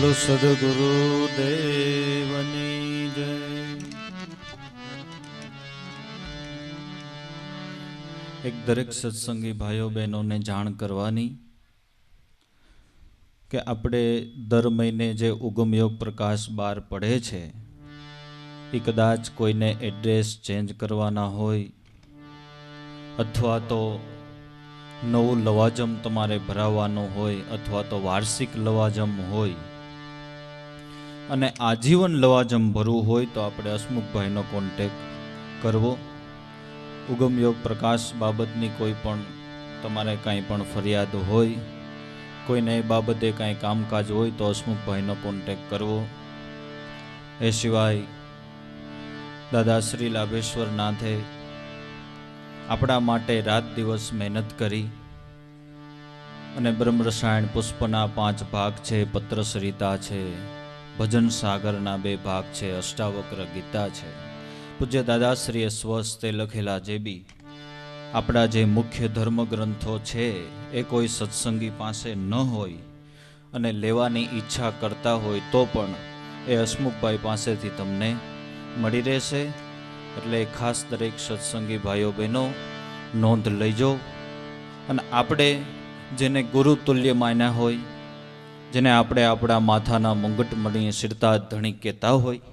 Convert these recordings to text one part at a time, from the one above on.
બોલો સદગુરુ દેવની જય। એક દરેક સત્સંગી ભાઈઓ બહેનોને જાણ કરવાની કે આપણે દર મહિને જે ઉગમ યોગ પ્રકાશ બહાર પડે છે એ કદાચ કોઈને એડ્રેસ ચેન્જ કરવાના હોય અથવા તો નવું લવાજમ તમારે ભરાવવાનું હોય અથવા તો વાર્ષિક લવાજમ હોય અને આજીવન લવાજમ ભરવું હોય તો આપણે હસમુખભાઈનો કોન્ટેક કરવો। ઉગમ યોગ પ્રકાશ બાબતની કોઈ પણ તમારે કાંઈ પણ ફરિયાદ હોય, કોઈને એ બાબતે કાંઈ કામકાજ હોય તો હસમુખભાઈનો કોન્ટેક કરવો। એ સિવાય દાદા શ્રી લાભેશ્વર નાથે આપણા માટે રાત દિવસ મહેનત કરી અને બ્રહ્મ રસાયણ પુષ્પના 5 ભાગ છે, પત્રસરિતા છે, ભજન સાગરના 2 ભાગ છે, અષ્ટાવક્ર ગીતા છે, પૂજ્ય દાદાશ્રીએ સ્વસ્તે લખેલા જે બી આપણા જે મુખ્ય ધર્મ ગ્રંથો છે એ કોઈ સત્સંગી પાસે ન હોય અને લેવાની ઈચ્છા કરતા હોય તો પણ એ હસમુખભાઈ પાસેથી તમને મળી રહેશે। એટલે ખાસ દરેક સત્સંગી ભાઈઓ બહેનો નોંધ લઈજો અને આપણે જેને ગુરુ તુલ્ય માન્યા હોય, જેને આપણે આપણા માથાના મુંગટ મળી શિરતા ધણી કહેતા હોય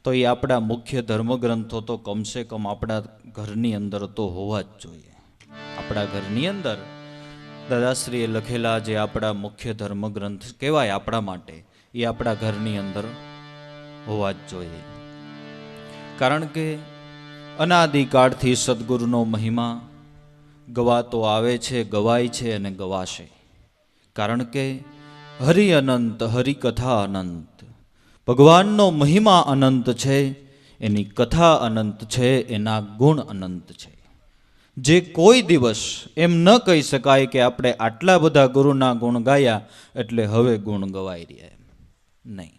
તો એ આપણા મુખ્ય ધર્મગ્રંથો તો કમસે કમ આપણા ઘરની અંદર તો હોવા જ જોઈએ। આપણા ઘરની અંદર દાદાશ્રીએ લખેલા જે આપણા મુખ્ય ધર્મગ્રંથ કહેવાય આપણા માટે, એ આપણા ઘરની અંદર હોવા જ જોઈએ। કારણ કે અનાદિકાળથી સદગુરુનો મહિમા ગવાતો આવે છે, ગવાય છે અને ગવાશે। કારણ કે હરિ અનંત, હરિકથા અનંત, ભગવાનનો મહિમા અનંત છે, એની કથા અનંત છે, એના ગુણ અનંત છે। જે કોઈ દિવસ એમ ન કહી શકાય કે આપણે આટલા બધા ગુરુના ગુણ ગાયા એટલે હવે ગુણ ગવાઈ રહ્યા, નહીં।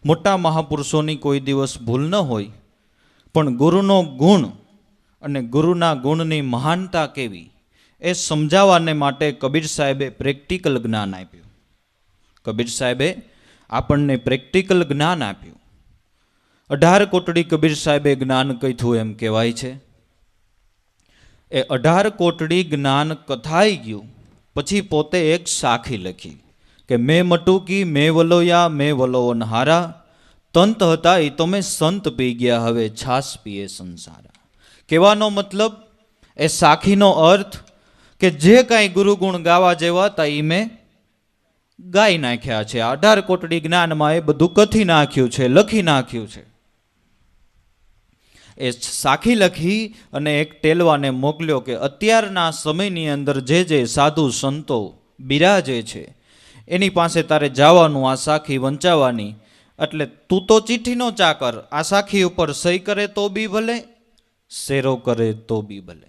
મોટા મહાપુરુષોની કોઈ દિવસ ભૂલ ન હોય, પણ ગુરુનો ગુણ અને ગુરુના ગુણની મહાનતા કેવી એ સમજાવવાને માટે કબીર સાહેબે પ્રેક્ટિકલ જ્ઞાન આપ્યું। કબીર સાહેબે આપણને પ્રેક્ટિકલ જ્ઞાન આપ્યું। 18 કોટડી કબીર સાહેબે જ્ઞાન કથ્યું એમ કહેવાય છે। એ 18 કોટડી જ્ઞાન કથાઈ ગયું પછી પોતે એક સાખી લખી કે મેં મટુકી મેં વલોયા મેં વલોવન હારા, તંત હતા એ તો મેં સંત પી ગયા હવે છાસ પીએ સંસારા। કહેવાનો મતલબ એ સાખીનો અર્થ કે જે કાંઈ ગુરુગુણ ગાવા જેવા હતા એ મેં ગાઈ નાખ્યા છે। 18 કોટડી જ્ઞાનમાં એ બધું કથી નાખ્યું છે, લખી નાખ્યું છે। એ સાખી લખી અને એક ટેલવાને મોકલ્યો કે અત્યારના સમયની અંદર જે જે સાધુ સંતો બિરાજે છે એની પાસે તારે જવાનું, આ સાખી વંચાવવાની। એટલે તું તો ચિઠ્ઠીનો ચાકર, આ સાખી ઉપર સહી કરે તો બી ભલે, શેરો કરે તો બી ભલે।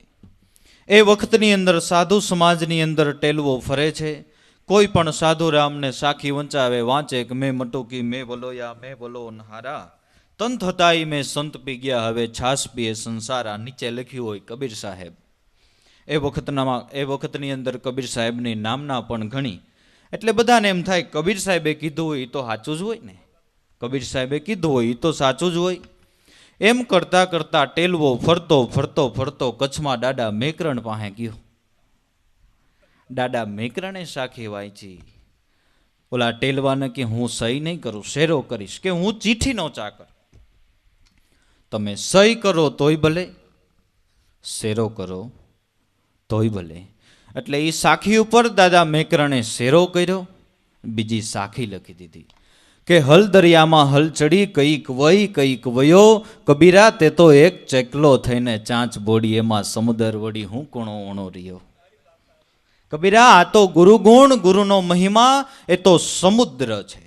એ વખતની અંદર સાધુ સમાજની અંદર ટેલવો ફરે છે। કોઈ પણ સાધુ રામને સાખી વંચાવે, વાંચે કે મેં મટુકી મેં વલોયા મેં વલો હારા, તંત હતા મેં સંત પી ગયા હવે છાસ પીએ સંસારા, નીચે લખ્યું હોય કબીર સાહેબ। એ વખતની અંદર કબીર સાહેબની નામના પણ ઘણી, એટલે બધાને એમ થાય કબીર સાહેબે કીધું હોય એ તો સાચું જ હોય ને, કબીર સાહેબે કીધું હોય એ તો સાચું જ હોય। એમ કરતા કરતા ટેલવો ફરતો ફરતો ફરતો કચ્છમાં દાદા મેકરણ પાસે ગયો। દાદા મેકરણે સાખી વાંચી, ઓલા ટેલવાને કે હું સહી નહીં કરું, શેરો કરીશ, કે હું ચિઠ્ઠીનો ચાકર, તમે સહી કરો તોય ભલે, શેરો કરો તોય ભલે। એટલે એ સાખી ઉપર દાદા મેકરણે શેરો કર્યો, બીજી સાખી લખી દીધી કે હલ દરિયામાં હલ ચડી કઈક વહી કઈક વયો, કબીરા તે તો એક ચેકલો થઈને ચાંચ બોડી એમાં સમુદર વળી હું કોણો ઓણો રહ્યો। કબીરા આ તો ગુરુગુણ, ગુરુનો મહિમા એ તો સમુદ્ર છે,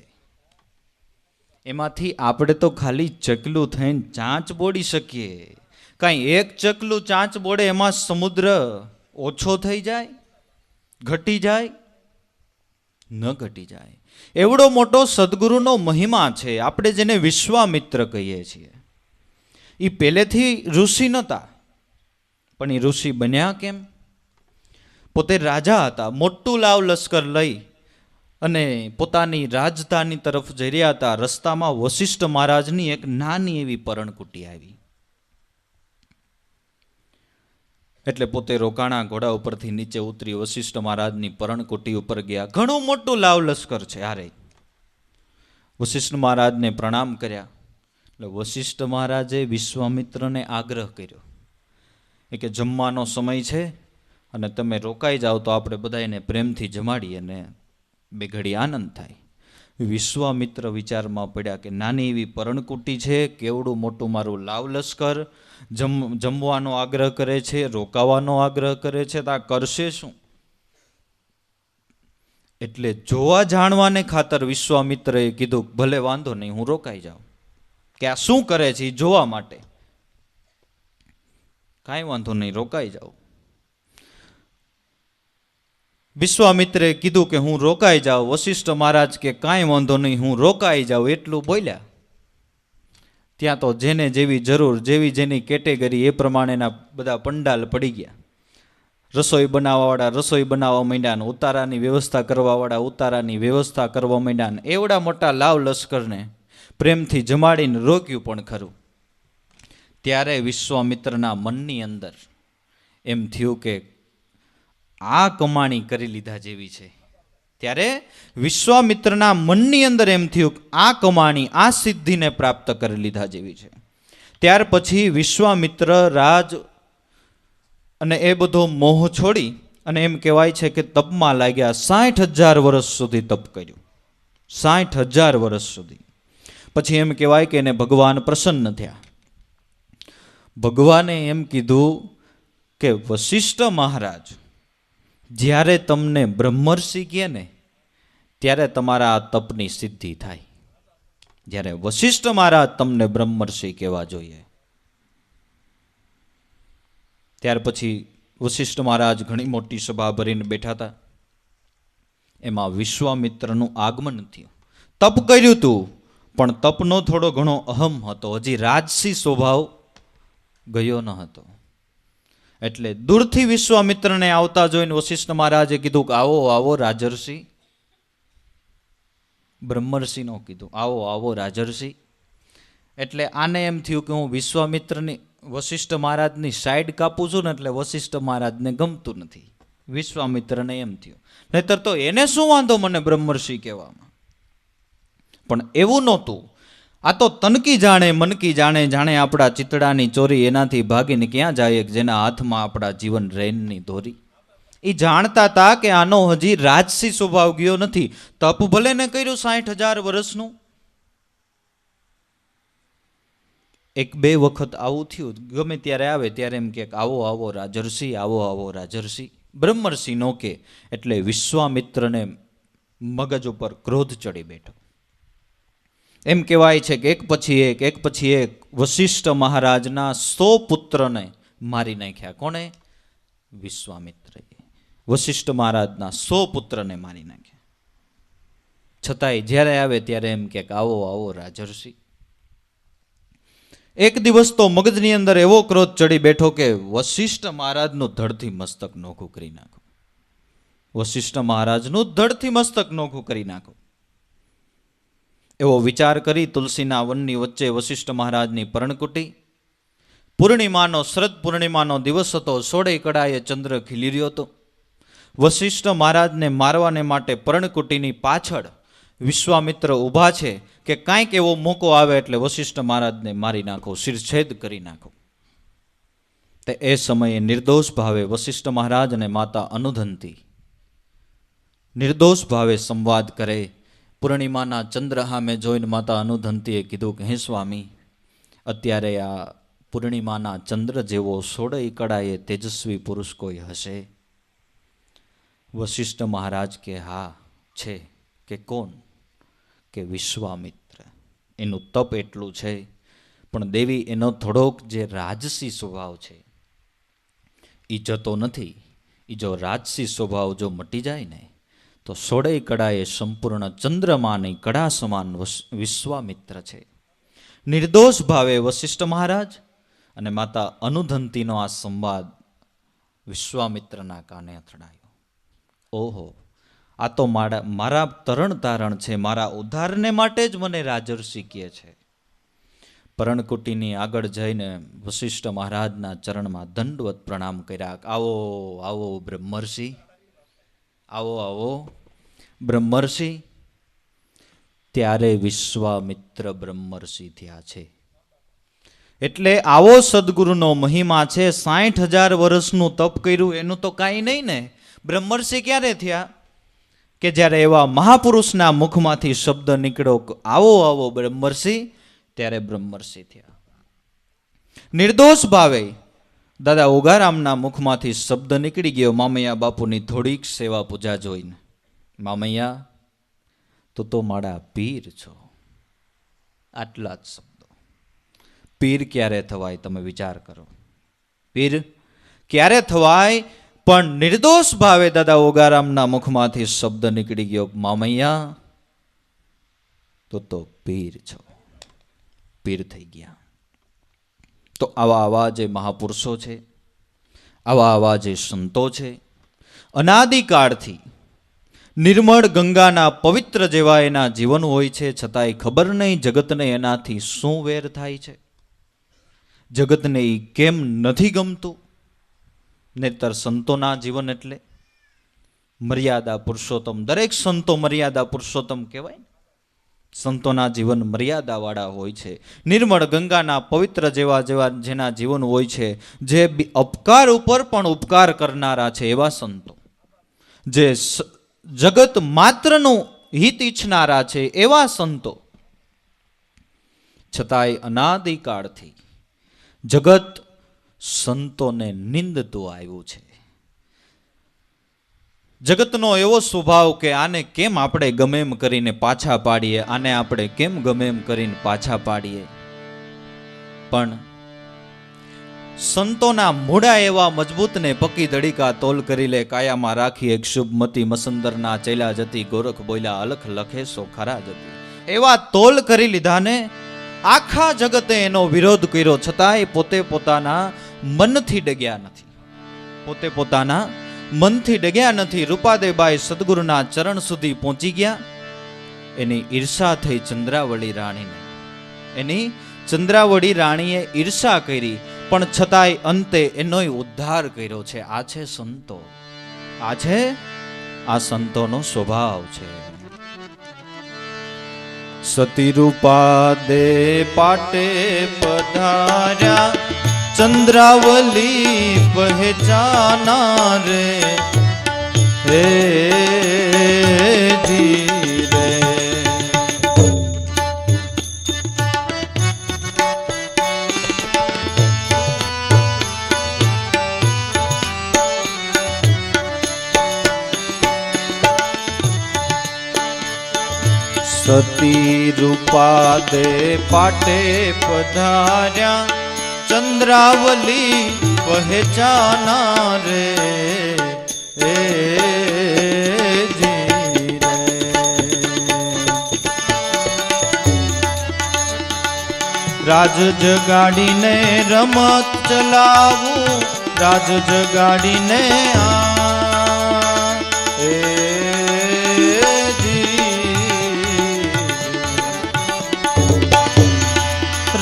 એમાંથી આપણે તો ખાલી ચકલું થઈને ચાંચ બોડી શકીએ। કાંઈ એક ચકલું ચાંચ બોડે એમાં સમુદ્ર ઓછો થઈ જાય, ઘટી જાય? ન ઘટી જાય। એવડો મોટો સદગુરુનો મહિમા છે। આપણે જેને વિશ્વામિત્ર કહીએ છીએ એ પહેલેથી ઋષિ નહોતા, પણ એ ઋષિ બન્યા કેમ? પોતે રાજા હતા, મોટું લાવ લશ્કર લઈ અને પોતાની રાજધાની તરફ જઈ રહ્યા હતા. રસ્તામાં વશિષ્ઠ મહારાજની એક નાની એવી પરણકુટી આવી. એટલે પોતે રોકાણા, ઘોડા ઉપરથી નીચે ઉતરી વશિષ્ઠ મહારાજની પરણકુટી ઉપર ગયા. ઘણું મોટું લાવ લશ્કર છે. હારે વશિષ્ઠ મહારાજને પ્રણામ કર્યા. એટલે વશિષ્ઠ મહારાજે વિશ્વામિત્રને આગ્રહ કર્યો કે જમવાનો સમય છે અને તમે રોકાઈ જાઓ તો આપણે બધા એને પ્રેમથી જમાડીએ અને બે ઘડી આનંદ થાય. વિશ્વામિત્ર વિચારમાં પડ્યા કે નાની એવી પરણકુટી છે, કેવડું મોટું મારું લાવ લશ્કર, જમવાનો આગ્રહ કરે છે, રોકાવાનો આગ્રહ કરે છે, તો આ કરશે શું? એટલે જોવા જાણવાને ખાતર વિશ્વામિત્રએ કીધું ભલે વાંધો નહીં, હું રોકાઈ જાઉં. કે આ શું કરે છે એ જોવા માટે. કાંઈ વાંધો નહીં, રોકાઈ જાઉં. વિશ્વામિત્રે કીધું કે હું રોકાઈ જાઉં. વશિષ્ઠ મહારાજ કે કાંઈ વાંધો નહીં, હું રોકાઈ જાઉં, એટલું બોલ્યા. ત્યાં તો જેને જેવી જરૂર, જેવી જેની કેટેગરી એ પ્રમાણેના બધા પંડાલ પડી ગયા. રસોઈ બનાવવાવાળા રસોઈ બનાવવા માંડ્યા ને ઉતારાની વ્યવસ્થા કરવાવાળા ઉતારાની વ્યવસ્થા કરવા માંડ્યા ને એવડા મોટા લાવ લશ્કરને પ્રેમથી જમાડીને રોક્યું પણ ખરું. ત્યારે વિશ્વામિત્રના મનની અંદર એમ થયું કે આ કમાણી કરી લીધા જેવી છે. ત્યારે વિશ્વામિત્રના મનની અંદર એમ થયું આ કમાણી, આ સિદ્ધિને પ્રાપ્ત કરી લીધા જેવી છે. ત્યાર પછી વિશ્વામિત્ર રાજ અને એ બધો મોહ છોડી અને એમ કહેવાય છે કે તપમાં લાગ્યા. 60,000 વર્ષ સુધી તપ કર્યું. 60,000 વર્ષ સુધી. પછી એમ કહેવાય કે એને ભગવાન પ્રસન્ન થયા. ભગવાને એમ કીધું કે વશિષ્ઠ મહારાજ, જ્યારે તમને બ્રહ્મર્ષિ કહે ને ત્યારે તમારા આ તપની સિદ્ધિ થાય. જ્યારે વશિષ્ઠ મહારાજ તમને બ્રહ્મર્ષિ કહેવા જોઈએ. ત્યાર પછી વશિષ્ઠ મહારાજ ઘણી મોટી સભા ભરીને બેઠા હતા. એમાં વિશ્વામિત્રનું આગમન થયું. તપ કર્યું હતું પણ તપનો થોડો ઘણો અહમ હતો, હજી રાજસી સ્વભાવ ગયો ન હતો. એટલે દૂરથી વિશ્વામિત્રને આવતા જોઈને વશિષ્ઠ મહારાજે કીધું કે આવો આવો રાજર્ષિ. બ્રહ્મર્ષિ નો કીધું, આવો આવો રાજર્ષિ. એટલે આને એમ થયું કે હું વિશ્વામિત્રની વશિષ્ઠ મહારાજની સાઈડ કાપું છું ને એટલે વશિષ્ઠ મહારાજને ગમતું નથી. વિશ્વામિત્રને એમ થયું, નહીતર તો એને શું વાંધો મને બ્રહ્મર્ષિ કહેવામાં. પણ એવું નહોતું. આ તો તનકી જાણે મનકી જાણે, જાણે આપણા ચિતડાની ચોરી એનાથી ભાગીને ક્યાં જાય જેના હાથમાં આપણા જીવન રેનની દોરી. એ જાણતા હતા કે આનો હજી રાજસી સ્વભાવ ગયો નથી. તપ ભલે ને કર્યું 60,000 વર્ષનું. એક બે વખત આવું થયું, ગમે ત્યારે આવે ત્યારે એમ કે આવો આવો રાજર્ષિ, આવો આવો રાજર્ષિ. બ્રહ્મર્ષિ નો કે એટલે વિશ્વામિત્રને મગજ ઉપર ક્રોધ ચડી બેઠો. એમ કહેવાય છે કે એક પછી એક વશિષ્ઠ મહારાજના 100 પુત્રને મારી નાખ્યા. કોણે? વિશ્વામિત્રએ વશિષ્ઠ મહારાજના 100 પુત્રને મારી નાખ્યા. છતાંય જ્યારે આવે ત્યારે એમ કે આવો આવો રાજર્ષિ. એક દિવસ તો મગજની અંદર એવો ક્રોધ ચડી બેઠો કે વશિષ્ઠ મહારાજનું ધડથી મસ્તક નોખું કરી નાખો. વશિષ્ઠ મહારાજનું ધડથી મસ્તક નોખું કરી નાખો એવો વિચાર કરી તુલસીના વનની વચ્ચે વશિષ્ઠ મહારાજની પરણકુટી. પૂર્ણિમાનો, શરદ પૂર્ણિમાનો દિવસ હતો. 16 કળાએ ચંદ્ર ખીલી રહ્યો હતો. વશિષ્ઠ મહારાજને મારવાને માટે પરણકુટીની પાછળ વિશ્વામિત્ર ઊભા છે કે કાંઈક એવો મોકો આવે એટલે વશિષ્ઠ મહારાજને મારી નાખો, શિરછેદ કરી નાખો. તે એ સમયે નિર્દોષ ભાવે વશિષ્ઠ મહારાજ અને માતા અનુધંતી નિર્દોષ ભાવે સંવાદ કરે. પૂર્ણિમાના ચંદ્ર સામે જોઈને માતા અનુધંતીએ કીધું કે હે સ્વામી, અત્યારે આ પૂર્ણિમાના ચંદ્ર જેવો 16 કળાએ તેજસ્વી પુરુષ કોઈ હશે? વશિષ્ઠ મહારાજ કે હા છે. કે કોણ? કે વિશ્વામિત્ર. એનું તપ એટલું છે પણ દેવી એનો થોડોક જે રાજસી સ્વભાવ છે એ જતો નથી. એ જો રાજસી સ્વભાવ જો મટી જાય ને તો 16 કળાએ સંપૂર્ણ ચંદ્રમાની કળા સમાન વિશ્વામિત્ર છે. નિર્દોષ ભાવે વશિષ્ઠ મહારાજ અને માતા અનુધંતીનો આ સંવાદ વિશ્વામિત્રના કાને અથડાયો. ઓહો, આ તો મારા તરણ તારણ છે, મારા ઉદ્ધારને માટે જ મને રાજર્ષિ કહે છે. પરણકુટીની આગળ જઈને વશિષ્ઠ મહારાજના ચરણમાં દંડવત પ્રણામ કર્યા. આવો આવો બ્રહ્મર્ષિ, આવો આવો બ્રહ્મર્ષિ. ત્યારે વિશ્વામિત્ર બ્રહ્મર્ષિ થયા છે. એટલે આવો સદગુરુનો મહિમા છે. 60,000 વર્ષનું તપ કર્યું એનું તો કાંઈ નહીં ને. બ્રહ્મર્ષિ ક્યારે થયા? કે જ્યારે એવા મહાપુરુષના મુખમાંથી શબ્દ નીકળ્યો આવો આવો બ્રહ્મર્ષિ, ત્યારે બ્રહ્મર્ષિ થયા. નિર્દોષ ભાવે દાદા ઓગારામના મુખમાંથી શબ્દ નીકળી ગયો મામૈયા બાપુની થોડીક સેવા પૂજા જોઈને, મામૈયા તું તો મારા પીર છો. આટલા જ શબ્દો. પીર ક્યારે થવાય તમે વિચાર કરો. પીર ક્યારે થવાય? પણ નિર્દોષ ભાવે દાદા ઓગારામના મુખમાંથી શબ્દ નીકળી ગયો મામૈયા તું તો પીર છો. પીર થઈ ગયા. તો આવા જે મહાપુરુષો છે, આવા જે સંતો છે, અનાદિકાળથી નિર્મળ ગંગાના પવિત્ર જેવા એના જીવન હોય છે, છતાંય ખબર નહીં જગતને એનાથી શું વેર થાય છે, જગતને એ કેમ નથી ગમતું. નહીતર સંતોના જીવન એટલે મર્યાદા પુરુષોત્તમ. દરેક સંતો મર્યાદા પુરુષોત્તમ કહેવાય. સંતોના જીવન મર્યાદાવાળા હોય છે. નિર્મળ ગંગાના પવિત્ર જેના જીવન હોય છે, જે અપકાર ઉપર પણ ઉપકાર કરનારા છે એવા સંતો, જે જગત માત્રનું હિત ઈચ્છનારા છે એવા સંતો, છતાંય અનાદિકાળથી જગત સંતોને નિંદતું આવ્યું છે. જગતનો એવો સ્વભાવ કે આને કેમ આપણે ગમે એમ કરીને પાછા પાડીએ, આને આપણે કેમ ગમે એમ કરીને પાછા પાડીએ. પણ સંતોના મૂળા એવા મજબૂતને પકી દડીકા તોલ કરી લે, કાયામાં રાખી એક શુભમતી મસંદરના ચેલા જતી, ગોરખ બોલ્યા અલખ લખે સો ખરા જતી. એવા તોલ કરી લીધાને આખા જગતે એનો વિરોધ કર્યો, છતાંય પોતે પોતાના મનથી ડગ્યા નથી. પોતે પોતાના મનથી ડગ્યા નથી. રૂપાદેબાઈ સદગુરુના ચરણ સુધી પહોંચી ગયા. એની ઈર્ષા થઈ ચંદ્રાવળી રાણીને. એની ચંદ્રાવળી રાણીએ ઈર્ષા કરી, પણ છતાંય અંતે એનોય ઉદ્ધાર કર્યો છે. આ છે સંતો. આ છે આ સંતોનો સ્વભાવ છે. સતી રૂપાદે પાટે પધાર્યા, ચંદ્રાવલી પહેચાના રે હે ધીરે. સતી રૂપાદે પાટે પધાર્યા, ચંદ્રાવલી પહેચાના રે હે ધીરે. રાજ જગાડીને રમત ચલાવું, રાજ જગાડીને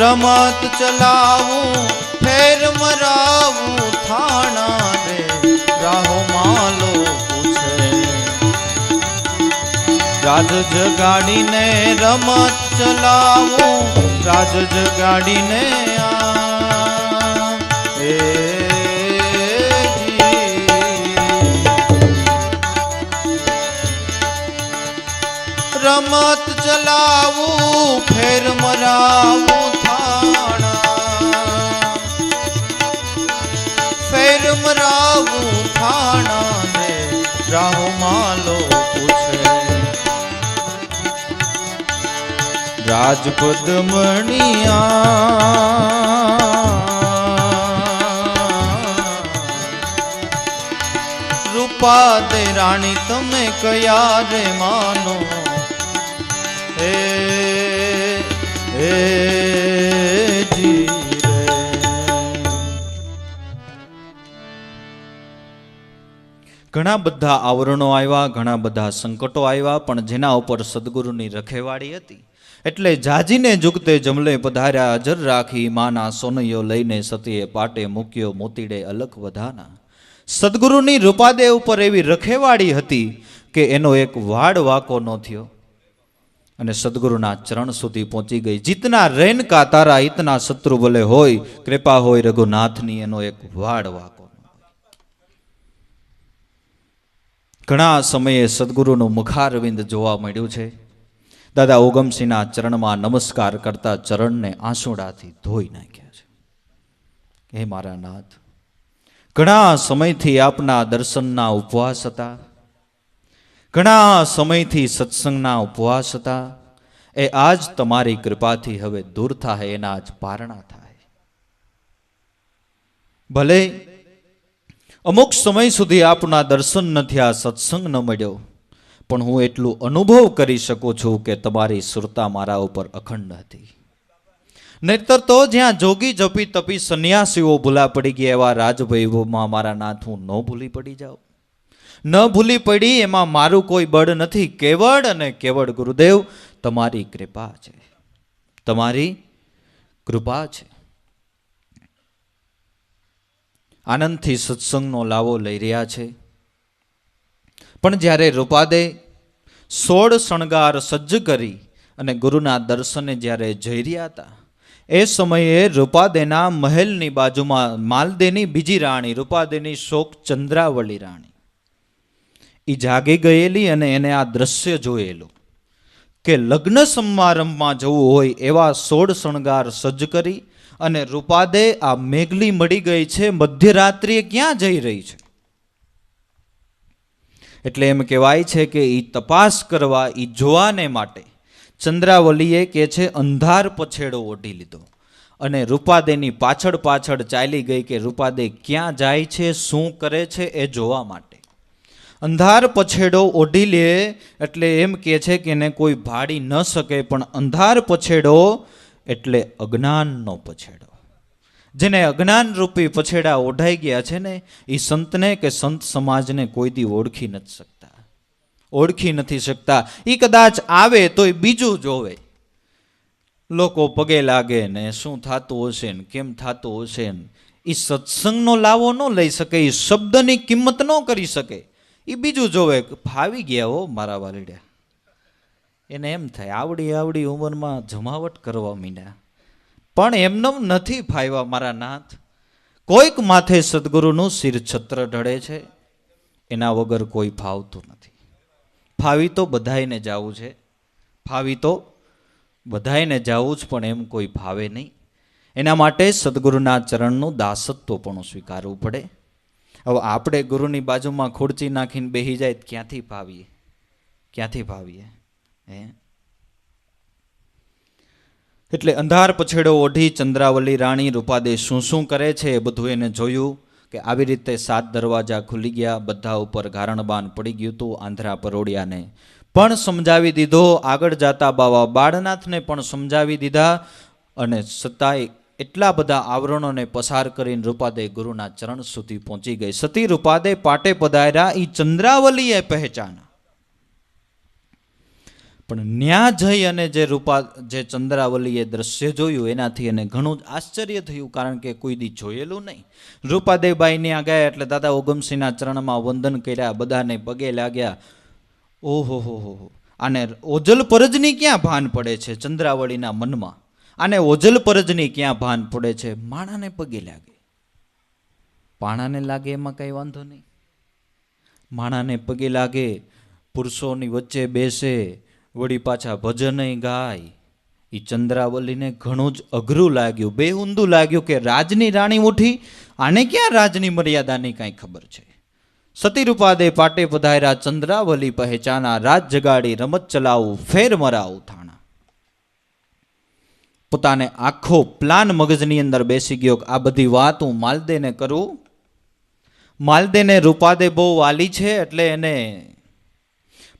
રમત ચલાવું, ફેર મરાવું થાણા રે રાહો માલો પૂછે. રાજ જગાડીને રમત ચલાવું, રાજ જગાડીને રમત ચલાવું, ફેર મરાવું મરાવું થાણા ને રાહો માલો પૂછે. રાજપદ મણિયા રૂપાદે રાણી તમે કયા રે માનો હે હે જી. ઘણા બધા આવરણો આવ્યા, ઘણા બધા સંકટો આવ્યા, પણ જેના ઉપર સદગુરુની રખેવાળી હતી એટલે જાજીને જુગતે જમલે પધાર્યા, અજર રાખી માના સોનૈયો લઈને સતીએ પાટે મૂક્યો, મોતીડે અલખ વધાના. સદગુરુની રૂપાદેવ ઉપર એવી રખેવાળી હતી કે એનો એક વાડ વાકો ન થયો અને સદગુરુના ચરણ સુધી પહોંચી ગઈ. જીતના રેન કા તારા ઇતના શત્રુ ભલે હોય, કૃપા હોય રઘુનાથની એનો એક વાડ વાકો. ઘણા સમયે સદગુરુનું મુખારવિંદ જોવા મળ્યું છે. દાદા ઓગમસિંહના ચરણમાં નમસ્કાર કરતા ચરણને આંસુડાથી ધોઈ નાખ્યા છે. હે મારા નાથ, ઘણા સમયથી આપના દર્શનના ઉપવાસ હતા, ઘણા સમયથી સત્સંગના ઉપવાસ હતા, એ આજ તમારી કૃપાથી હવે દૂર થાય, એના આજ પારણા થાય. ભલે અમુક સમય સુધી આપના દર્શન ન થયા, સત્સંગ ન મળ્યો, પણ હું એટલું અનુભવ કરી શકું છું કે તમારી સુરતા મારા ઉપર અખંડ હતી. નહીતર તો જ્યાં જોગી જપી તપી સંન્યાસીઓ ભૂલા પડી ગયા એવા રાજવૈભવમાં મારા નાથ હું ન ભૂલી પડી જાઉં. ન ભૂલી પડી એમાં મારું કોઈ બળ નથી, કેવળ અને કેવળ ગુરુદેવ તમારી કૃપા છે, તમારી કૃપા છે. આનંદથી સત્સંગનો લાવો લઈ રહ્યા છે, પણ જ્યારે રૂપાદે 16 શણગાર સજ્જ કરી અને ગુરુના દર્શને જ્યારે જઈ રહ્યા હતા, એ સમયે રૂપાદેના મહેલની બાજુમાં માલદેની બીજી રાણી, રૂપાદેની શોક ચંદ્રાવલી રાણી, એ જાગી ગયેલી અને એને આ દ્રશ્ય જોયેલું કે લગ્ન સમારંભમાં જવું હોય એવા 16 શણગાર સજ્જ કરી અને રૂપાદે આ મેઘલી મળી ગઈ છે, મધ્યરાત્રિએ ક્યાં જઈ રહી છે. એટલે એમ કહેવાય છે કે એ તપાસ કરવા, એ જોવાને માટે ચંદ્રાવલીએ કે છે અંધાર પછેડો ઓઢી લીધો અને રૂપાદેની પાછળ પાછળ ચાલી ગઈ કે રૂપાદે ક્યાં જાય છે, શું કરે છે એ જોવા માટે. અંધાર પછેડો ઓઢી લે એટલે એમ કહે છે કે એને કોઈ ભાડી ન શકે, પણ અંધાર પછેડો એટલે અજ્ઞાનનો પછેડો. જેને અજ્ઞાન રૂપી પછેડા ઓઢાઈ ગયા છે ને, એ સંતને કે સંત સમાજને કોઈ દી ઓળખી નથી શકતા, ઓળખી નથી શકતા. એ કદાચ આવે તો એ બીજું જોવે, લોકો પગે લાગે ને શું થતું હશે ને કેમ થતું હશે ને. એ સત્સંગનો લાવો ન લઈ શકે, એ શબ્દની કિંમત ન કરી શકે, એ બીજું જોવે. ફાવી ગયા હો મારા વાલીડ્યા, એને એમ થાય આવડી આવડી ઉંમરમાં જમાવટ કરવા માંડ્યા, પણ એમને નથી ફાવ્યા મારા નાથ. કોઈક માથે સદગુરુનું શિર છત્ર ઢળે છે, એના વગર કોઈ ફાવતું નથી. ફાવી તો બધાઈને જાવું છે, ફાવી તો બધાઈને જાવું જ, પણ એમ કોઈ ફાવે નહીં. એના માટે સદગુરુના ચરણનું દાસત્વ પણ સ્વીકારવું પડે. હવે આપણે ગુરુની બાજુમાં ખુરચી નાખીને બેસી જાય ક્યાંથી ફાવીએ, ક્યાંથી ફાવીએ હે. એટલે અંધાર પછેડો ઓઢી ચંદ્રાવલી રાણી રૂપાદે શું શું કરે છે એ બધું એને જોયું કે આવી રીતે 7 દરવાજા ખુલી ગયા, બધા ઉપર ગારણબાન પડી ગયું હતું. આંધ્રા પરોડિયાને પણ સમજાવી દીધો, આગળ જાતા બાવા બાળનાથને પણ સમજાવી દીધા, અને છતાંય એટલા બધા આવરણોને પસાર કરીને રૂપાદે ગુરુના ચરણ સુધી પહોંચી ગઈ. સતી રૂપાદે પાટે પધાર્યા, એ ચંદ્રાવલીએ પહેચાના. પણ ન્યા જઈ અને જે ચંદ્રાવલીએ દ્રશ્ય જોયું એનાથી એને ઘણું જ આશ્ચર્ય થયું, કારણ કે કોઈ દી જોયેલું નહીં. રૂપાદેવબાઈ ત્યાં ગયા એટલે દાદા ઓગમસિંહના ચરણમાં વંદન કર્યા, બધાને પગે લાગ્યા. ઓહો હો હો, આને ઓજલ પરજની ક્યાં ભાન પડે છે ચંદ્રાવલીના મનમાં, આને ઓજલ પરજની ક્યાં ભાન પડે છે. માણાને પગે લાગે, પાણાને લાગે એમાં કઈ વાંધો નહીં, માણાને પગે લાગે, પુરુષોની વચ્ચે બેસે, વળી પાછા ભજન ગાય. એ ચંદ્રાવલીને ઘણું જ અઘરું લાગ્યું, બેહુંદું લાગ્યું કે રાજની રાણી ઉઠી, આને ક્યાં રાજની મર્યાદાની કાંઈ ખબર છે. સતી રૂપાદે પાટે પધાર્યા, ચંદ્રાવલી પહેચાના, રાજ જગાડી રમત ચલાવું, ફેર મરાવું થાણા. પોતાને આખો પ્લાન મગજની અંદર બેસી ગયો કે આ બધી વાત હું માલદેને કરું. માલદેને રૂપાદે બહુ વાલી છે એટલે એને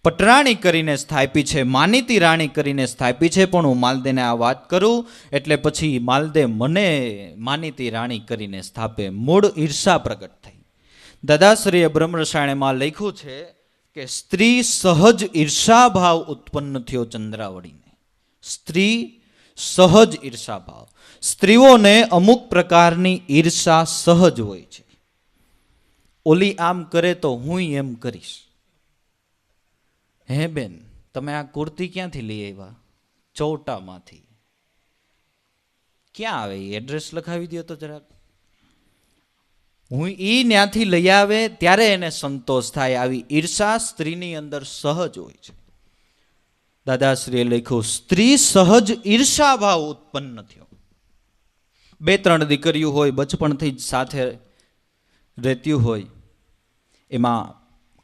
પટરાણી કરીને સ્થાપી છે, માનીતી રાણી કરીને સ્થાપી છે, પણ હું માલદેને આ વાત કરું એટલે પછી માલદે મને માનીતી રાણી કરીને સ્થાપે. મૂળ ઈર્ષા પ્રગટ થઈ. દાદાશ્રીએ બ્રહ્મરસાયણમાં લખ્યું છે કે સ્ત્રી સહજ ઈર્ષાભાવ ઉત્પન્ન થયો ચંદ્રાવળીને. સ્ત્રી સહજ ઈર્ષાભાવ. સ્ત્રીઓને અમુક પ્રકારની ઈર્ષા સહજ હોય છે. ઓલી આમ કરે તો હું એમ કરીશ. હે બેન, તમે આ કુર્તી ક્યાંથી લઈ આવ્યા? ચૌટામાંથી. ક્યાં આવે? એડ્રેસ લખાવી દો તો જરાક. હું ત્યાંથી લઈ આવે ત્યારે એને સંતોષ થાય. આવી ઈર્ષા સ્ત્રીની અંદર સહજ હોય છે. દાદાશ્રીએ લખ્યું, સ્ત્રી સહજ ઈર્ષા ભાવ ઉત્પન્ન થયો. 2-3 દીકરીઓ હોય, બચપણથી જ સાથે રહેતી હોય, એમાં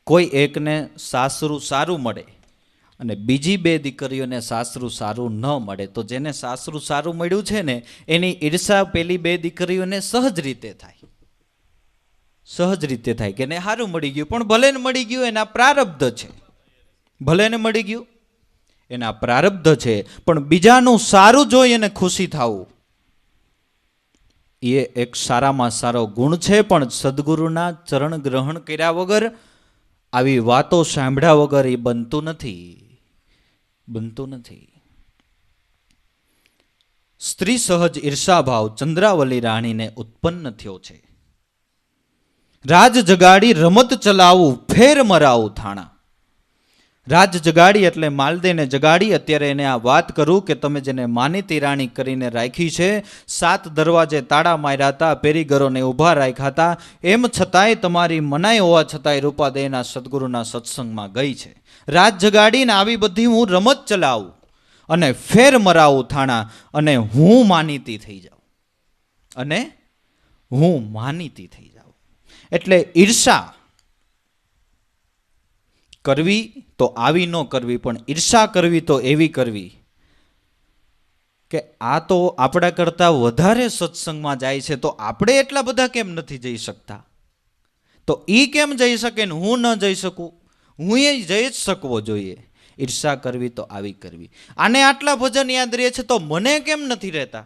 કોઈ એકને સાસરું સારું મળે અને બીજી 2 દીકરીઓને સાસરું સારું ન મળે, તો જેને સાસરું સારું મળ્યું છે ને એની ઈર્ષા પેલી 2 દીકરીઓને સહજ રીતે થાય. સહજ રીતે થાય કે એને સારું મળી ગયું, પણ ભલે ને મળી ગયું એના પ્રારબ્ધ છે. ભલે ને મળી ગયું એના પ્રારબ્ધ છે, પણ બીજાનું સારું જોઈ અને ખુશી થવું એ એક સારામાં સારો ગુણ છે. પણ સદગુરુના ચરણ ગ્રહણ કર્યા વગર, આવી વાતો સાંભળ્યા વગર એ બનતું નથી. સ્ત્રી સહજ ઈર્ષાભાવ ચંદ્રાવલી રાણીને ઉત્પન્ન થયો છે. રાજ જગાડી રમત ચલાવું, ફેર મરાવું થાણા. રાજ જગાડી એટલે માલદેને જગાડી. અત્યારે એને આ વાત કરું કે તમે જેને માનીતી રાણી કરીને રાખી છે, 7 દરવાજે તાળા માર્યા હતા, પેરીગરોને ઊભા રાખ્યા હતા, એમ છતાંય તમારી મનાઈ હોવા છતાંય રૂપાદેયના સદગુરુના સત્સંગમાં ગઈ છે. રાજ જગાડીને આવી બધી હું રમત ચલાવું અને ફેર મરાવું થાણા, અને હું માનીતી થઈ જાઉં. એટલે ઈર્ષા કરવી તો આવી ન કરવી, પણ ઈર્ષા કરવી તો એવી કરવી કે આ તો આપણા કરતાં વધારે સત્સંગમાં જાય છે, તો આપણે એટલા બધા કેમ નથી જઈ શકતા? તો એ કેમ જઈ શકે ને હું ન જઈ શકું? હું એ જઈ જ શકવો જોઈએ. ઈર્ષા કરવી તો આવી કરવી. આને આટલા ભજન યાદ રહે છે, તો મને કેમ નથી રહેતા?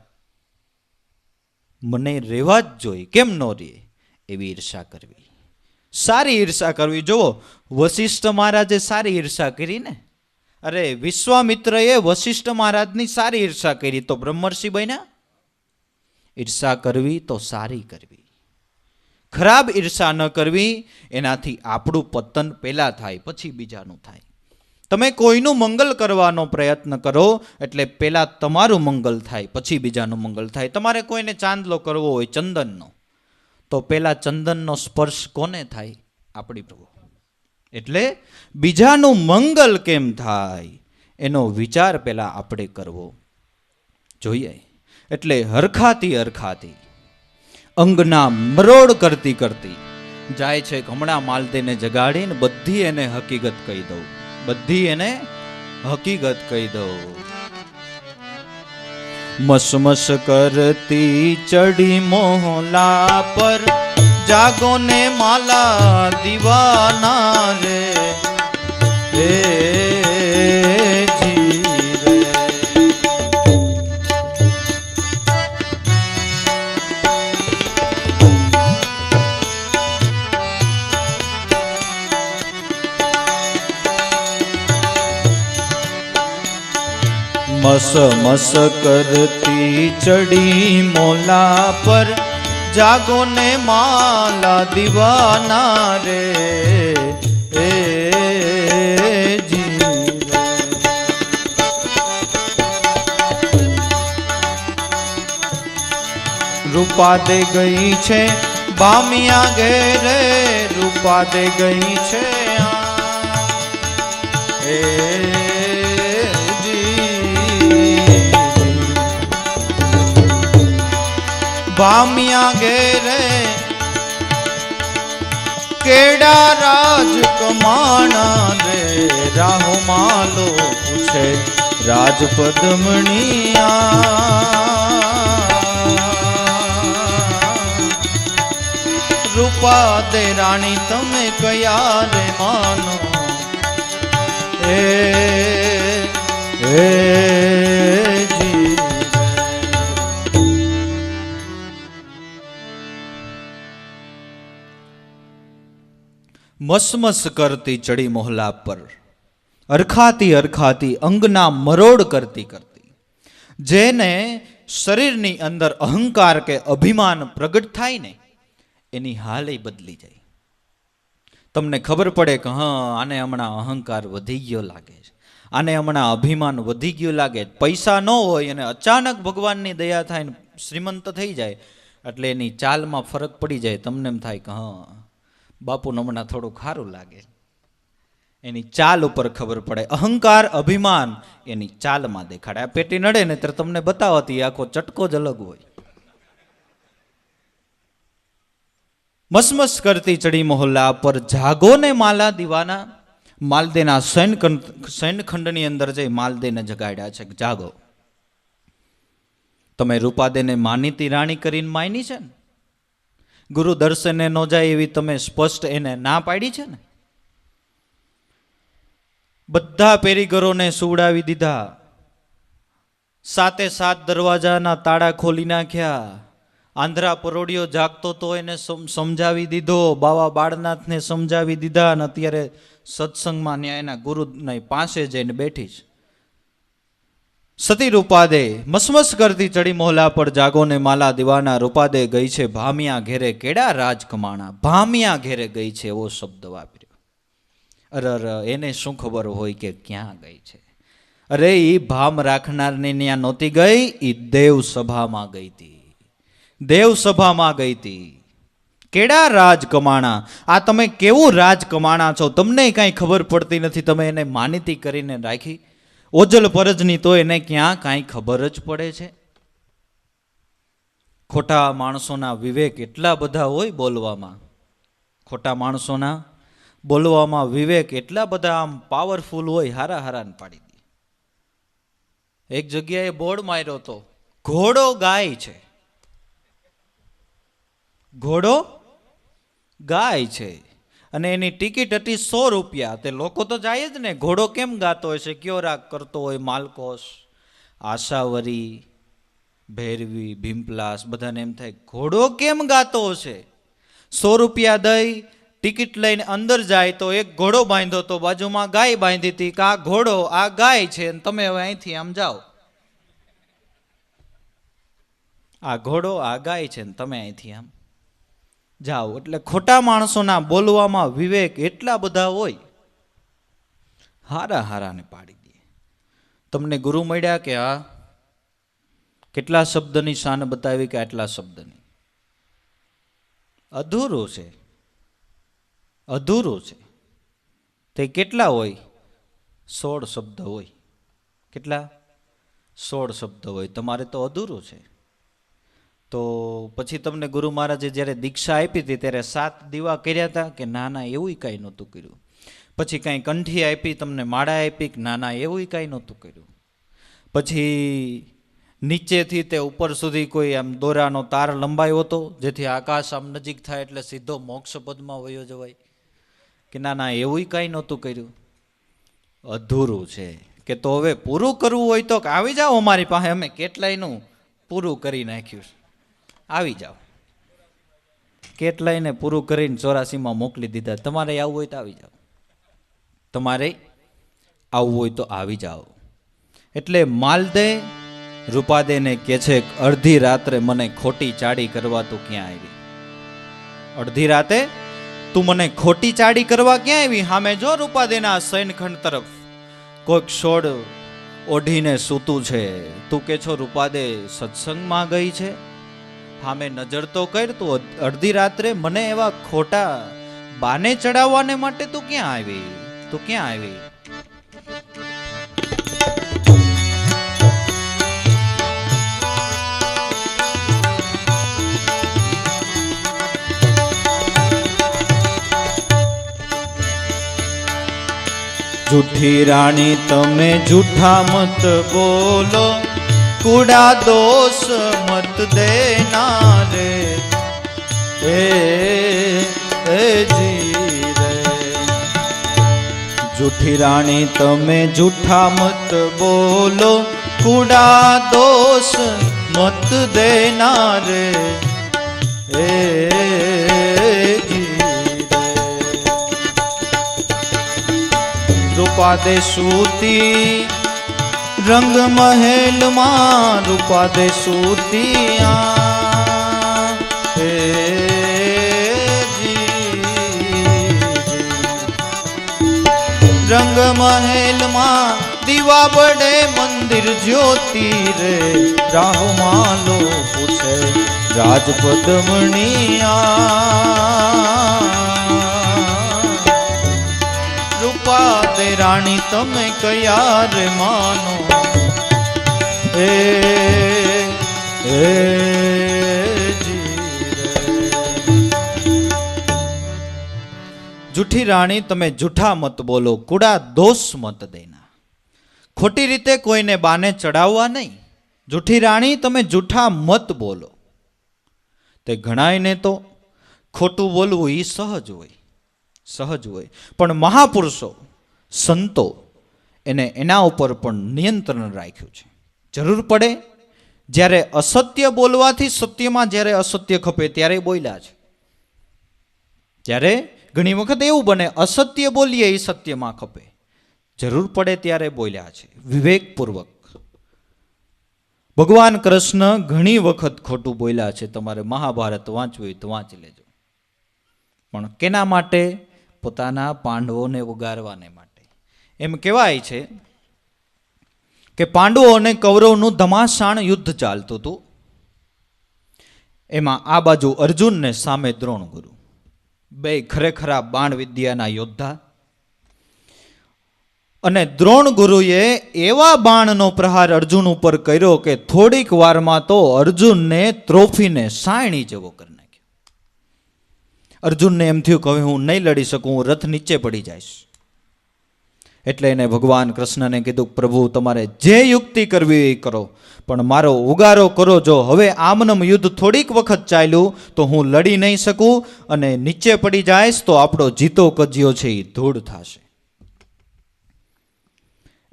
મને રહેવા જ જોઈએ, કેમ ન રહે? એવી ઈર્ષા કરવી, સારી ઈર્ષા કરવી. જુઓ, વશિષ્ઠ મહારાજે સારી ઈર્ષા કરી ને. અરે, વિશ્વામિત્રએ વશિષ્ઠ મહારાજની સારી ઈર્ષા કરી તો બ્રહ્મર્ષિ બન્યા. ઈર્ષા કરવી તો સારી કરવી, ખરાબ ઈર્ષા ન કરવી. એનાથી આપણું પતન પહેલા થાય, પછી બીજાનું થાય. તમે કોઈનું મંગલ કરવાનો પ્રયત્ન કરો એટલે પહેલા તમારું મંગલ થાય, પછી બીજાનું મંગલ થાય. તમારે કોઈને ચાંદલો કરવો હોય ચંદનનો, તો પહેલા ચંદનનો સ્પર્શ કોને થાય? આપણી પ્રભુ. એટલે બીજાનું મંગલ કેમ થાય એનો વિચાર પહેલા આપણે કરવો જોઈએ. એટલે હરખાતી અંગના મરોડ કરતી જાય છે. હમણાં માલદેને જગાડીને બધી એને હકીકત કહી દઉં. મસ કરતી ચડી મોહલા પર, જાગો ને માલા દીવાના રે. મસ કરતી ચડી મોલા પર, જાગો ને માલા દીવાના રે. રૂપા દે ગઈ છે બામિયા ઘેરે, રૂપા દે ગઈ છે બામિયા ઘેરે. કેડા રાજ કમાણા રે, રાહુ માલો પૂછે રાજ પદ્મણિયા. રૂપા દે રાણી તમે કયા રે માનો? મસમસ કરતી ચડી મોહલા પર, અરખાતી અરખાતી અંગના મરોડ કરતી કરતી, જેને શરીરની અંદર અહંકાર કે અભિમાન પ્રગટ થાય ને એની હાલે બદલી જાય. તમને ખબર પડે કે હા આને હમણાં અહંકાર વધી ગયો લાગે છે, આને હમણાં અભિમાન વધી ગયું લાગે. પૈસા ન હોય અને અચાનક ભગવાનની દયા થાય ને શ્રીમંત થઈ જાય એટલે એની ચાલમાં ફરક પડી જાય. તમને એમ થાય કે હા બાપુને હમણાં થોડું ખારું લાગે. એની ચાલ ઉપર ખબર પડે. અહંકાર અભિમાન એની ચાલમાં દેખાડે. આ પેટી નડે ને ત્યારે તમને બતાવતી આખો ચટકો જ અલગ હોય. મસમસ કરતી ચડી મોહલ્લા પર, જાગો ને માલા દીવાના. માલદેના સૈનખંડની અંદર જઈ માલદેને જગાડ્યા છે, જાગો. તમે રૂપાદેને માનીતી રાણી કરીને માની છે ને, ગુરુ દર્શને ન જાય એવી તમે સ્પષ્ટ એને ના પાડી છે ને. બધા પેરીગરોને સુવડાવી દીધા, 7 દરવાજાના તાળા ખોલી નાખ્યા. આંધ્રા પરોડિયો જાગતો તો એને સમજાવી દીધો, બાવા બાળનાથને સમજાવી દીધા, અને અત્યારે સત્સંગમાં ન્યાયના ગુરુ પાસે જઈને બેઠી છે. સતી રૂપાદે મસમસ કરતી ચડી મોહલા પર, જાગો ને માલા દીવાના. રૂપાદે ગઈ છે ભામિયા ઘેરે, કેડા રાજ કમાણા. ભામિયા ઘેરે ગઈ છે એવો શબ્દ વાપર્યો. અરે એને શું ખબર હોય કે ક્યાં ગઈ છે? અરે એ ભામ રાખનારની ત્યાં નહોતી ગઈ, એ દેવ સભામાં ગઈ હતી. દેવ સભામાં ગઈ હતી. કેડા રાજ કમાણા. આ તમે કેવું રાજ કમાણા છો, તમને કાંઈ ખબર પડતી નથી. તમે એને માનીતી કરીને રાખી ઓજલ પરજની, તો એને ક્યાં કાંઈ ખબર જ પડે છે? ખોટા માણસોના વિવેક એટલા બધા હોય બોલવામાં. ખોટા માણસોના બોલવામાં વિવેક એટલા બધા આમ પાવરફુલ હોય, હારા હારાને પાડી દે. એક જગ્યાએ બોર્ડ માર્યો હતો, ઘોડો ગાય છે. ઘોડો ગાય છે અને એની ટિકિટ હતી 100 રૂપિયા. તે લોકો તો જાય જ ને. ઘોડો કેમ ગાતો હોય છે? કયો રાગ કરતો હોય? માલકોસ, આશાવરી, ભૈરવી, ભીમપ્લાસ. બધાને એમ થાય ઘોડો કેમ ગાતો હશે? 100 રૂપિયા દઈ ટિકિટ લઈને અંદર જાય તો એક ઘોડો બાંધ્યો તો, બાજુમાં ગાય બાંધી હતી કે આ ઘોડો આ ગાય છે, તમે હવે અહીંથી આમ જાઓ. આ ઘોડો આ ગાય છે ને તમે અહીંથી આમ જાઓ. એટલે ખોટા માણસોના બોલવામાં વિવેક એટલા બધા હોય, હારા હારાને પાડી દે. તમને ગુરુ મળ્યા કે હા કેટલા શબ્દની શાન બતાવી કે આટલા શબ્દની? અધૂરું છે, અધૂરું છે. તે કેટલા હોય? 16 શબ્દ હોય. કેટલા? 16 શબ્દ હોય. તમારે તો અધૂરું છે. તો પછી તમને ગુરુ મહારાજે જ્યારે દીક્ષા આપી હતી ત્યારે 7 દીવા કર્યા હતા કે ના ના એવું કાંઈ નહોતું કર્યું? પછી કાંઈ કંઠી આપી, તમને માળા આપી કે ના ના એવું કાંઈ નહોતું કર્યું? પછી નીચેથી તે ઉપર સુધી કોઈ આમ દોરાનો તાર લંબાયો હતો જેથી આકાશ આમ નજીક થાય એટલે સીધો મોક્ષ પદમાં વયો જવાય? કે ના ના એવું કાંઈ નહોતું કર્યું? અધૂરું છે. કે તો હવે પૂરું કરવું હોય તો આવી જાઓ અમારી પાસે, અમે કેટલાયનું પૂરું કરી નાખ્યું છે, આવી જાઓ. કેટલાયને પૂરું કરીને 84માં મોકલી દીધા. તમારે આવવું હોય તો આવી જાઓ, તમારે આવવું હોય તો આવી જાઓ. એટલે માલદે રૂપાદેને કહે છે અડધી રાત્રે મને ખોટી ચાડી કરવા તું ક્યાં આવી? અડધી રાતે તું મને ખોટી ચાડી કરવા ક્યાં આવી? સામે જો રૂપાદેના સૈનખંડ તરફ કોઈક છોડ ઓઢીને સૂતું છે. તું કે છો રૂપાદે સત્સંગમાં ગઈ છે? સામે નજર તો કર. તું અડધી રાત્રે મને એવા ખોટા બાને ચડાવવાને માટે તું ક્યાં આવી? તું ક્યાં આવી? જૂઠી રાણી તમે જૂઠા મત બોલો, કુડા દોષ મત દેના રે. એ જી રે જૂઠી રાણી તમે જૂઠા મત બોલો, કુડા દોષ મત દેના રે. એ જી રે રૂપા દે સૂતી રંગ મહેલમાં રૂપા દે સૂતિયા હે રંગ મહેલમાં દીવા બડે મંદિર જ્યોતિ રે રાહુ માલો પૂછે રાજપદમણિયા રૂપા દે રાણી તમે કયા રે માનો હે જૂઠી રાણી તમે જૂઠા મત બોલો, કુડા દોષ મત દેના. ખોટી રીતે કોઈને બાને ચડાવવા નહીં. જૂઠી રાણી તમે જૂઠા મત બોલો. તે ઘણાયને તો ખોટું બોલવું એ સહજ હોય, સહજ હોય, પણ મહાપુરુષો સંતો એને એના ઉપર પણ નિયંત્રણ રાખ્યું છે. જરૂર પડે જ્યારે અસત્ય બોલવાથી સત્યમાં જ્યારે અસત્ય ખપે ત્યારે બોલ્યા છે. ત્યારે ઘણી વખત એવું બને અસત્ય બોલીએ એ સત્યમાં ખપે, જરૂર પડે ત્યારે બોલ્યા છે વિવેકપૂર્વક. ભગવાન કૃષ્ણ ઘણી વખત ખોટું બોલ્યા છે. તમારે મહાભારત વાંચવું હોય તો વાંચી લેજો. પણ કેના માટે? પોતાના પાંડવોને ઉગારવાને માટે. એમ કહેવાય છે કે પાંડવો અને કૌરવનું ધમાસાણ યુદ્ધ ચાલતું હતું. એમાં આ બાજુ અર્જુન ને સામે દ્રોણ ગુરુ, બે ખરેખરા બાણ વિદ્યાના યોદ્ધા. અને દ્રોણ ગુરુએ એવા બાણનો પ્રહાર અર્જુન ઉપર કર્યો કે થોડીક વારમાં તો અર્જુનને ત્રોફીને સાયણી જેવો કરી નાખ્યો. અર્જુનને એમ થયું કે હવે હું નહીં લડી શકું, હું રથ નીચે પડી જઈશ. એટલે એને ભગવાન કૃષ્ણને કીધું, પ્રભુ તમારે જે યુક્તિ કરવી એ કરો, પણ મારો ઉગારો કરો. જો હવે આમનમ યુદ્ધ થોડીક વખત ચાલ્યું તો હું લડી નહીં શકું, અને નીચે પડી જઈશ તો આપણો જીતો કજિયો છે એ ધૂળ થશે.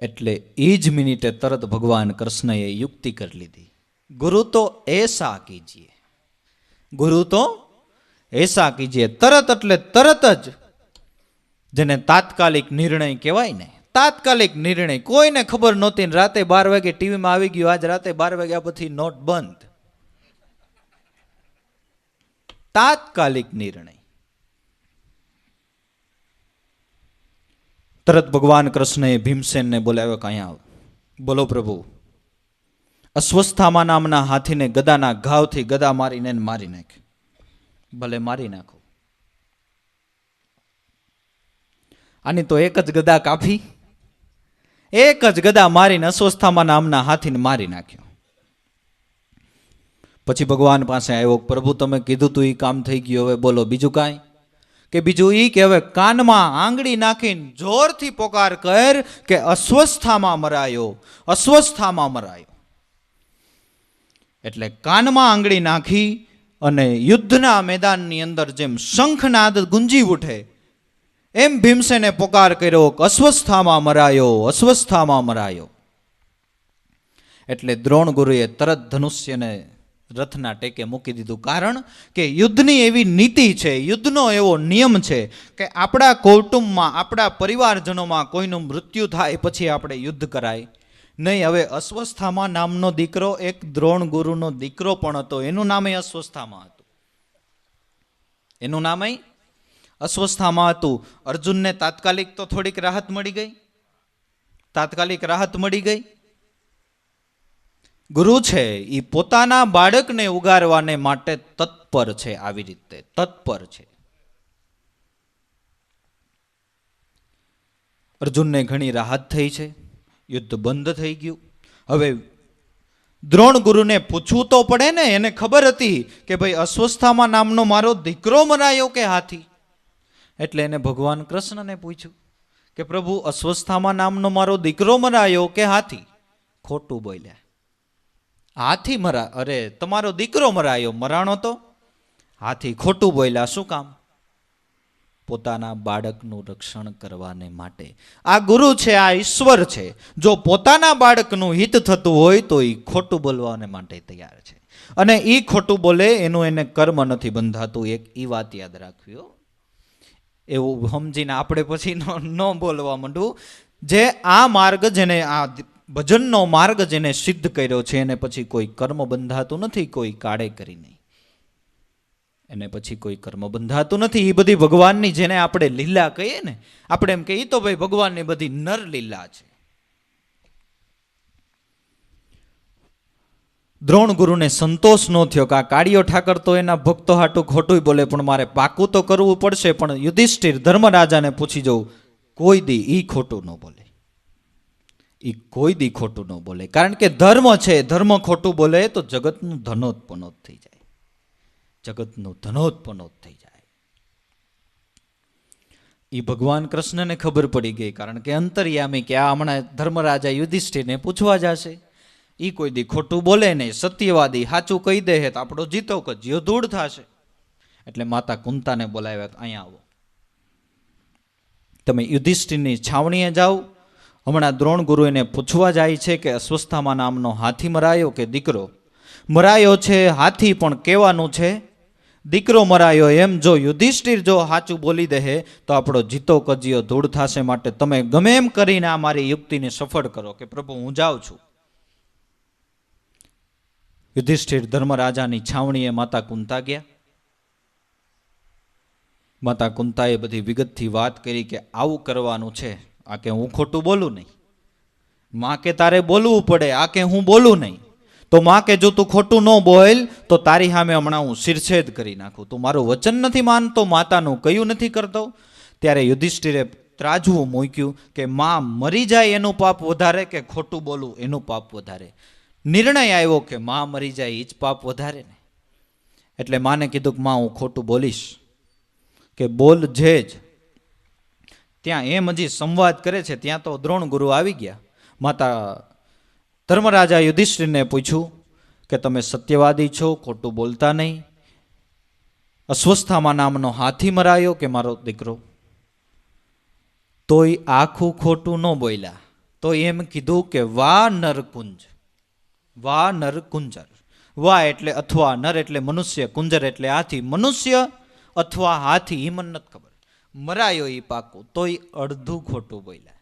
એટલે એ જ મિનિટે તરત ભગવાન કૃષ્ણએ યુક્તિ કરી લીધી. ગુરુ તો એસા કીજીએ, ગુરુ તો એસા કીજીએ. તરત એટલે તરત જ, જેને તાત્કાલિક નિર્ણય કહેવાય ને, તાત્કાલિક નિર્ણય. કોઈને ખબર નહોતી, રાતે 12 વાગે ટીવીમાં આવી ગયું, આજ રાતે 12 વાગ્યા પછી નોટ બંધ. તાત્કાલિક નિર્ણય. તરત ભગવાન કૃષ્ણએ ભીમસેનને બોલાવ્યો, કहीं આવ. બોલો પ્રભુ, અસ્વસ્થામા નામના હાથીને ગદાના ઘાવથી ગદા મારીને મારી નાખ. ભલે મારી નાખો. આની તો એક જ ગદા કાફી. એક જ ગદા મારીને અસ્વસ્થામા નામના હાથીને મારી નાખ્યો. પછી ભગવાન પાસે આવ્યો, પ્રભુ તમે કીધું તું એ કામ થઈ ગયું, હવે બોલો બીજું કાંઈ? કે બીજું એ કે હવે કાનમાં આંગળી નાખીને જોરથી પોકાર કર કે અસ્વસ્થામાં મરાયો, અસ્વસ્થામાં મરાયો. એટલે કાનમાં આંગળી નાખી અને યુદ્ધના મેદાનની અંદર જેમ શંખનાદ ગુંજી ઉઠે એમ ભીમસેને પોકાર કર્યો, અસ્વસ્થામાં મરાયો, અસ્વસ્થામાં મરાયો. એટલે દ્રોણ ગુરુએ તરત ધનુષ્યને રથના ટેકે મૂકી દીધું. કારણ કે યુદ્ધની એવી નીતિ છે, યુદ્ધનો એવો નિયમ છે કે આપણા કૌટુંબમાં, આપણા પરિવારજનોમાં કોઈનું મૃત્યુ થાય પછી આપણે યુદ્ધ કરાય નહીં. હવે અસ્વસ્થામાં નામનો દીકરો એક દ્રોણ ગુરુનો દીકરો પણ હતો, એનું નામે અસ્વસ્થામાં હતું, એનું નામે અસ્વસ્થામાં હતું. અર્જુનને તાત્કાલિક તો થોડીક રાહત મળી ગઈ, તાત્કાલિક રાહત મળી ગઈ. ગુરુ છે એ પોતાના બાળકને ઉગારવાને માટે તત્પર છે, આવી રીતે તત્પર છે. અર્જુનને ઘણી રાહત થઈ છે, યુદ્ધ બંધ થઈ ગયું. હવે દ્રોણ ગુરુને પૂછવું તો પડે ને, એને ખબર હતી કે ભાઈ અસ્વસ્થામાં નામનો મારો દીકરો મરાયો કે હાથી. એટલે એને ભગવાન કૃષ્ણને પૂછ્યું કે પ્રભુ અસ્વસ્થામાં નામનો મારો દીકરો મરાયો કે હાથી? ખોટું બોલ્યા, હાથી મરા, અરે તમારો દીકરો મરાયો, મરાણો તો હાથી. ખોટું બોલ્યા, શું કામ? પોતાના બાળકનું રક્ષણ કરવાને માટે. આ ગુરુ છે, આ ઈશ્વર છે. જો પોતાના બાળકનું હિત થતું હોય તો એ ખોટું બોલવાને માટે તૈયાર છે. અને એ ખોટું બોલે એનું એને કર્મ નથી બંધાતું. એક એ વાત યાદ રાખવી. એવું સમજીને આપણે પછી ન બોલવા માંડવું. જે આ માર્ગ, જેને આ ભજનનો માર્ગ જેને સિદ્ધ કર્યો છે, એને પછી કોઈ કર્મ બંધાતું નથી, કોઈ કાળે કરી નહીં, એને પછી કોઈ કર્મ બંધાતું નથી. એ બધી ભગવાનની, જેને આપણે લીલા કહીએ ને, આપણે એમ કહીએ તો ભાઈ ભગવાનની બધી નર લીલા છે. દ્રોણ ગુરુને સંતોષ ન થયો કે આ કાળિયો ઠાકર તો એના ભક્તો હાટું ખોટું બોલે, પણ મારે પાકું તો કરવું પડશે. પણ યુધિષ્ઠિર ધર્મરાજાને પૂછી જવું, કોઈ દી ઈ ખોટું ન બોલે, ઈ કોઈ દી ખોટું ન બોલે. કારણ કે ધર્મ છે, ધર્મ ખોટું બોલે તો જગતનું ધનોત્પનોત થઈ જાય, જગતનું ધનોત્પનોત થઈ જાય. એ ભગવાન કૃષ્ણને ખબર પડી ગઈ, કારણ કે અંતર્યામી કે આ હમણાં ધર્મરાજા યુધિષ્ઠિરને પૂછવા જશે, એ કોઈ દી ખોટું બોલે નહીં, સત્યવાદી, સાચું કહી દે તો આપણો જીતો કજિયો ધૂળ થશે. એટલે માતા કુંતાને બોલાવ્યા, અહીંયા આવો, તમે યુધિષ્ઠિરની છાવણીએ જાઓ. હમણાં દ્રોણ ગુરુ એને પૂછવા જાય છે કે અસ્વસ્થામા નામનો હાથી મરાયો કે દીકરો મરાયો છે? હાથી પણ કહેવાનું છે દીકરો મરાયો. એમ જો યુધિષ્ઠિર જો સાચું બોલી દે તો આપણો જીતો કજિયો ધૂળ થશે. માટે તમે ગમે એમ કરીને આ મારી યુક્તિને સફળ કરો કે પ્રભુ હું જાઉં છું. યુધિષ્ઠિર ધર્મરાજાની છાવણીએ માતા કુંતા ગયા. માતા કુંતાએ બધી વિગતથી વાત કરી કે આવું કરવાનું છે, આ કે હું ખોટું બોલું નહીં. માં કે તારે બોલવું પડે, આ કે હું બોલું નહીં. તો માં કે જો તું ખોટું ન બોલ તો તારી સામે હમણાં હું શિરછેદ કરી નાખું. તું મારું વચન નથી માનતો, માતાનું કયું નથી કરતો. ત્યારે યુધિષ્ઠિરે ત્રાજવું મૂક્યું કે માં મરી જાય એનું પાપ વધારે કે ખોટું બોલવું એનું પાપ વધારે. નિર્ણય આવ્યો કે માં મરી જાય એ જ પાપ વધારે ને. એટલે માને કીધું કે માં હું ખોટું બોલીશ, કે બોલ જે જ. ત્યાં એમ હજી સંવાદ કરે છે, ત્યાં તો દ્રોણ ગુરુ આવી ગયા. માતા ધર્મરાજા યુધિષ્ઠિરને પૂછ્યું કે તમે સત્યવાદી છો, ખોટું બોલતા નહીં. અસ્વસ્થામા નામનો હાથી મરાયો કે મારો દીકરો? તોય આખું ખોટું ન બોલ્યા. તો એમ કીધું કે વા નરકુંજ, વા નરકુંજર. વા એટલે અથવા, નર એટલે મનુષ્ય, કુંજર એટલે હાથી. મનુષ્ય અથવા હાથી એ મને નથી ખબર, મરાયો એ પાકું. તોય અડધું ખોટું બોલ્યા,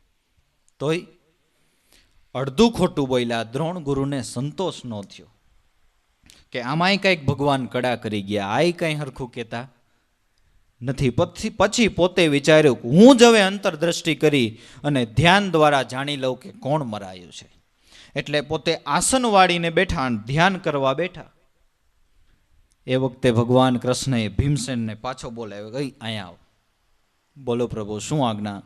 તોય અડધું ખોટું બોલ્યા. દ્રોણ ગુરુને સંતોષ ન થયો કે આમાંય કંઈક ભગવાન કડા કરી ગયા, આ કંઈ હરખું કહેતા નથી. પછી પોતે વિચાર્યું કે હું જ હવે અંતરદ્રષ્ટિ કરી અને ધ્યાન દ્વારા જાણી લઉં કે કોણ મરાયું છે. એટલે પોતે આસન વાળીને બેઠા, ધ્યાન કરવા બેઠા. એ વખતે ભગવાન કૃષ્ણએ ભીમસેનને પાછો બોલાવ્યો, ગઈ અહીંયા આવો. બોલો પ્રભુ શું આજ્ઞા?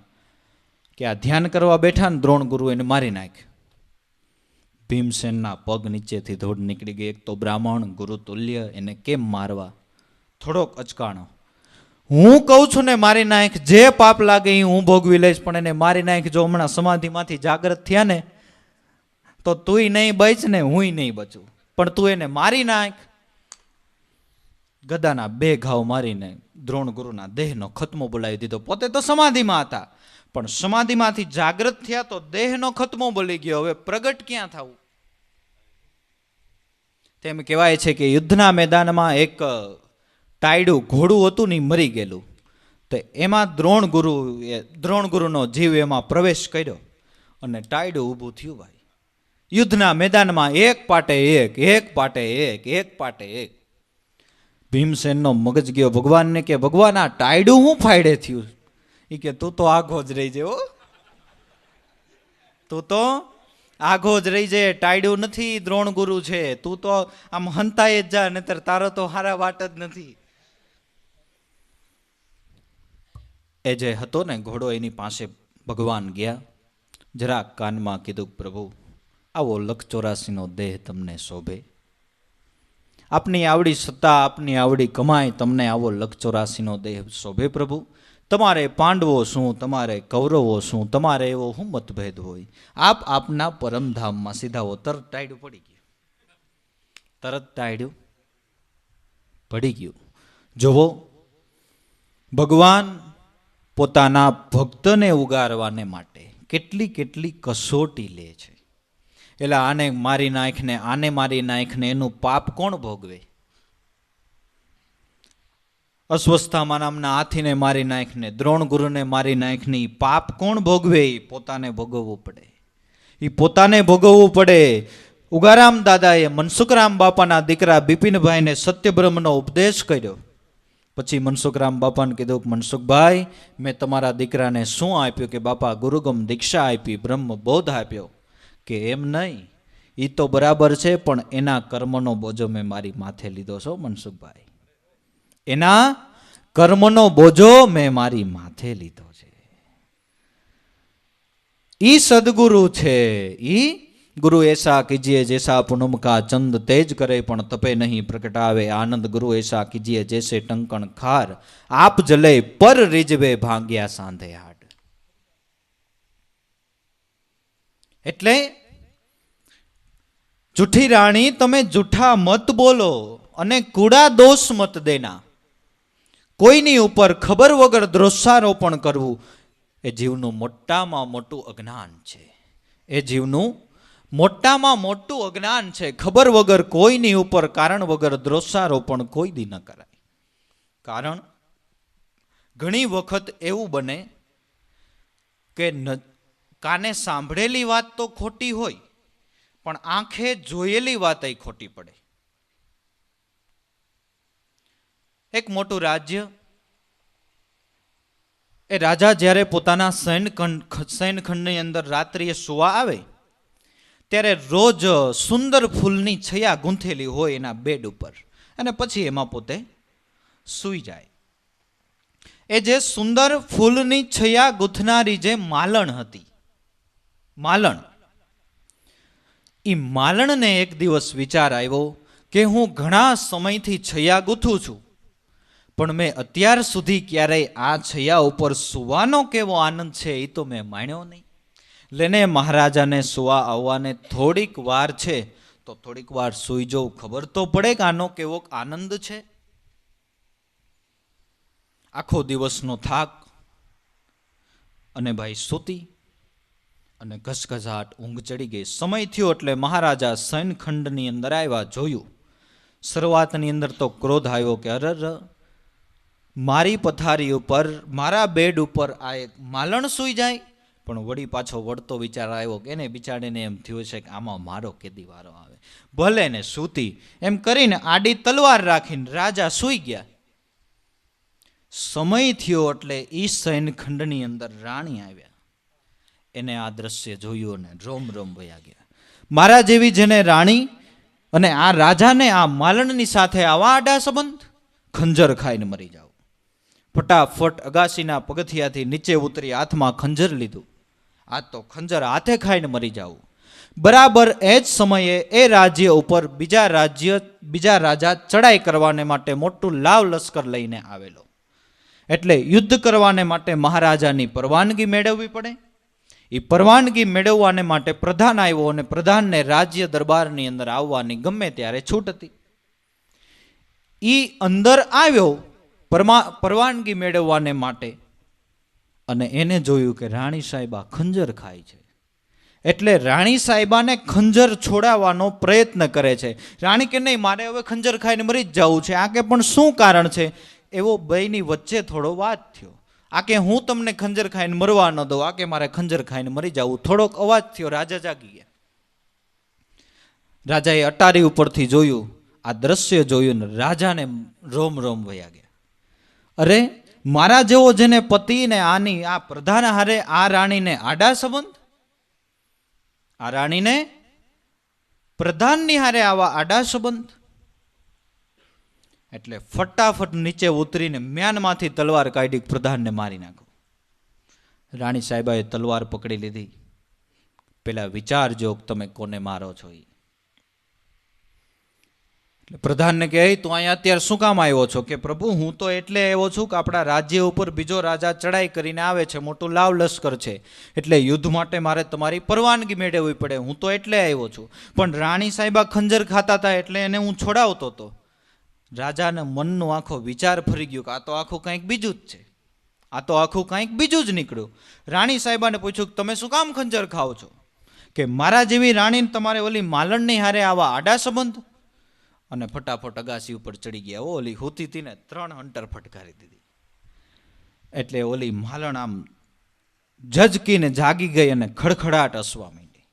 કે આ ધ્યાન કરવા બેઠા ને દ્રોણ ગુરુ એને મારી નાખ્યો. ભીમસેનના પગ નીચેથી ધોડ નીકળી ગઈ. એક તો બ્રાહ્મણ ગુરુ તુલ્ય, એને કેમ મારવા? થોડોક અચકાણો. હું કહું છું ને મારી નાખ, જે પાપ લાગે એ હું ભોગવી લઈશ, પણ એને મારી નાખ. જો હમણાં સમાધિમાંથી જાગૃત થયા ને તો તુંય નહીં બચ ને હુંય નહીં બચું, પણ તું એને મારી નાખ. ગદાના 2 ઘાવ મારીને દ્રોણ ગુરુના દેહનો ખતમો બોલાવી દીધો. પોતે તો સમાધિમાં હતા, પણ સમાધિમાંથી જાગૃત થયા તો દેહનો ખતમો બોલી ગયો. હવે પ્રગટ ક્યાં થવું? તેમ કહેવાય છે કે યુદ્ધના મેદાનમાં એક ટાયડું ઘોડું હતું ને મરી ગયેલું. તો એમાં દ્રોણ ગુરુનો જીવ એમાં પ્રવેશ કર્યો અને ટાયડું ઊભું થયું. ભાઈ યુદ્ધના મેદાનમાં એક પાટે એક પાટે એક પાટે એક. ભીમસેનનો મગજ ગયો ભગવાનને કે ભગવાન આ ટાયડું હું ફાયડે થયું? એ કે તું તો આઘો જ રહી જાય, તું તો આઘો જ રહી જાય. ટાયડું નથી, દ્રોણ ગુરુ છે. તું તો આમ હંતાય જ જા, નહીતર તારો તો હારા વાટ જ નથી. એ જે હતો ને ઘોડો, એની પાસે ભગવાન ગયા. જરાક કાનમાં કીધું, પ્રભુ આવો 184નો દેહ તમને શોભે? આપની આવડી સત્તા, આપની આવડી કમાઈ, તમને આવો 184નો દેહ શોભે પ્રભુ? તમારે પાંડવો શું, તમારે કૌરવો શું, તમારે એવો શું મતભેદ હોય? આપ આપના પરમધામમાં સીધા હો. તરત ટાયડું પડી ગયું, તરત ટાયડું પડી ગયું. જોવો, ભગવાન પોતાના ભક્તને ઉગારવાને માટે કેટલી કેટલી કસોટી લે છે. એટલે આને મારી નાખને, આને મારી નાખને, એનું પાપ કોણ ભોગવે? અસ્વસ્થામા નામના હાથીને મારી નાખને, દ્રોણ ગુરુને મારી નાખની પાપ કોણ ભોગવે? પોતાને ભોગવવું પડે, એ પોતાને ભોગવવું પડે. ઉગારામ દાદાએ મનસુખરામ બાપાના દીકરા બિપિનભાઈને સત્યબ્રહ્મનો ઉપદેશ કર્યો. પછી મનસુખરામ બાપાને કીધું, મનસુખભાઈ, મેં તમારા દીકરાને શું આપ્યું? કે બાપા ગુરુગમ દીક્ષા આપી, બ્રહ્મ બોધ આપ્યો. કે એમ નહીં, એ તો બરાબર છે, પણ એના કર્મનો બોજો મેં મારી માથે લીધો છો મનસુખભાઈ, એના કર્મનો બોજો મેં મારી માથે લીધો છે. ઈ સદગુરુ છે. ઈ ગુરુ એસા કીજીએ જૈસા પૂનમ કા ચંદ તેજ કરે પણ તપે નહીં પ્રગટાવે આનંદ. ગુરુ એસા કીજીએ જૈસે ટંકણ ખાર આપ જલે પર રીજવે ભાંગ્યા સાંધે હાડ. એટલે જૂઠી રાણી, તમે જૂઠા મત બોલો અને કૂડા દોષ મત દેના. કોઈની ઉપર ખબર વગર દોષારોપણ કરવું એ જીવનું મોટામાં મોટું અજ્ઞાન છે. એ જીવનું મોટામાં મોટું અજ્ઞાન છે. ખબર વગર કોઈની ઉપર કારણ વગર દોષારોપણ કોઈ દી ન કરાય. કારણ ઘણી વખત એવું બને કે કાને સાંભળેલી વાત તો ખોટી હોય, પણ આંખે જોયેલી વાત એ ખોટી પડે. એક મોટું રાજ્ય, એ રાજા જ્યારે પોતાના શયનખંડની અંદર રાત્રિએ સુવા આવે ત્યારે રોજ સુંદર ફૂલની છયા ગૂંથેલી હોય એના બેડ ઉપર, અને પછી એમાં પોતે સૂઈ જાય. એ જે સુંદર ફૂલની છયા ગૂંથનારી જે માલણ હતી, માલણ, એ માલણને એક દિવસ વિચાર આવ્યો કે હું ઘણા સમયથી છયા ગૂંથું છું, પણ મેં અત્યાર સુધી ક્યારેય આ છયા ઉપર સુવાનો કેવો આનંદ છે એ તો મેં માણ્યો નહીં. લેને મહારાજાને સુવા આવવાને થોડીક વાર છે, તો થોડીક વાર સૂઈ જવું, ખબર તો પડે કે આનો કેવો આનંદ છે. આખો દિવસનો થાક અને ભાઈ સૂતી અને ઘસઘસાટ ઊંઘ ચડી ગઈ. સમય થયો એટલે મહારાજા શયનખંડની અંદર આવ્યા. જોયું, શરૂઆતની અંદર તો ક્રોધ આવ્યો કે અરર, મારી પથારી ઉપર, મારા બેડ ઉપર આ એક માલણ સૂઈ જાય. પણ વળી પાછો વળતો વિચાર આવ્યો કે એને બિચારીને એમ થયું છે કે આમાં મારો કેદી વારો આવે, ભલે ને સૂતી. એમ કરીને આડી તલવાર રાખીને રાજા સૂઈ ગયા. સમય થયો એટલે ઈ શયનખંડની અંદર રાણી આવ્યા. એને આ દ્રશ્ય જોયું અને રોમ રોમ વયા ગયા. મારા જેવી જેને રાણી અને આ રાજાને આ માલણની સાથે આવા આડા સંબંધ, ખંજર ખાઈને મરી જાવ. ફટાફટ અગાસીના પગથિયાથી નીચે ઉતરી હાથમાં ખંજર લીધું. આ તો ખંજર હાથે ખાઈને મરી જાવ. બરાબર એ જ સમયે એ રાજ્ય ઉપર બીજા રાજા ચડાઈ કરવાને માટે મોટું લાવ લશ્કર લઈને આવેલો. એટલે યુદ્ધ કરવાને માટે મહારાજાની પરવાનગી મેળવવી પડે. એ પરવાનગી મેળવવાને માટે પ્રધાન આવ્યો અને પ્રધાનને રાજ્ય દરબારની અંદર આવવાની ગમે ત્યારે છૂટ હતી. એ અંદર આવ્યો પરવાનગી મેળવવાને માટે, અને એને જોયું કે રાણી સાહેબા ખંજર ખાય છે. એટલે રાણી સાહેબાને ખંજર છોડાવવાનો પ્રયત્ન કરે છે. રાણી કે નહીં, મારે હવે ખંજર ખાઈને મરી જ જવું છે. આ કે પણ શું કારણ છે? એવો બેયની વચ્ચે થોડો વાત થયો. આ કે હું તમને ખંજર ખાઈને મરવા ન દઉં, આ કે મારે ખંજર ખાઈને મરી જવું. થોડોક અવાજ થયો, રાજા જાગી ગયા. રાજાએ અટારી ઉપરથી જોયું, આ દ્રશ્ય જોયું ને રાજાને રોમ રોમ વયા ગયા. અરે, મારા જેવો જેને પતિ ને આની આ પ્રધાન હારે આ રાણીને આડા સંબંધ, આ રાણીને પ્રધાનની હારે આવા આડા સંબંધ. એટલે ફટાફટ નીચે ઉતરીને મ્યાનમાંથી તલવાર કાઢી પ્રધાનને મારી નાખો. રાણી સાહેબાએ તલવાર પકડી લીધી. પેલા વિચારજો તમે કોને મારો છો. એટલે પ્રધાનને કહે, તું અહીંયા અત્યારે શું કામ આવ્યો છો? કે પ્રભુ, હું તો એટલે આવ્યો છું કે આપણા રાજ્ય ઉપર બીજો રાજા ચડાઈ કરીને આવે છે, મોટું લાવ લશ્કર છે, એટલે યુદ્ધ માટે મારે તમારી પરવાનગી મેળવવી પડે. હું તો એટલે આવ્યો છું. પણ રાણી સાહેબા ખંજર ખાતા હતા એટલે એને હું છોડાવતો હતો. રાજાને મનનો આખો વિચાર ફરી ગયો કે આ તો આખું કંઈક બીજું જ છે, આ તો આખું કંઈક બીજું જ નીકળ્યું. રાણી સાહેબાને પૂછ્યું કે તમે શું કામ ખંજર ખાઓ છો? કે મારા જેવી રાણીને તમારે ઓલી માલણની હારે આવા આડા સંબંધ? અને ફટાફટ અગાસી ઉપર ચડી ગયા. ઓલી હોતી હતી ને 3 હંટર ફટકારી દીધી. એટલે ઓલી માલણ આમ ઝજકીને જાગી ગઈ અને ખડખડાટ હસવા માંડી.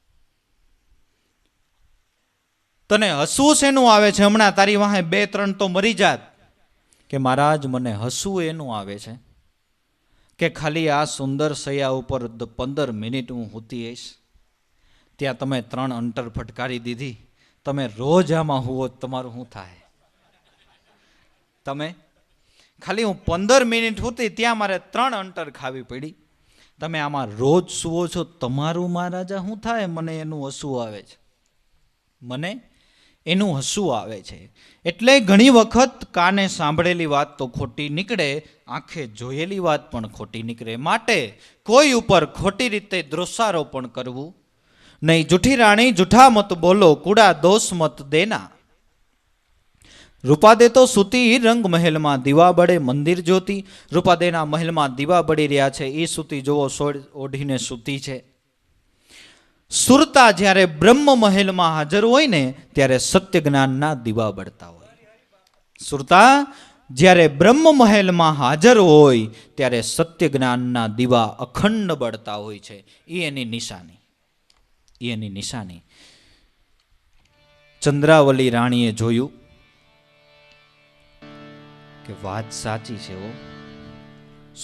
તને હસવું શેનું આવે છે? હમણાં તારી વાહે 2-3 તો મરી જાત. કે મહારાજ મને હસવું એનું આવે છે કે ખાલી આ સુંદર સૈયા ઉપર 15 મિનિટ હું હોતી હઈશ, ત્યાં તમે 3 અંટર ફટકારી દીધી. તમે રોજ આમાં હુવો તમારું શું થાય? તમે ખાલી હું 15 મિનિટ હોતી ત્યાં મારે 3 અંટર ખાવી પડી. તમે આમાં રોજ સુવો છો, તમારું મહારાજા શું થાય? મને એનું હસવું આવે છે, મને એનું હસવું આવે છે. એટલે ઘણી વખત કાને સાંભળેલી વાત તો ખોટી નીકળે, આંખે જોયેલી વાત પણ ખોટી નીકળે. માટે કોઈ ઉપર ખોટી રીતે દોષારોપણ કરવું નહીં. જૂઠી રાણી જૂઠા મત બોલો, કુડા દોષ મત દેના. રૂપાદે તો સૂતી રંગ મહેલમાં, દીવા બળે મંદિર જ્યોતિ. રૂપાદેના મહેલમાં દીવા બળી રહ્યા છે, એ સૂતી જોવો સોળ ઓઢીને સૂતી છે. સુરતા જ્યારે બ્રહ્મ મહેલમાં હાજર હોય ને ત્યારે સત્ય જ્ઞાનના દીવા બળતા હોય. સુરતા જ્યારે બ્રહ્મ મહેલમાં હાજર હોય ત્યારે સત્ય જ્ઞાનના દીવા અખંડ બળતા હોય છે. એ એની નિશાની, એ એની નિશાની. ચંદ્રાવલી રાણીએ જોયું કે વાત સાચી છે.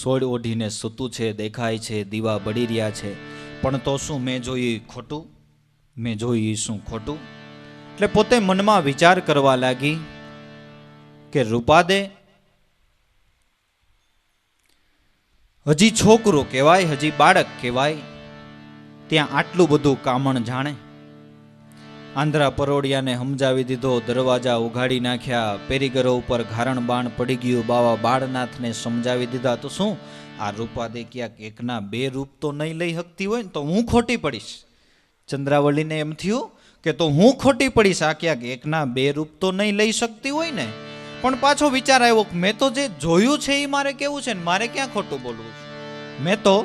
સોળ ઓઢીને સૂતું છે, દેખાય છે, દીવા બળી રહ્યા છે, પણ તો શું મેં જોયું ખોટું? મેં જોયું શું ખોટું? એટલે પોતે મનમાં વિચાર કરવા લાગી કે રૂપાદે હજી છોકરો કહેવાય, હજી બાળક કહેવાય, ત્યાં આટલું બધું કામણ જાણે. આંધ્રા પરોડિયાને સમજાવી દીધો, દરવાજા ઉઘાડી નાખ્યા, પેરીગરો ઉપર ઘારણ બાણ પડી ગયું, બાવા બાળનાથને સમજાવી દીધા. તો શું આ રૂપાદે ક્યાંક એકના 2 રૂપ તો નહીં લઈ શકતી હોય ને તો હું ખોટી પડીશ. ચંદ્રાવલીને એમ થયું કે તો હું ખોટી પડીશ, આ ક્યાંક એકના 2 રૂપ તો નહીં લઈ શકતી હોય ને. પણ પાછો વિચાર આવ્યો કે મેં તો જે જોયું છે એ મારે કેવું છે ને મારે ક્યાં ખોટું બોલવું છે? મેં તો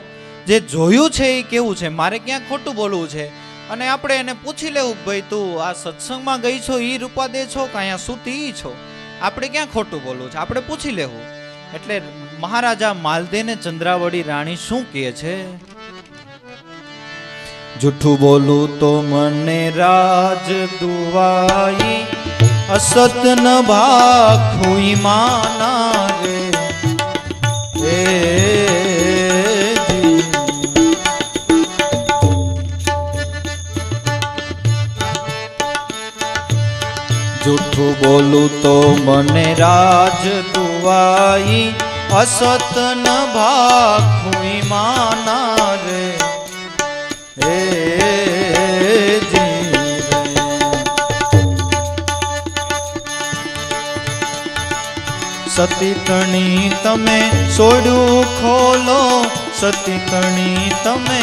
જે જોયું છે એ કેવું છે, મારે ક્યાં ખોટું બોલવું છે? અને આપણે એને પૂછી લેવું, ભાઈ તું આ સત્સંગમાં ગઈ છો એ રૂપાદે છો કે અહીંયા સૂતી છો? આપણે ક્યાં ખોટું બોલવું છે? આપણે પૂછી લેવું. એટલે મહારાજા માલદેને ચંદ્રાવળી રાણી શું કહે છે? જૂઠું બોલું તો મને રાજ દુવાઈ, અસત ન ભાખું માના રે. જૂઠું બોલું તો મને રાજ દુવાઈ, અસત ન ભાખું માના રે. સતી કણી તમે સોડું ખોલો, સતી કણી તમે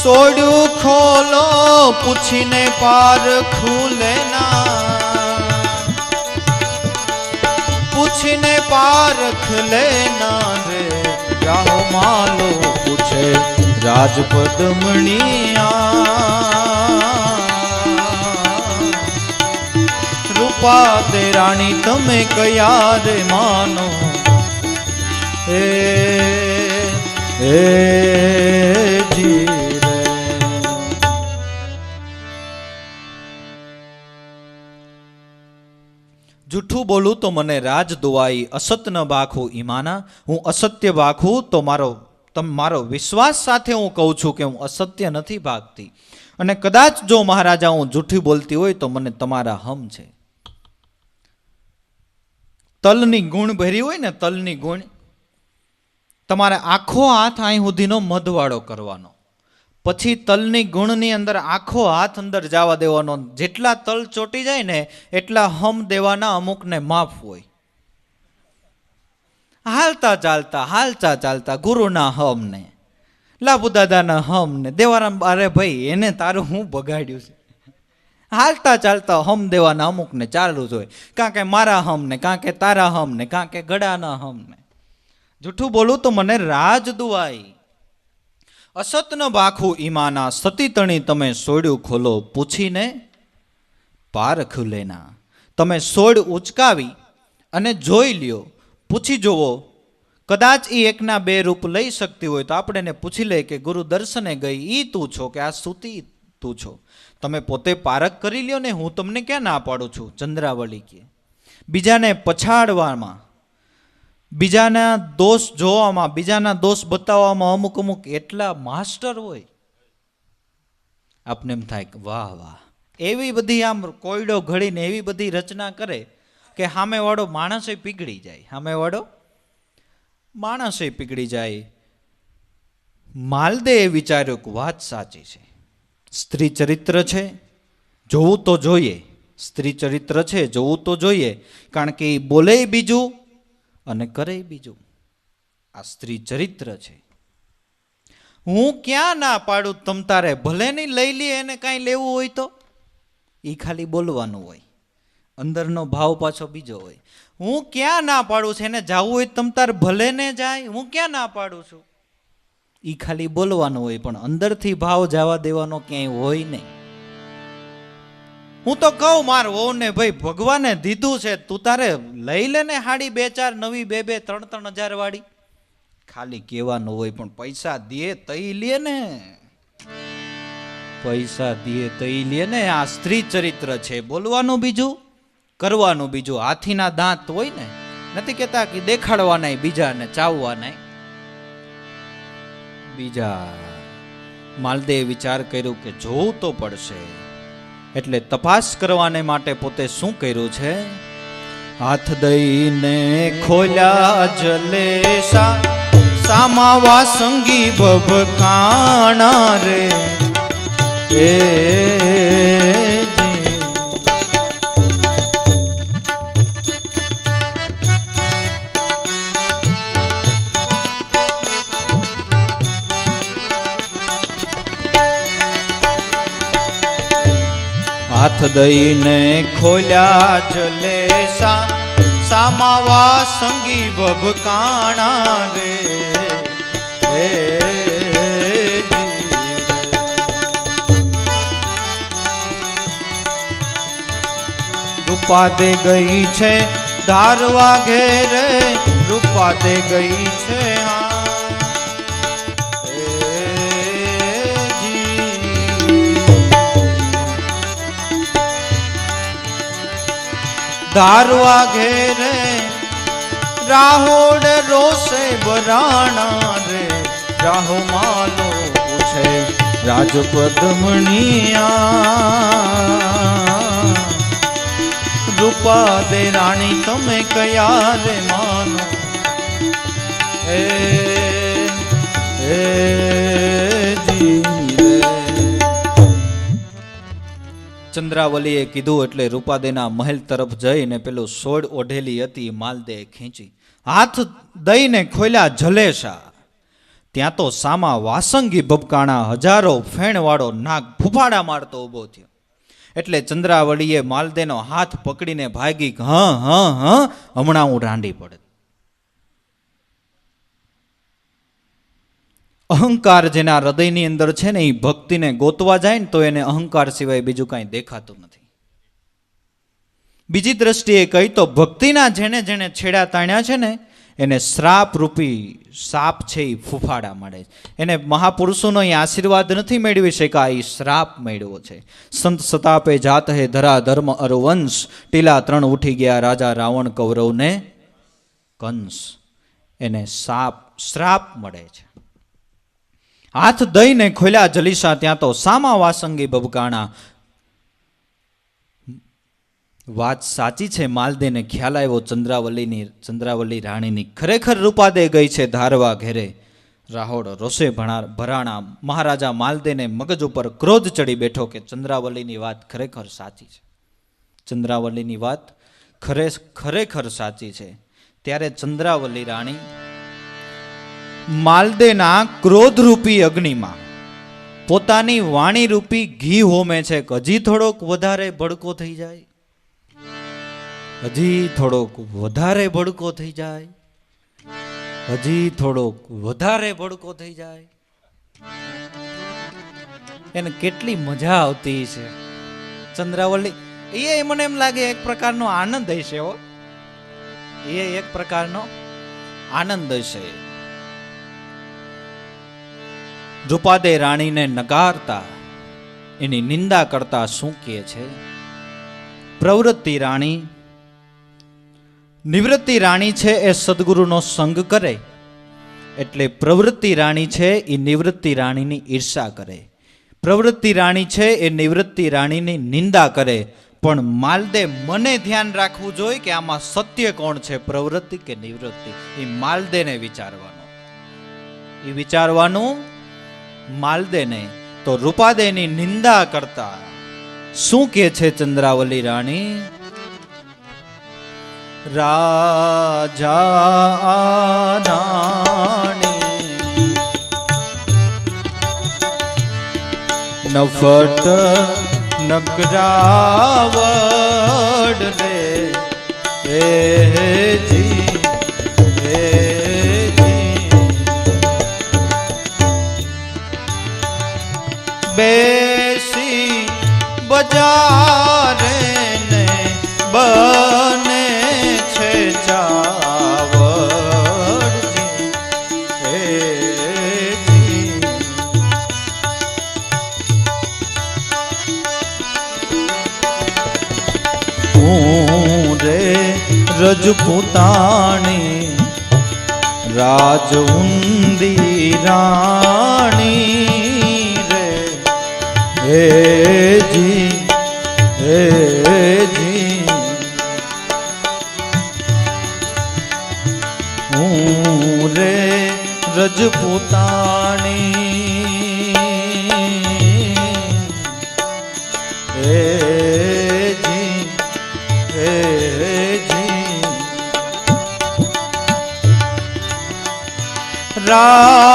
સોડું ખોલો, પૂછીને પાર ખુલે ના, પૂછીને પારખ લેના રે. જાઓ માલો પૂછે રાજપદમણિયા. રૂપાદે રાણી તમે કયા રે માનો? જી રે. જૂઠું બોલું તો મને રાજ દુવાઈ, અસત ન ભાખું ઈમાના. હું અસત્ય ભાખું તો મારો વિશ્વાસ સાથે હું કહું છું કે હું અસત્ય નથી ભાગતી. અને કદાચ જો મહારાજા હું જૂઠી બોલતી હોય તો મને તમારા હમ છે. તલની ગુણ ભરી હોય ને, તલની ગુણ, તમારે આખો હાથ અહીં સુધીનો મધવાળો કરવાનો, પછી તલની ગુણની અંદર આખો હાથ અંદર જવા દેવાનો. જેટલા તલ ચોટી જાય ને એટલા હમ દેવાના, અમુકને માફ હોય. હાલતા ચાલતા ગુરુના હમ ને, લાભુ દાદાના હમ ને દેવાના. અરે ભાઈ એને તારું હું બગાડ્યું છે? હાલતા ચાલતા હમ દેવાના અમુકને ચાલુ જ હોય. કાં કે મારા હમ ને, કાં કે તારા હમ ને, કાં કે ગળાના હમ ને. જૂઠું બોલું તો મને રાજ દુવાઈ, અસત ન ભાખું ઈમાના સતી તણી તમે સોડ્યું ખોલો પૂછીને પારખ લેના. તમે સોડ ઉચકાવી અને જોઈ લ્યો, પૂછી જોવો. કદાચ એ એકના બે રૂપ લઈ શકતી હોય તો આપણે એને પૂછી લઈએ કે ગુરુ દર્શને ગઈ ઈ તું છો કે આ સૂતી તું છો. તમે પોતે પારખ કરી લ્યો ને, હું તમને ક્યાં ના પાડું છું. ચંદ્રાવલી કે બીજાને પછાડવામાં, બીજાના દોષ જોવામાં, બીજાના દોષ બતાવવામાં અમુક અમુક એટલા માસ્ટર હોય, આપને એમ થાય કે વાહ વાહ, એવી બધી આમ કોયડો ઘડીને એવી બધી રચના કરે કે સામેવાળો માણસે પીગળી જાય, સામેવાળો માણસે પીગળી જાય. માલદેએ વિચાર્યું કે વાત સાચી છે, સ્ત્રી ચરિત્ર છે, જોવું તો જોઈએ. સ્ત્રી ચરિત્ર છે, જોવું તો જોઈએ, કારણ કે એ બોલે બીજું અને કરે બીજું. આ સ્ત્રી ચરિત્ર છે. હું ક્યાં ના પાડું, તમ તારે ભલે નહીં લઈ લે, એને કાંઈ લેવું હોય તો. એ ખાલી બોલવાનું હોય, અંદરનો ભાવ પાછો બીજો હોય. હું ક્યાં ના પાડું છું, એને જવું હોય તમ તારે ભલે ને જાય, હું ક્યાં ના પાડું છું. એ ખાલી બોલવાનું હોય, પણ અંદરથી ભાવ જવા દેવાનો ક્યાંય હોય નહીં. હું તો કહું માર વહુને, ભાઈ ભગવાને દીધું છે, તું તારે લઈ લે ને હાડી 2-4 નવી 2-2, 3-3 હજાર વાળી. ખાલી કહેવાનું હોય, પણ પૈસા દે તઈ લે ને, પૈસા દે તઈ લે ને. આ સ્ત્રી ચરિત્ર છે, બોલવાનું બીજું, કરવાનું બીજું. હાથીના દાંત હોય ને, નથી કહેતા કે દેખાડવાના બીજાને, ચાવવાના બીજા. માલદેએ વિચાર કર્યો કે જોવું તો પડશે, એટલે તપાસ કરવાને માટે પોતે શું કર્યું છે, હાથ દઈને ખોલ્યા જલેસા, સામા વાસંગી ભભકાણા રે. હાથ દઈને ખોલ્યા જલેસા, સામા વાસંગી ભભકાણા રે. રૂપા દે ગઈ છે ધારવા ઘેરે, રૂપા દે ગઈ છે ધારવા ઘેરે. રાહોડ રોસે બરાણા રે, રાહો માલો પૂછે રાજપદમણિયા. રૂપા દે રાણી તમે કયા રે માનો. ચંદ્રાવલીએ કીધું એટલે રૂપાદેના મહેલ તરફ જઈને પેલું સોડ ઓઢેલી હતી માલદેએ ખેંચી, હાથ દઈને ખોલ્યા જલેસા. ત્યાં તો સામા વાસંગી ભબકાણા, હજારો ફેણવાળો નાગ ફૂફાડા મારતો ઊભો થયો. એટલે ચંદ્રાવલીએ માલદેનો હાથ પકડીને ભાગી, હમણાં હું રાંડી પડે. અહંકાર જેના હૃદયની અંદર છે ને, એ ભક્તિને ગોતવા જાય ને તો એને અહંકાર સિવાય બીજું કાંઈ દેખાતું નથી. બીજી દ્રષ્ટિએ કહી તો ભક્તિના જેને જેને છેડા તાણ્યા છે ને, એને શ્રાપ રૂપી સાપ છે એ ફૂફાડા મળે. એને મહાપુરુષોનો એ આશીર્વાદ નથી મેળવી શકા, એ શ્રાપ મેળવ્યો છે. સંત સતાપે જાત હે ધરા ધર્મ અરવંશ, ટીલા 3 ઉઠી ગયા રાજા રાવણ કૌરવને કંસ. એને શ્રાપ મળે છે. હાથ દઈને ખોલ્યા જલીસા, ત્યાં તો સામા વાસંગી ભબકાણા. વાત સાચી છે. માલદેને ખ્યાલ આવ્યો ચંદ્રાવલી રાણીની ખરેખર રૂપાદે ગઈ છે ધારવા ઘેરે. રાહોડ રોષે ભરાણા. મહારાજા માલદેને મગજ ઉપર ક્રોધ ચડી બેઠો કે ચંદ્રાવલીની વાત ખરેખર સાચી છે, ચંદ્રાવલીની વાત ખરેખર સાચી છે. ત્યારે ચંદ્રાવલી રાણી માલદેના ક્રોધરૂપી અગ્નિમાં પોતાની વાણી રૂપી ઘી હોમે છે કે હજી થોડોક વધારે ભડકો થઈ જાય, હજી થોડોક વધારે ભડકો થઈ જાય, હજી થોડોક વધારે ભડકો થઈ જાય. એને કેટલી મજા આવતી છે ચંદ્રાવલી. એ મને એમ લાગે એક પ્રકારનો આનંદ હશે હો, એ એક પ્રકારનો આનંદ હશે. રૂપાદે રાણીને નકારતા, એની નિંદા કરતા શું કહે છે? પ્રવૃત્તિ રાણી, નિવૃત્તિ રાણી છે એ સદગુરુનો સંગ કરે, એટલે પ્રવૃત્તિ રાણી છે એ નિવૃત્તિ રાણીની ઈર્ષા કરે. પ્રવૃત્તિ રાણી છે એ નિવૃત્તિ રાણીની નિંદા કરે. પણ માલદે મને ધ્યાન રાખવું જોઈએ કે આમાં સત્ય કોણ છે, પ્રવૃત્તિ કે નિવૃત્તિ? એ માલદેને વિચારવાનું, એ વિચારવાનું માલદેને. તો રૂપાદેની નિંદા કરતા શું કહે છે ચંદ્રાવલી રાણી? રાજા રાણી નફટ નકરાવડ રે જી બેસી બજારે ને બને છે ચાવડજી હું રે રજપૂતાણી રાજઉંદી રાણી રે જી હું રે રજપૂતાણી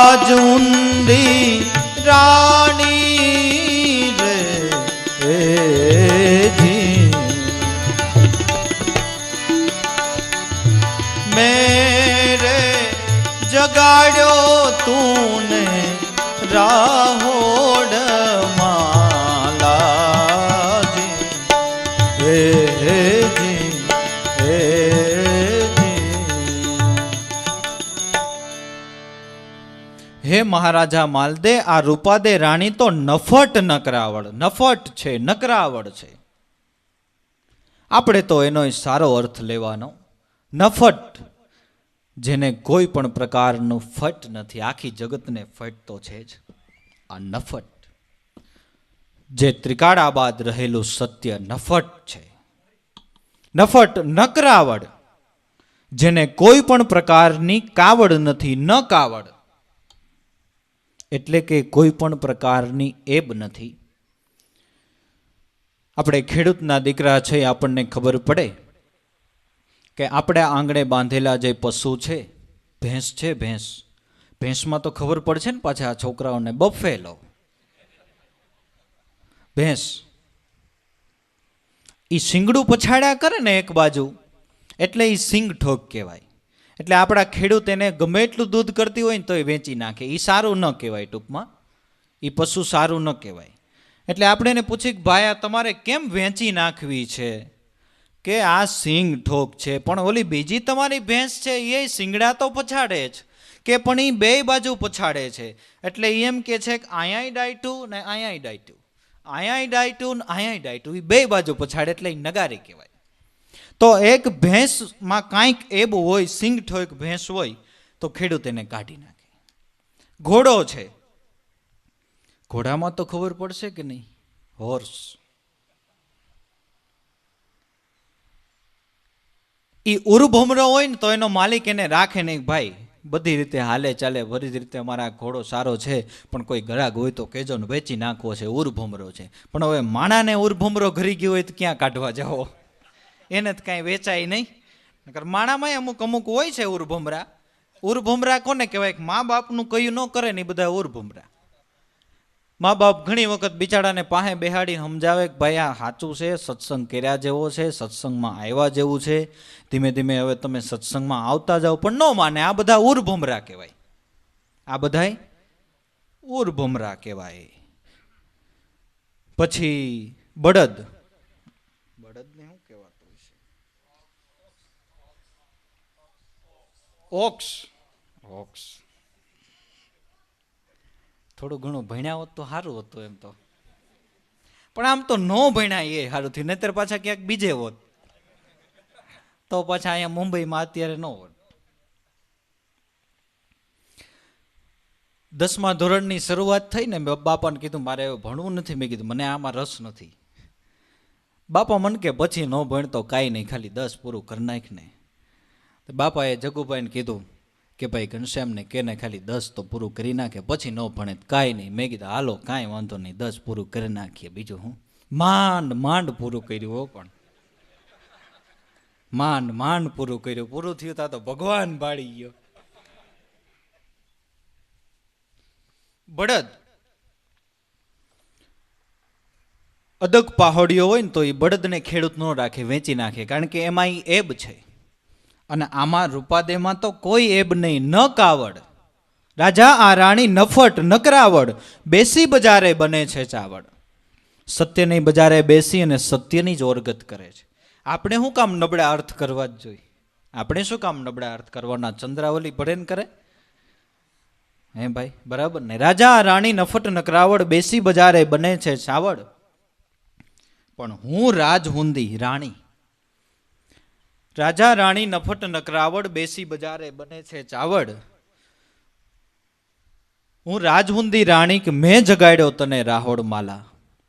રાજઉંદી રાણી રે જી મેરે જગાડ્યો તૂને રાહોડ માલાજી હે મહારાજા માલદે, આ રૂપાદે રાણી તો નફટ નકરાવડ, નફટ છે, નકરાવડ છે. આપણે તો એનો સારો અર્થ લેવાનો. નફટ, જેને કોઈ પણ પ્રકારનું ફટ નથી. આખી જગતને ફટ તો છે જ. આ નફટ, જે ત્રિકાળાબાદ રહેલું સત્ય નફટ છે. નફટ નકરાવડ, જેને કોઈ પણ પ્રકારની કાવડ નથી, ન કાવડ એટલે કે કોઈ પણ પ્રકારની એબ નથી. આપણે ખેડૂતના દીકરા છે, આપણને ખબર પડે કે આપણે આંગણે બાંધેલા જે પશુ છે, ભેંસ છે, ભેંસમાં તો ખબર પડશે ને પાછા આ છોકરાઓને, બફેલો ભેંસ, એ શિંગડું પછાડ્યા કરે ને એક બાજુ, એટલે એ સિંગ ઠોક કહેવાય. એટલે આપણા ખેડૂત એને ગમે એટલું દૂધ કરતી હોય ને તો એ વેચી નાખે. એ સારું ન કહેવાય, ટૂંકમાં એ પશુ સારું ન કહેવાય. એટલે આપણે એને પૂછીએ કે ભાઈ આ તમારે કેમ વેચી નાખવી છે? કે આ સિંગ ઠોક છે. પણ ઓલી બીજી તમારી ભેંસ છે એ સિંગડા તો પછાડે જ, કે પણ એ બે બાજુ પછાડે છે. એટલે એમ કે છે કે અહીંયા ડાયટું ને અહીંયા ડાયટું, અહીંયા ડાયટું ને અહીંયા ડાયટું, એ બે બાજુ પછાડે, એટલે એ નગારી કહેવાય. તો એક ભેંસમાં કાંઈક એબ હોય, સિંગ ઠોક ભેંસ હોય તો ખેડૂત એને કાઢી નાખે. ઘોડો છે, ઘોડામાં તો ખબર પડશે કે નહીં, હોર્સ, એ ઉરભમરો હોય ને તો એનો માલિક એને રાખે નહીં, ભાઈ બધી રીતે હાલે ચાલે, બધી રીતે અમારા ઘોડો સારો છે, પણ કોઈ ગ્રાહક હોય તો કહેજો ને, વેચી નાખવો છે, ઉરભમરો છે. પણ હવે માણાને ઉરભમરો ઘરી ગયો હોય તો ક્યાં કાઢવા જાઓ? એને જ કાંઈ વેચાય નહીં. માણામાં અમુક અમુક હોય છે ઉરભમરા. ઉરભમરા કોને કહેવાય? મા બાપનું કયું ન કરે ને એ બધા ઉરભમરા. મા બાપ ઘણી વખત બિચારાને પાસે બેહાડીને સમજાવે કે ભાઈ આ સાચું છે, સત્સંગ કર્યા જેવો છે, સત્સંગમાં આવ્યા જેવું છે, ધીમે ધીમે હવે તમે સત્સંગમાં આવતા જાઓ, પણ ન માને. આ બધા ઉરભમરા કહેવાય. આ બધાય ઉરભમરા કહેવાય. પછી બળદ, બળદને શું કહેવાતું છે? ઓક્સ. ઓક્સ થોડું ઘણું ભણ્યા હોત તો સારું હતું એમ તો, પણ આમ તો ન ભણ્યા એ સારું થયું, નહીતર પાછા ક્યાંક બીજે હોત તો પાછા અહીંયા મુંબઈમાં અત્યારે ન હોત. 10મા ધોરણની શરૂઆત થઈ ને, મેં બાપાને કીધું મારે ભણવું નથી. મેં કીધું મને આમાં રસ નથી. બાપા મને કે પછી ન ભણતો કાંઈ નહીં, ખાલી 10 પૂરું કરી નાખ ને. બાપાએ જગુભાઈને કીધું કે ભાઈ ઘનશ્યામને કેને ખાલી 10 તો પૂરું કરી નાખે, પછી ન ભણે કાંઈ નહીં. મેં કીધું હાલો કાંઈ વાંધો નહીં, 10 પૂરું કરી નાખીએ. બીજું હું માંડ માંડ પૂરું કર્યું હો, પણ માંડ માંડ પૂરું કર્યું. પૂરું થયું તા તો ભગવાન બાળી ગયો. બળદ અદક પહાડીઓ હોય ને તો એ બળદને ખેડૂત ન રાખે, વેચી નાખે, કારણ કે એમાં એબ છે. અને આમાં રૂપાદેમાં તો કોઈ એબ નહીં. ન કાવડ રાજા આ રાણી નફટ નકરાવડ, બેસી બજારે બને છે ચાવડ. સત્યની બજારે બેસી અને સત્યની જ ઓરગત કરે છે. આપણે શું કામ નબળા અર્થ કરવા જ જોઈએ? આપણે શું કામ નબળા અર્થ કરવાના? ચંદ્રાવલી ભરેન કરે હે ભાઈ, બરાબર ને? રાજા રાણી નફટ નકરાવડ, બેસી બજારે બને છે ચાવડ. પણ હું રાજ હુંદી રાણી, રાજા રાણી નફટ નકરાવડ, બેસી બજારે બને છે ચાવડ. હું રાજહુંદી રાણી કે મેં જગાડ્યો તને રાહોડ માલા.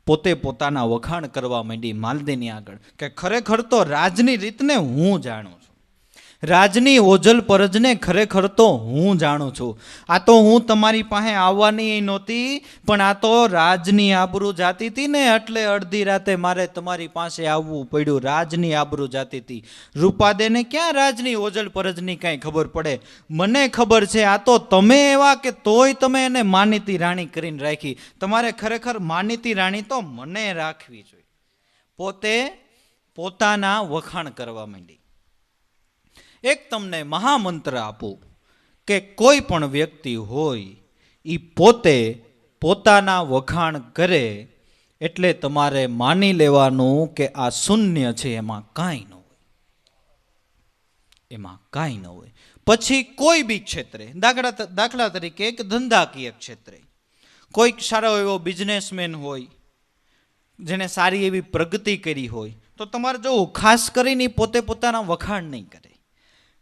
પોતે પોતાના વખાણ કરવા માંડી માલદીની આગળ કે ખરેખર તો રાજની રીતને હું જાણું છું, રાજની ઓજલ પરજને ખરેખર તો હું જાણું છું. આ તો હું તમારી પાસે આવવાની નહોતી, પણ આ તો રાજની આબરૂ જાતી હતી ને, એટલે અડધી રાતે મારે તમારી પાસે આવવું પડ્યું. રાજની આબરૂ જાતી હતી. રૂપાદેને ક્યાં રાજની ઓજલ પરજની કાંઈ ખબર પડે? મને ખબર છે. આ તો તમે એવા કે તોય તમે એને માનીતી રાણી કરીને રાખી. તમારે ખરેખર માનીતી રાણી તો મને રાખવી જોઈએ. પોતે પોતાના વખાણ કરવા માંડી. એક તમને મહામંત્ર આપું કે કોઈ પણ વ્યક્તિ હોય એ પોતે પોતાના વખાણ કરે એટલે તમારે માની લેવાનું કે આ શૂન્ય છે, એમાં કાંઈ ન હોય, એમાં કાંઈ ન હોય. પછી કોઈ બી ક્ષેત્રે, દાખલા તરીકે એક ધંધાકીય ક્ષેત્રે કોઈક સારો એવો બિઝનેસમેન હોય જેને સારી એવી પ્રગતિ કરી હોય, તો તમારે જોવું ખાસ કરીને પોતે પોતાના વખાણ નહીં કરે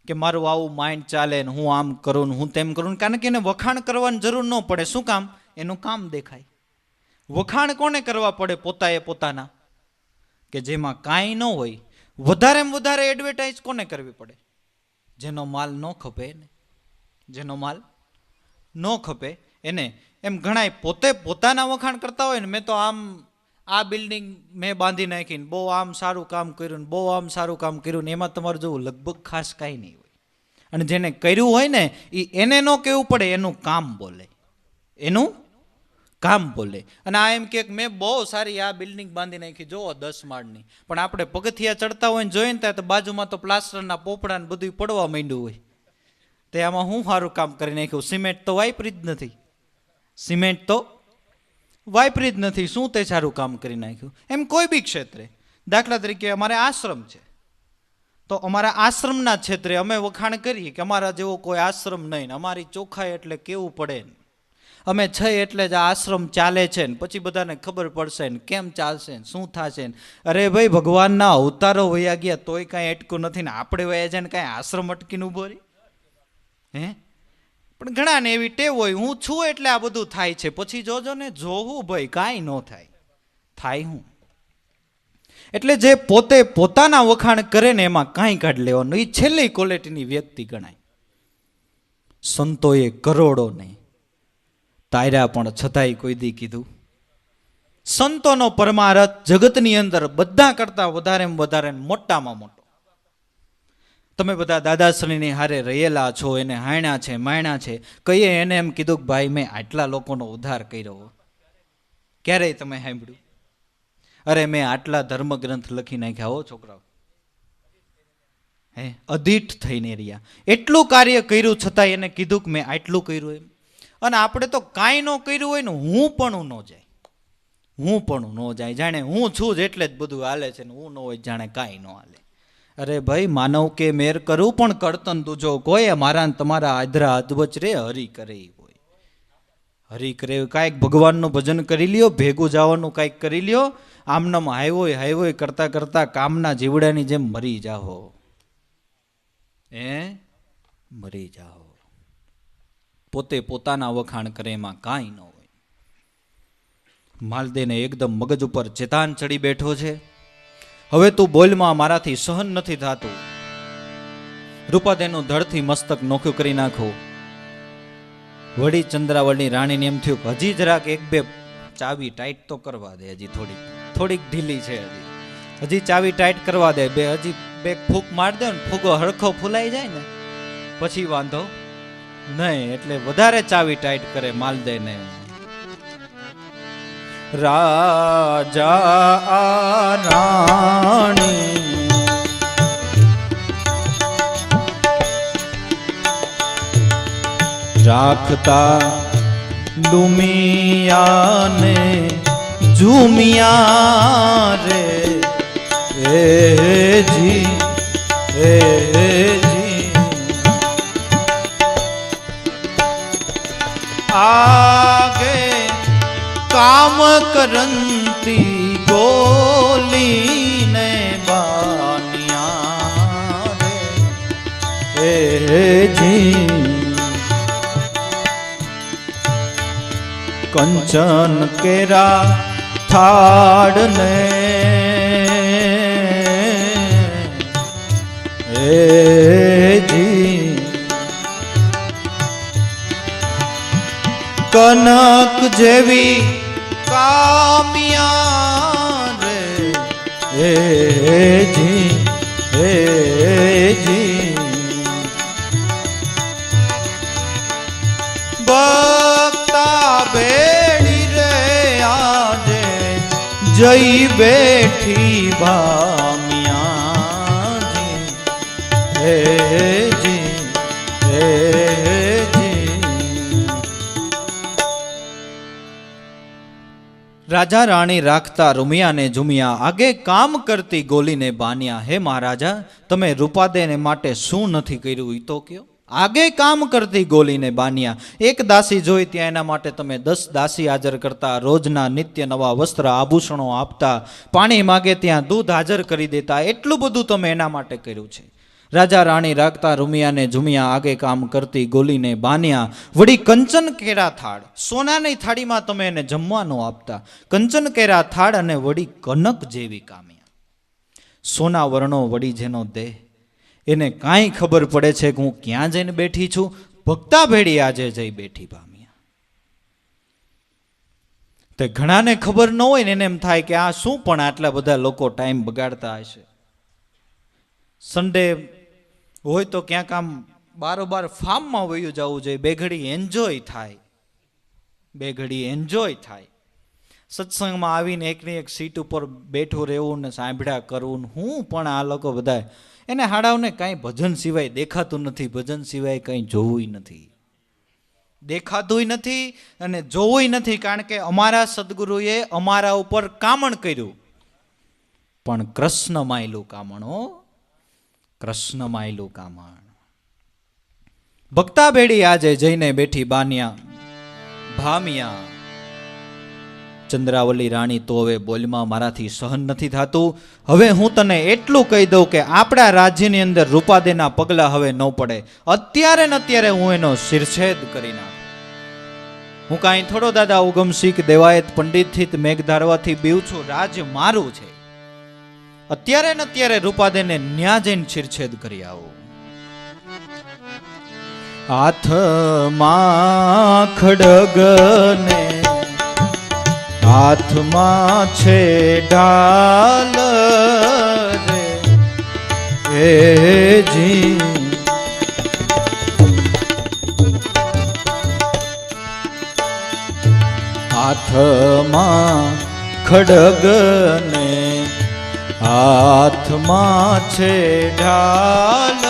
કે મારું આવું માઇન્ડ ચાલે ને હું આમ કરું ને હું તેમ કરું, કારણ કે એને વખાણ કરવાની જરૂર ન પડે. શું કામ? એનું કામ દેખાય. વખાણ કોને કરવા પડે? પોતાએ પોતાના, કે જેમાં કાંઈ ન હોય. વધારેમાં વધારે એડવર્ટાઇઝ કોને કરવી પડે? જેનો માલ ન ખપે એને, જેનો માલ ન ખપે એને. એમ ઘણાય પોતે પોતાના વખાણ કરતા હોય ને, મેં તો આમ આ બિલ્ડિંગ મેં બાંધી નાખીને બહુ આમ સારું કામ કર્યું ને બહુ આમ સારું કામ કર્યું ને, એમાં તમારું જોવું લગભગ ખાસ કાંઈ નહીં હોય. અને જેને કર્યું હોય ને એને ન કહેવું પડે, એનું કામ બોલે, એનું કામ બોલે. અને આ એમ કે મેં બહુ સારી આ બિલ્ડિંગ બાંધી નાખી, જુઓ 10 માળની, પણ આપણે પગથિયા ચડતા હોય ને જોઈએ ને ત્યાં તો બાજુમાં તો પ્લાસ્ટરના પોપડા ને બધું પડવા માંડ્યું હોય. તે આમાં હું સારું કામ કરી નાખ્યું? સિમેન્ટ તો વાપરી જ નથી, સિમેન્ટ તો વાપરી જ નથી, શું તે સારું કામ કરી નાખ્યું? એમ કોઈ બી ક્ષેત્રે. દાખલા તરીકે અમારે આશ્રમ છે, તો અમારા આશ્રમના ક્ષેત્રે અમે વખાણ કરીએ કે અમારા જેવો કોઈ આશ્રમ નહીં, અમારી ચોખ્ખાઈ એટલે કેવું પડે ને, અમે છે એટલે જ આ આશ્રમ ચાલે છે ને, પછી બધાને ખબર પડશે ને કેમ ચાલશે ને શું થશે ને. અરે ભાઈ, ભગવાનના અવતારો વયા ગયા તોય કાંઈ અટકું નથી ને આપણે વયા જાય ને કાંઈ આશ્રમ અટકીને ઊભો રહી? હે? પણ ઘણાને એવી ટેવ હોય, હું છું એટલે આ બધું થાય છે, પછી જોજો ને જોવું ભાઈ કાંઈ ન થાય, થાય હું. એટલે જે પોતે પોતાના વખાણ કરે ને એમાં કાંઈ કાઢ લેવાનું, એ છેલ્લી ક્વોલિટીની વ્યક્તિ ગણાય. સંતોએ કરોડોને તાર્યા પણ છતાંય કોઈ દી કીધું. સંતોનો પરમારથ જગતની અંદર બધા કરતા વધારે મોટામાં મોટો. તમે બધા દાદાશ્રીની હારે રહેલા છો, એને હાણ્યા છે માણ્યા છે, કહીએ એને એમ કીધું કે ભાઈ મેં આટલા લોકોનો ઉદ્ધાર કર્યો? ક્યારેય તમે સાંભળ્યું? અરે મેં આટલા ધર્મગ્રંથ લખી નાખ્યા હો છોકરાઓ, હે અધીઠ થઈને રહ્યા. એટલું કાર્ય કર્યું છતાં એને કીધું કે મેં આટલું કર્યું એમ? અને આપણે તો કાંઈ ન કર્યું હોય ને હું પણ ન જાય, હું પણ ન જાય, જાણે હું છું જ એટલે જ બધું હાલે છે ને હું ન હોય જાણે કાંઈ ન હાલે. અરે ભાઈ માનવ કે મેર કરું પણ કરતન તુજો કોઈ, મારા ને તમારા આદરા અદવચ રે હરી કરે હોય. હરી કરે કાંઈક ભગવાનનું ભજન કરી લ્યો, ભેગું જવાનું કાંઈક કરી લ્યો, આમનામ હાઈવોય કરતા કરતા કામના જીવડાની જેમ મરી જાઓ, મરી જાઓ. પોતે પોતાના વખાણ કરે એમાં કાંઈ ન હોય. માલદેને એકદમ મગજ ઉપર ચેતાન ચડી બેઠો છે. હવે તું બોલમાં, મારાથી સહન નથી થતું. રૂપાદેનું ધડથી મસ્તક નોખ્યું કરી નાખું. વળી ચંદ્રાવળની રાણીને એમ થયું કે હજી જરાક એક બે ચાવી ટાઈટ તો કરવા દે, હજી થોડીક ઢીલી છે, હજી ચાવી ટાઈટ કરવા દે, હજી બે ફૂંક માર દે ને ફૂગો હરખો ફૂલાઈ જાય ને પછી વાંધો નહીં. એટલે વધારે ચાવી ટાઈટ કરે માલદેને. રાજા રાણી રાખતા ડુમિયાને ઝુમિયા રે જી आगे काम करंती गोली ने बानिया रे जी कंचन केरा थाड़ ने जी कनक जेवी कामिया रे जी बक्ता बेड़ी रे आजे जई बेठी भामिया जी राजा राणी राखता रुमिया ने झुमिया आगे काम करती गोली ने बानिया. हे महाराजा तमे रूपादे ने माटे शू नथी कर्युं ई तो कहो. आगे काम करती गोली ने बानिया. एक दासी जोई त्यां एना माटे तमे 10 दासी हाजर करता, रोजना नित्य नवा वस्त्र आभूषणों आपता, पाणी मागे त्यां दूध हाजर करी देता. एटलुं बधुं तमे एना माटे कर्युं छे. राजा राणी राखता रुमिया ने झुमिया आगे काम करती गोली ने बानिया. वड़ी कंचन केरा थाड़ सोनानी थाड़ी में तमे एने जमवानुं आपता. कंचन केरा थाड़ अने वड़ी कनक जेवी कामिया. सोना वर्णो वड़ी जेनो देह एने कांई खबर पड़े छे कि हूँ क्यां जईने बेठी छूं. भक्ता भेड़ी आजे जई बेठी भामिया. ते घणाने खबर न होय ने एने एम थाय के आ शुं पण आटला बधा लोको टाइम बगाड़ता हशे. संडे હોય તો ક્યાંક આમ બારોબાર ફાર્મમાં વયું જવું જોઈએ, બે ઘડી એન્જોય થાય, સત્સંગમાં આવીને એકની એક સીટ ઉપર બેઠું રહેવું ને સાંભળ્યા કરવું. હું પણ આ લોકો બધા એને હાડાવને કાંઈ ભજન સિવાય દેખાતું નથી, ભજન સિવાય કંઈ જોવું નથી, દેખાતું નથી અને જોવું નથી. કારણ કે અમારા સદગુરુએ અમારા ઉપર કામણ કર્યું, પણ કૃષ્ણ માયલું કામણો, કૃષ્ણ માયલું કામણ. ભક્તા ભેડી આજે જઈને બેઠી બાનિયા ભામિયા. ચંદ્રાવલી રાણી તો હવે બોલમાં મારાથી સહન નથી થતું. હવે હું તને એટલું કહી દઉં કે આપણા રાજ્યની અંદર રૂપાદેના પગલા હવે ન પડે. અત્યારે ને અત્યારે હું એનો શિરછેદ કરી નાખું. હું કાંઈ થોડો દાદા ઉગમસિંહ દેવાયત પંડિતથી મેઘધારવાથી બીવ છું. રાજ્ય મારું છે. અત્યારે ને અત્યારે રૂપાદેને ન્યા જઈને શિરછેદ કરી આવો. હાથમાં ખડગને હાથમાં છે ઢાલ રે જી હાથમાં ખડગને હાથમાં છે ઢાલ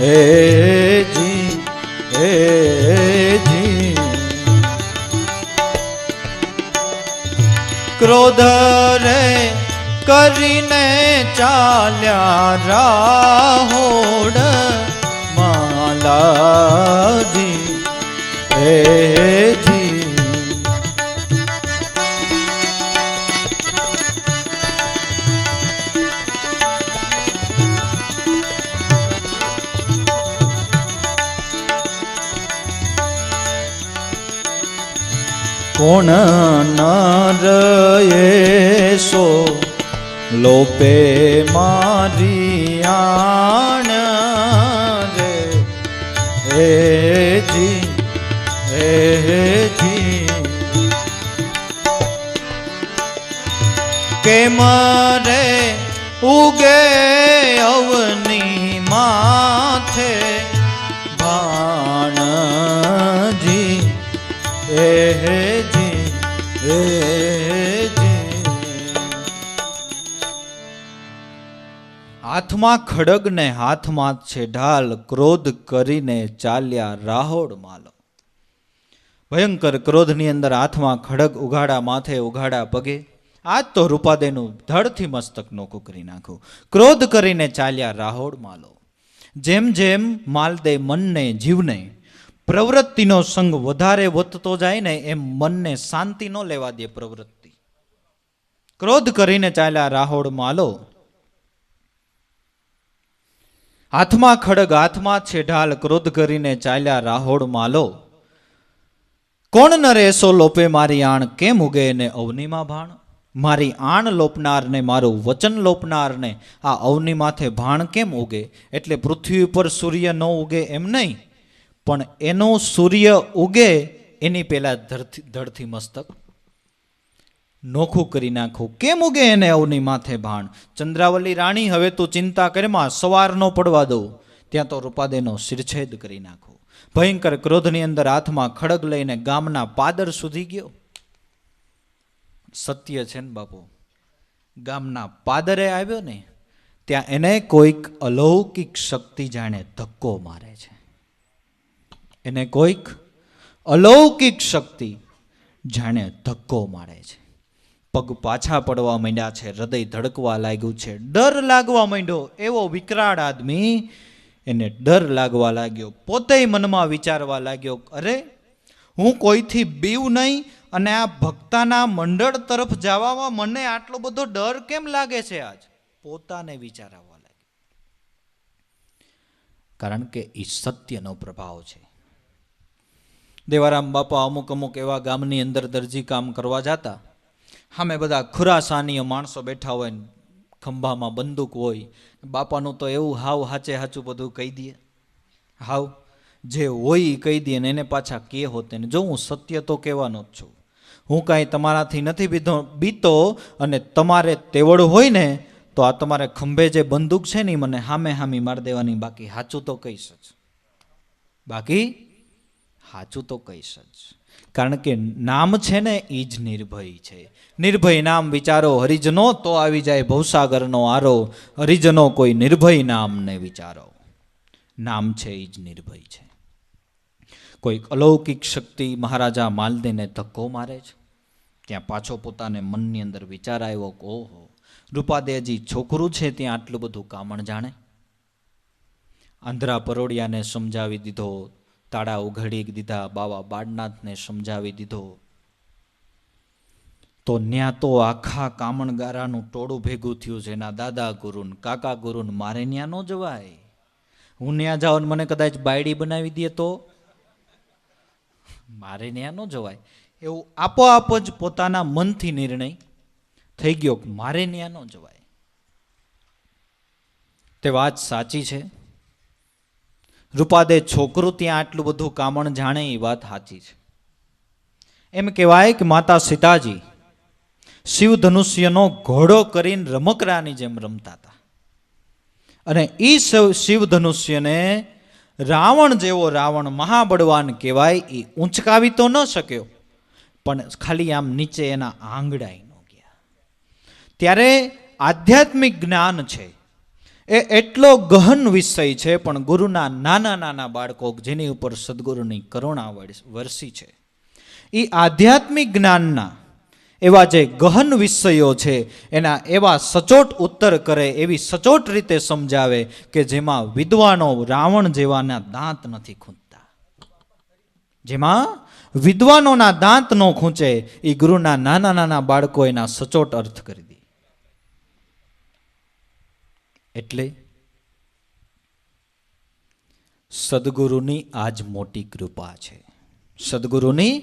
રે જી હે જી ક્રોધ રે કરીને ચાલ્યા રાહોડ માલાજી હે જી કોણ નર એસો લોપે મારી આણ રે હે જી હે જી કેમ રે ઉગે અવની માથે ભાણજી હે જી હે જી હાથમાં ખડગ ને હાથમાં છે ઢાલ ક્રોધ કરીને ચાલ્યા રાહોડ માલો ભયંકર ક્રોધની અંદર હાથમાં ખડગ ઉઘાડા માથે ઉઘાડા પગે આજ તો રૂપાદેનું ધડથી મસ્તક નોખું કરી નાખું ક્રોધ કરીને ચાલ્યા રાહોડ માલો જેમ જેમ માલદે મનને જીવને પ્રવૃત્તિનો સંગ વધારે વધતો જાય ને એમ મનને શાંતિ ન લેવા દે પ્રવૃત્તિ ક્રોધ કરીને ચાલ્યા રાહોડ માલો હાથમાં ખડગ હાથમાં છે ઢાલ ક્રોધ કરીને ચાલ્યા રાહોડ માલો કોણ ન રેસો લોપે મારી આણ કેમ ઉગે ને અવનીમાં ભાણ મારી આણ લોપનારને મારું વચન લોપનારને આ અવની માથે ભાણ કેમ ઉગે એટલે પૃથ્વી ઉપર સૂર્ય ન ઉગે એમ નહીં પણ એનો સૂર્ય ઉગે એની પહેલા ધડથી મસ્તક નોખું કરી નાખું કેમ ઉગે એને અવની માથે ભાણ ચંદ્રાવલી રાણી હવે તું ચિંતા કરમાં સવાર ન પડવા દઉં ત્યાં તો રૂપાદેનો શિરછેદ કરી નાખું ભયંકર ક્રોધની અંદર હાથમાં ખડગ લઈને ગામના પાદર સુધી ગયો સત્ય છે ને બાપુ ગામના પાદરે આવ્યો ને ત્યાં એને કોઈક અલૌકિક શક્તિ જાણે ધક્કો મારે છે એને કોઈક અલૌકિક શક્તિ જાણે ધક્કો મારે છે પગ પાછા પડવા માંડ્યા છે હૃદય ધડકવા લાગ્યું છે ડર લાગવા માંડ્યો એવો વિકરાળ આદમી એને ડર લાગવા લાગ્યો પોતે મનમાં વિચારવા લાગ્યો અરે હું કોઈથી બીવ નહીં અને આ ભક્તાના મંડળ તરફ જવામાં મને આટલો બધો ડર કેમ લાગે છે આજ પોતાને વિચારવા લાગ્યો કારણ કે એ સત્યનો પ્રભાવ છે દેવારામ બાપા અમુક અમુક એવા ગામની અંદર દરજી કામ કરવા જતા સામે બધા ખુરાસાનીય માણસો બેઠા હોય ને ખંભામાં બંદૂક હોય બાપાનું તો એવું હાવ હાચે હાચું બધું કહી દે હાવ જે હોય એ કહી દે ને એને પાછા કે હોતે ને જો હું સત્ય તો કહેવાનો જ છું હું કાંઈ તમારાથી નથી બીતો અને તમારે તેવડ હોય ને તો આ તમારે ખંભે જે બંદૂક છે ને મને હામે હામી મારી દેવાની બાકી સાચું તો કહીશ જ બાકી સાચું તો કહીશ જ કારણ કે નામ છે ને એ જ નિર્ભય છે નિર્ભય નામ વિચારો હરિજનો તો આવી જાય ભવસાગરનો આરો હરિજનો કોઈ નિર્ભય નામને વિચારો નામ છે એ જ નિર્ભય છે કોઈક અલૌકિક શક્તિ મહારાજા માલદેને ધક્કો મારે છે ત્યાં પાછો પોતાને મનની અંદર વિચાર આવ્યો કે ઓહો રૂપાદેજી છોકરું છે ત્યાં આટલું બધું કામણ જાણે આંધ્રા પરોડિયાને સમજાવી દીધો તાળા ઉઘડી દીધા બાવા બાળનાથને સમજાવી દીધો તો ન્યા તો આખા કામણગારાનું ટોળું ભેગું થયું છે એના દાદા ગુરુન કાકા ગુરુન મારે ન્યા ન જવાય હું ન્યા જાઉં મને કદાચ બાયડી બનાવી દે તો મારે ન્યા ન જવાય એવું આપોઆપ જ પોતાના મનથી નિર્ણય થઈ ગયો કે મારે ન્યા ન જવાય તે વાત સાચી છે રૂપાદે છોકરું ત્યાં આટલું બધું કામણ જાણે એ વાત સાચી છે એમ કહેવાય કે માતા સીતાજી શિવ ધનુષ્યનો ઘોડો કરીને રમકડાની જેમ રમતા હતા અને એ શિવ ધનુષ્યને રાવણ જેવો રાવણ મહાબળવાન કહેવાય એ ઊંચકાવી તો ન શક્યો પણ ખાલી આમ નીચે એના આંગળાઈ ન ગયા ત્યારે આધ્યાત્મિક જ્ઞાન છે એ એટલો ગહન વિષય છે, પણ ગુરુના નાના નાના બાળકો જેની ઉપર સદગુરુની કરુણા વરસી છે, એ આધ્યાત્મિક જ્ઞાનના એવા જે ગહન વિષયો છે એના એવા સચોટ ઉત્તર કરે, એવી સચોટ રીતે સમજાવે કે જેમાં વિદ્વાનો રાવણ જેવાના દાંત નથી ખૂંચતા. જેમાં વિદ્વાનોના દાંત ન ખૂંચે એ ગુરુના નાના નાના બાળકો એના સચોટ અર્થ કરી દે. એટલે સદગુરુની આજ મોટી કૃપા છે. સદગુરુની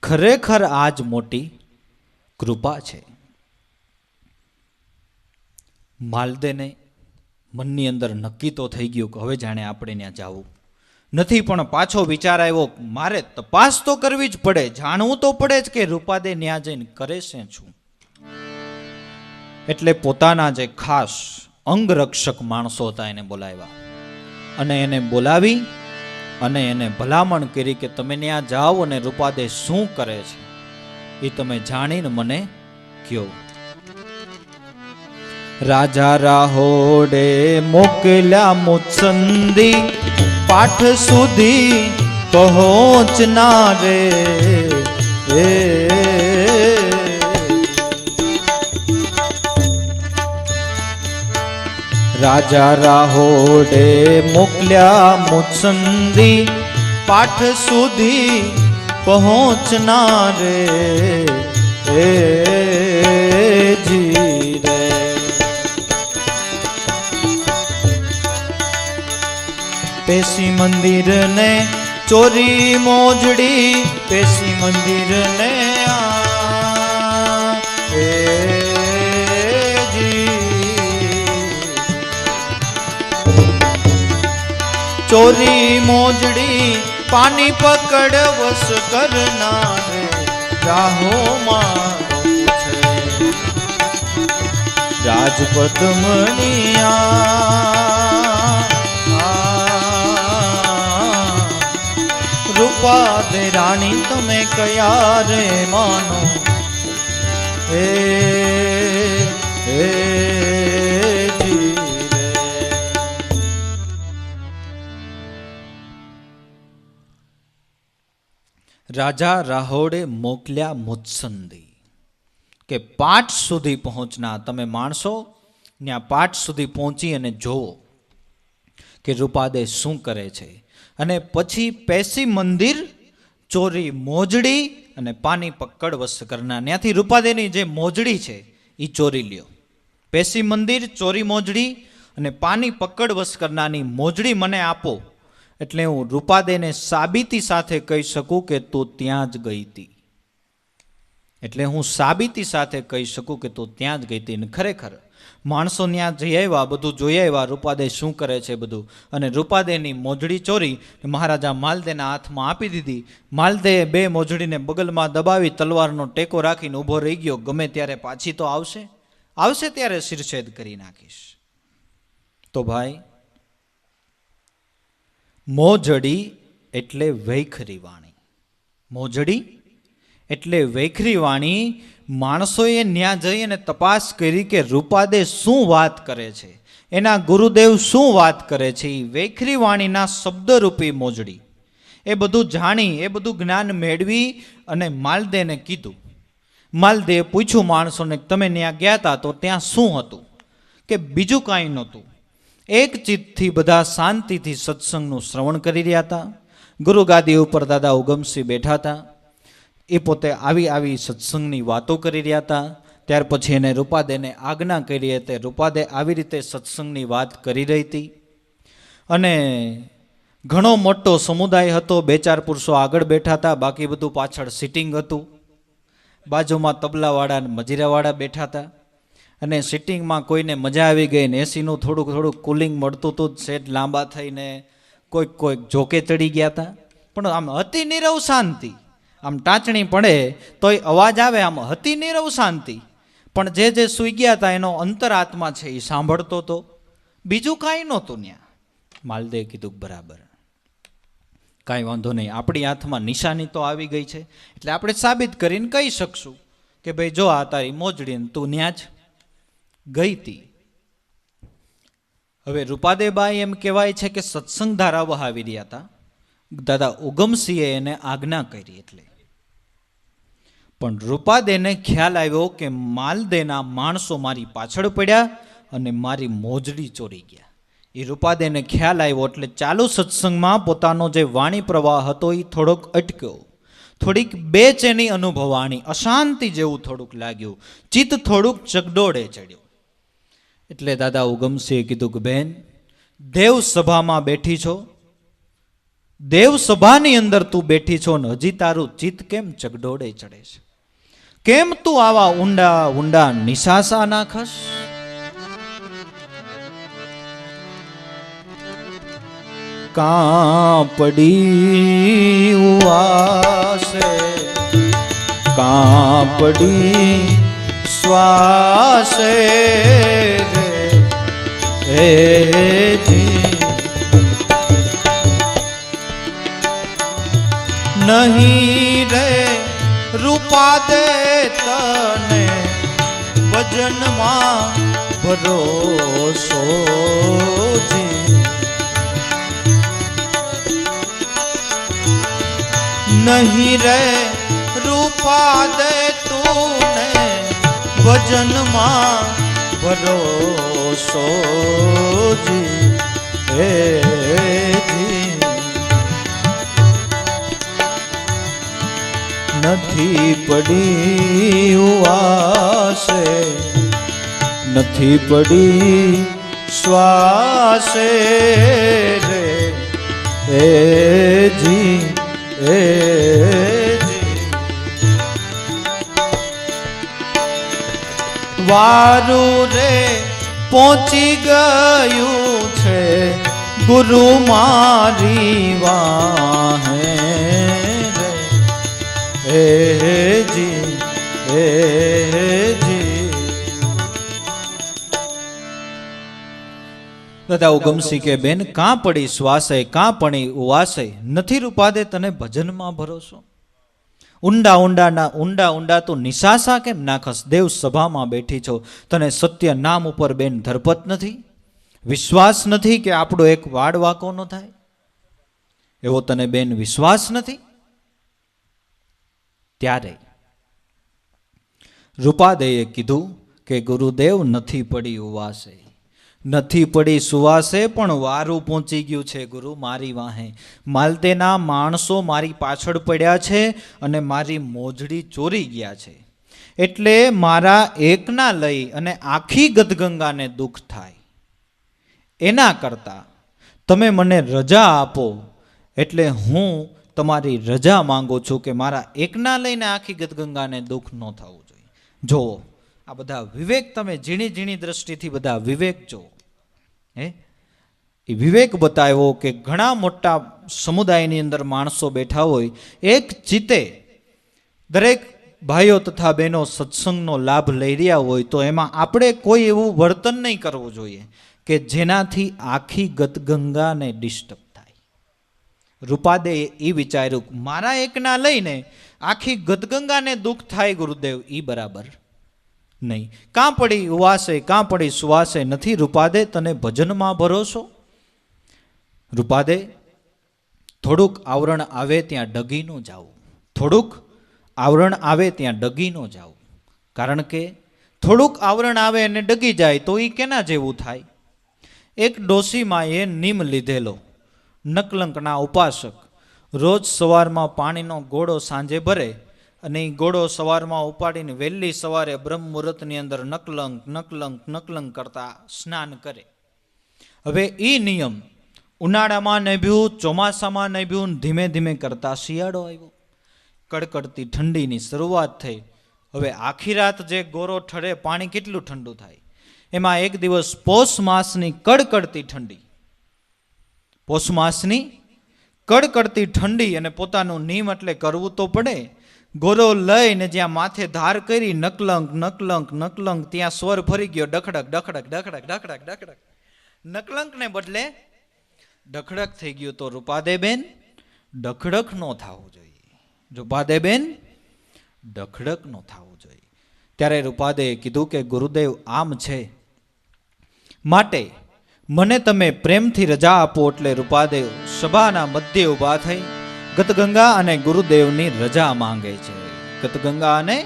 ખરેખર આજ મોટી કૃપા છે. માલદેને મનની અંદર નક્કી તો થઈ ગયું કે હવે જાણે આપણે ત્યાં જવું નથી, પણ પાછો વિચાર આવ્યો મારે તપાસ તો કરવી જ પડે, જાણવું તો પડે જ કે રૂપાદે ન્યા જઈને કરે છે શું. એટલે પોતાના જે ખાસ અંગરક્ષક માણસો હતા એને બોલાવ્યા અને એને બોલાવી અને એને ભલામણ કરી કે તમે ત્યાં જાઓ અને રૂપાદે શું કરે છે એ તમે જાણીને મને કહો. રાજા રાહોડે મોકલ્યા મુત્સંદી, પાઠ સુધી પહોંચનારે. રાજા રાહોડે મોકલ્યા મુત્સંદી, પાઠ સુધી પહોંચનારે જી રે. પેશી મંદિર ને ચોરી મોજડી, પેશી મંદિર ને ચોરી મોજડી પાણી પકડ વસ કરનારે રાહો મારો છે. રાજપત મણિયા રૂપાદે રાણી તમે કયા રે માનો. રાજા રાહોડે મોકલ્યા મુત્સંદી કે પાઠ સુધી પહોંચના. તમે માણસો ત્યાં પાઠ સુધી પહોંચી અને જોવો કે રૂપાદે શું કરે છે. અને પછી પેશી મંદિર, ચોરી મોજડી અને પાણી પકડ વસ કરનાર, ત્યાંથી રૂપાદેની જે મોજડી છે એ ચોરી લ્યો. પેશી મંદિર, ચોરી મોજડી અને પાણી પકડ વસ કરનારની મોજડી મને આપો, એટલે હું રૂપાદેને સાબિતી સાથે કહી શકું કે તું ત્યાં જ ગઈ હતી. એટલે હું સાબિતી સાથે કહી શકું કે તું ત્યાં જ ગઈ હતી. ને ખરેખર માણસો ત્યાં જઈ આવ્યા, બધું જોઈ આવ્યા રૂપાદે શું કરે છે બધું. અને રૂપાદેની મોજડી ચોરી મહારાજા માલદેના હાથમાં આપી દીધી. માલદેએ બે મોજડીને બગલમાં દબાવી તલવારનો ટેકો રાખીને ઊભો રહી ગયો. ગમે ત્યારે પાછી તો આવશે, આવશે ત્યારે શિરછેદ કરી નાખીશ. તો ભાઈ, મોજડી એટલે વૈખરી વાણી. મોજડી એટલે વૈખરી વાણી. માણસોએ ન્યા જઈ અને તપાસ કરી કે રૂપાદે શું વાત કરે છે, એના ગુરુદેવ શું વાત કરે છે. એ વૈખરી વાણીના શબ્દરૂપી મોજડી. એ બધું જાણી, એ બધું જ્ઞાન મેળવી અને માલદેને કીધું. માલદેએ પૂછ્યું માણસોને તમે ત્યાં ગયા હતા તો ત્યાં શું હતું, કે બીજું કાંઈ નહોતું. એક ચિત્તથી બધા શાંતિથી સત્સંગનું શ્રવણ કરી રહ્યા હતા. ગુરુગાદી ઉપર દાદા ઉગમસિંહ બેઠા હતા. એ પોતે આવી સત્સંગની વાતો કરી રહ્યા હતા. ત્યાર પછી એને રૂપાદેને આજ્ઞા કરી હતી. રૂપાદે આવી રીતે સત્સંગની વાત કરી રહી હતી. અને ઘણો મોટો સમુદાય હતો. 2-4 પુરુષો આગળ બેઠા હતા, બાકી બધું પાછળ સિટિંગ હતું. બાજુમાં તબલાવાળા અને મજીરાવાળા બેઠા હતા. અને સિટિંગમાં કોઈને મજા આવી ગઈ ને એસીનું થોડુંક કુલિંગ મળતું હતું. સેટ લાંબા થઈને કોઈક જોકે ચડી ગયા હતા. પણ આમ અતિ નીરવ શાંતિ. આમ ટાંચણી પડે તોય અવાજ આવે, આમ હતી નીરવ શાંતિ. પણ જે સૂઈ ગયા હતા એનો અંતરાત્મા છે એ સાંભળતો હતો. બીજું કાંઈ નહોતું ત્યાં. માલદેવ કીધું બરાબર, કાંઈ વાંધો નહીં, આપણી હાથમાં નિશાની તો આવી ગઈ છે, એટલે આપણે સાબિત કરીને કહી શકશું કે ભાઈ જો આ તારી મોજડી તું ન્યા જ ગઈ હતી. હવે રૂપાદેબાઈ એમ કહેવાય છે કે સત્સંગ ધારા વહાવી રહ્યા હતા, દાદા ઉગમસિંહે એને આજ્ઞા કરી. એટલે પણ રૂપાદેને ખ્યાલ આવ્યો કે માલદેના માણસો મારી પાછળ પડ્યા અને મારી મોજડી ચોરી ગયા. એ રૂપાદેને ખ્યાલ આવ્યો એટલે ચાલુ સત્સંગમાં પોતાનો જે વાણી પ્રવાહ હતો એ થોડોક અટક્યો. થોડીક બેચેની અનુભવાણી, અશાંતિ જેવું થોડુંક લાગ્યું, ચિત્ત થોડુંક ચગડોળે ચડ્યું. એટલે દાદા ઉગમસિંહે કીધું કે બેન, દેવ સભામાં બેઠી છો, દેવ સભાની અંદર તું બેઠી છો ને હજી તારું ચિત્ત કેમ ચગડોળે ચડે છે? કેમ તું આવા ઊંડા ઊંડા નિશાસા નાખસ? કાંપડી ઉવાસે કાંપડી શ્વાસે રે નહીં રે રૂપાદે તને ભજનમાં ભરોસો જી, નહીં રે રૂપાદે તુને ભજનમાં ભરોસો જી હે જી. નથી પડી ઉવાસે નથી પડી શ્વાસે રે હે જી હે જી. વારું રે પહોંચી ગયું છે ગુરુ મારી વાહે રે હે જી હે જી. દાદા ઉગમસિંહ કે બેન, કાં પડી શ્વાસે કાં પડી ઉવાસે, નથી રૂપાદે તને ભજનમાં ભરોસો? ઊંડા ઊંડા તું નિશાસા કેમ નાખસ? દેવ સભામાં બેઠી છો, તને સત્ય નામ ઉપર બેન ધરપત નથી? વિશ્વાસ નથી કે આપણો એક વાડ વાંકો ન થાય? એવો તને બેન વિશ્વાસ નથી? ત્યારે રૂપાદેએ કીધું કે ગુરુદેવ, નથી પડી ઉવાસે નથી પડી સુવાસે, પણ વારું પહોંચી ગયું છે ગુરુ મારી વાહે. માલદેના માણસો મારી પાછળ પડ્યા છે અને મારી મોજડી ચોરી ગયા છે. એટલે મારા એકના લઈ અને આખી ગદગંગાને દુઃખ થાય. એના કરતાં તમે મને રજા આપો, એટલે હું તમારી રજા માંગુ છું કે મારા એકના લઈને આખી ગદગંગાને દુઃખ ન થવું જોઈએ. જુઓ, આ બધા વિવેક તમે ઝીણી ઝીણી દ્રષ્ટિથી બધા વિવેક જુઓ. એ વિવેક બતાવ્યો કે ઘણા મોટા સમુદાયની અંદર માણસો બેઠા હોય, એક ચિત્તે દરેક ભાઈઓ તથા બહેનો સત્સંગનો લાભ લઈ રહ્યા હોય, તો એમાં આપણે કોઈ એવું વર્તન નહીં કરવું જોઈએ કે જેનાથી આખી ગદગંગાને ડિસ્ટર્બ થાય. રૂપાદે એ વિચાર્યું, મારા એકના લઈને આખી ગદગંગાને દુઃખ થાય ગુરુદેવ, એ બરાબર નહીં. કાં પડી ઉવાસે કાં પડી સુવાસે, નથી રૂપાદે તને ભજનમાં ભરોસો? રૂપાદે, થોડુંક આવરણ આવે ત્યાં ડગી ન જાવું, થોડુંક આવરણ આવે ત્યાં ડગી ન જાવું. કારણ કે થોડુંક આવરણ આવે અને ડગી જાય તો એ કેના જેવું થાય? એક ડોશીમાએ નીમ લીધેલો, નકલંકના ઉપાસક, રોજ સવારમાં પાણીનો ગોળો સાંજે ભરે અને એ ગોળો સવારમાં ઉપાડીને વહેલી સવારે બ્રહ્મ મુહૂર્તની અંદર નકલંક કરતા સ્નાન કરે. હવે એ નિયમ ઉનાળામાં નભ્યું, ચોમાસામાં નભ્યું, ધીમે ધીમે કરતા શિયાળો આવ્યો, કડકડતી ઠંડીની શરૂઆત થઈ. હવે આખી રાત જે ગોરો ઠરે, પાણી કેટલું ઠંડુ થાય? એમાં એક દિવસ પોષ માસની કડકડતી ઠંડી, પોષ માસની કડકડતી ઠંડી, અને પોતાનું નિયમ એટલે કરવું તો પડે. ગોરો લઈને જ્યાં માથે ધાર કરી, નકલંક, ત્યાં સ્વર ફરી ગયો, ડખડક. નકલંકને બદલે ડખડક થઈ ગયું. તો રૂપાદે બેન, ડખડક ન થવું જોઈએ. રૂપાદે બેન, ડખડક ન થવું જોઈએ. ત્યારે રૂપાદેએ કીધું કે ગુરુદેવ આમ છે, માટે મને તમે પ્રેમથી રજા આપો. એટલે રૂપાદેવ સભાના મધ્યે ઊભા થઈ ગતગંગા અને ગુરુદેવની રજા માંગે છે. ગતગંગા અને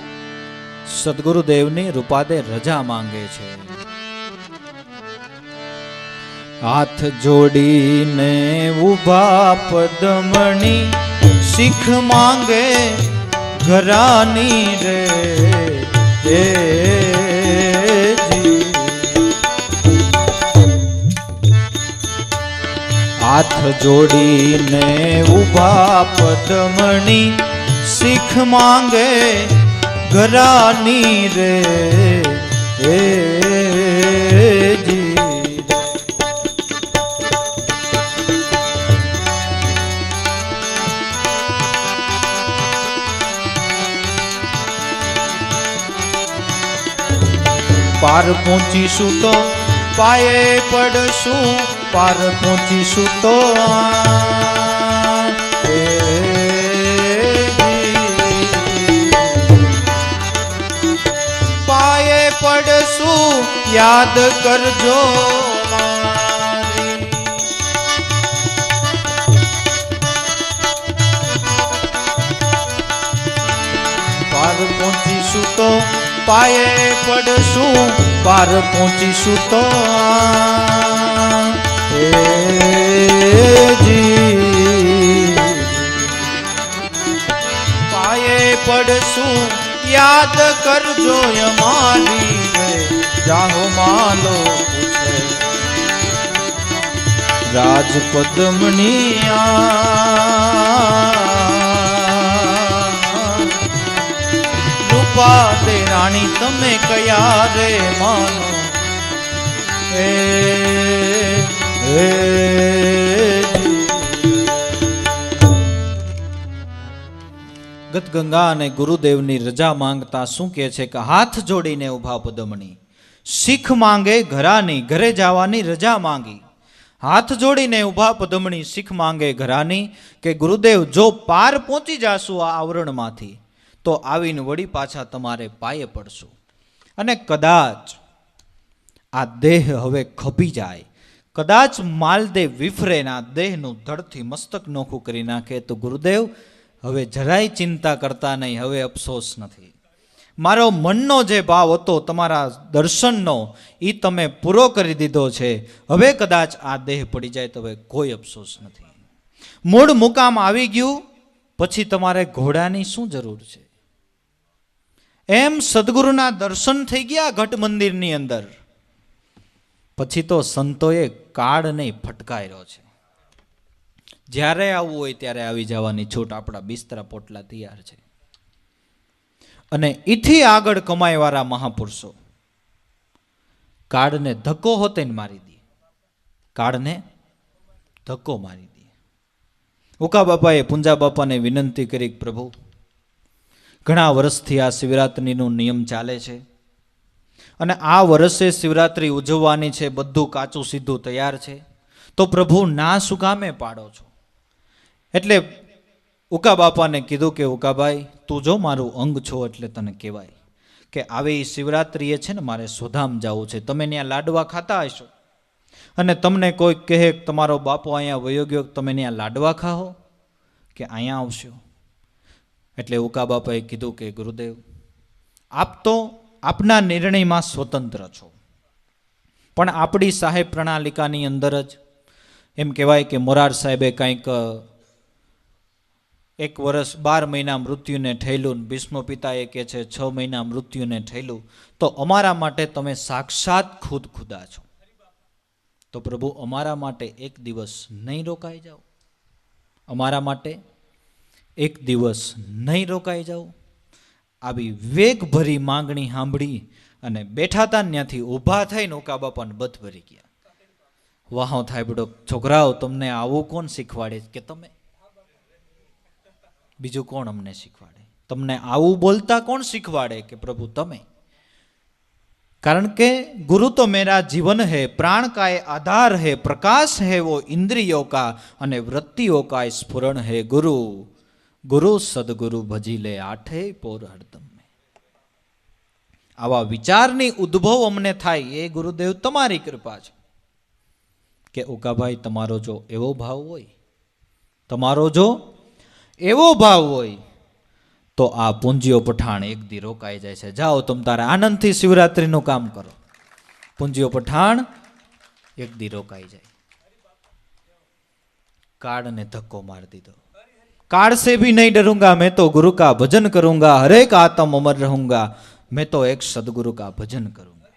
સદગુરુદેવની રૂપાદે રજા માંગે છે. હાથ જોડીને ઊભા પદમણી શીખ માંગે ઘરાની રે જી. હાથ જોડીને ઊભા પદમણી શીખ માંગે ઘરાની રે જી. પાર પહોંચીશું તો પાયે પડશું, પાર પહોંચીશું તો પાયે પડશું, યાદ કરજો મારી. પાર પહોંચીશું તો પાયે પડશું, પાર પહોંચીશું તો જી. પાયે પડશું, યાદ કરજો અમારી રે. જાહો માલો પૂછે રાજ પદ્મનિયા રૂપાદે રાણી તમે કયા રે માનો ગતગંગા અને ગુરુદેવની રજા માંગતા શું કહે છે કે હાથ જોડીને ઊભા પદમણી શીખ માંગે ઘરાની, ઘરે જવાની રજા માંગી. હાથ જોડીને ઊભા પદમણી શીખ માંગે ઘરાની કે ગુરુદેવ જો પાર પહોંચી જાશું આ આવરણમાંથી તો આવીને વળી પાછા તમારે પાયે પડશું. અને કદાચ આ દેહ હવે ખપી જાય, કદાચ માલદેવ વિફરે આ દેહનું ધડથી મસ્તક નોખું કરી નાખે તો ગુરુદેવ હવે જરાય ચિંતા કરતા નહીં, હવે અફસોસ નથી. મારો મનનો જે ભાવ હતો તમારા દર્શનનો એ તમે પૂરો કરી દીધો છે. હવે કદાચ આ દેહ પડી જાય તો હવે કોઈ અફસોસ નથી. મૂળ મુકામ આવી ગયું, પછી તમારે ઘોડાની શું જરૂર છે? એમ સદગુરુના દર્શન થઈ ગયા ઘટ મંદિરની અંદર, પછી તો સંતોએ કાળ નહીં ફટકાર્યો છે. જ્યારે આવવું હોય ત્યારે આવી જવાની છૂટ, આપણા બિસ્તરા પોટલા તૈયાર છે. અને એથી આગળ કમાઈવાળા મહાપુરુષો કાળને ધક્કો હોતે ને મારી દે, કાળને ધક્કો મારી દે. ઉકા બાપાએ પૂંજા બાપાને વિનંતી કરી, પ્રભુ ઘણા વર્ષથી આ શિવરાત્રિનો નિયમ ચાલે છે અને આ વર્ષે શિવરાત્રિ ઉજવવાની છે, બધું કાચું સીધું તૈયાર છે, તો પ્રભુ ના શું કામે પાડો છો? એટલે ઉકા બાપાને કીધું કે ઉકાભાઈ તું જો મારું અંગ છો એટલે તને કહેવાય કે આવી શિવરાત્રિએ છે ને મારે સોધામ જવું છે. તમે ત્યાં લાડવા ખાતા હશો અને તમને કોઈ કહે તમારો બાપો અહીંયા વયો ગયો, તમે ત્યાં લાડવા ખાઓ કે અહીંયા આવશો? એટલે ઉકા બાપાએ કીધું કે ગુરુદેવ આપ તો આપના નિર્ણયમાં સ્વતંત્ર છો, પણ આપણી સાહેબ પ્રણાલિકાની અંદર જ એમ કહેવાય કે મોરાર સાહેબે કંઈક 1 વર્ષ 12 મહિના મૃત્યુને ઠેલું, ભીષ્મ પિતાએ કહે છે 6 મહિના મૃત્યુને ઠેલું, તો અમારા માટે તમે સાક્ષાત ખુદા છો, તો પ્રભુ અમારા માટે એક દિવસ નહીં રોકાઈ જાઓ, અમારા માટે એક દિવસ નહીં રોકાઈ જાઓ. આવી વેગભરી માંગણી સાંભળી અને બેઠા હતા ત્યાંથી ઊભા થઈને ઉકા બાપાને બધ ભરી ગયા. વાહો થાય બડો, છોકરાઓ તમને આવું કોણ શીખવાડે કે તમે? બીજું કોણ અમને શીખવાડે? તમને આવું બોલતા કોણ શીખવાડે કે પ્રભુ તમે? कारण के गुरु तो मेरा जीवन है, प्राण का ये आधार है, प्रकाश है वो इंद्रियों का अने वृत्तियों का स्फुरण है गुरु. गुरु सदगुरु भजी ले आठे पोर हरदम में. आवा विचारनी उद्भव अमने थाय ए गुरुदेव तमारी कृपा छे. કે ઉકાભાઈ તમારો જો એવો ભાવ હોય, તમારો જો એવો ભાવ હોય તો આ પૂંજીઓ પઠાણ એક દી રોકાઈ જાય છે. જાઓ તમ તારે આનંદથી શિવરાત્રિનું કામ કરો. પૂંજીઓ પઠાણ એક દી રોકાઈ જાય. કાળને ધક્કો માર દીધો. काल से भी नहीं डरूंगा, मैं तो गुरु का भजन करूंगा, हर एक आत्म अमर रहूंगा, मैं तो एक सदगुरु का भजन करूंगा.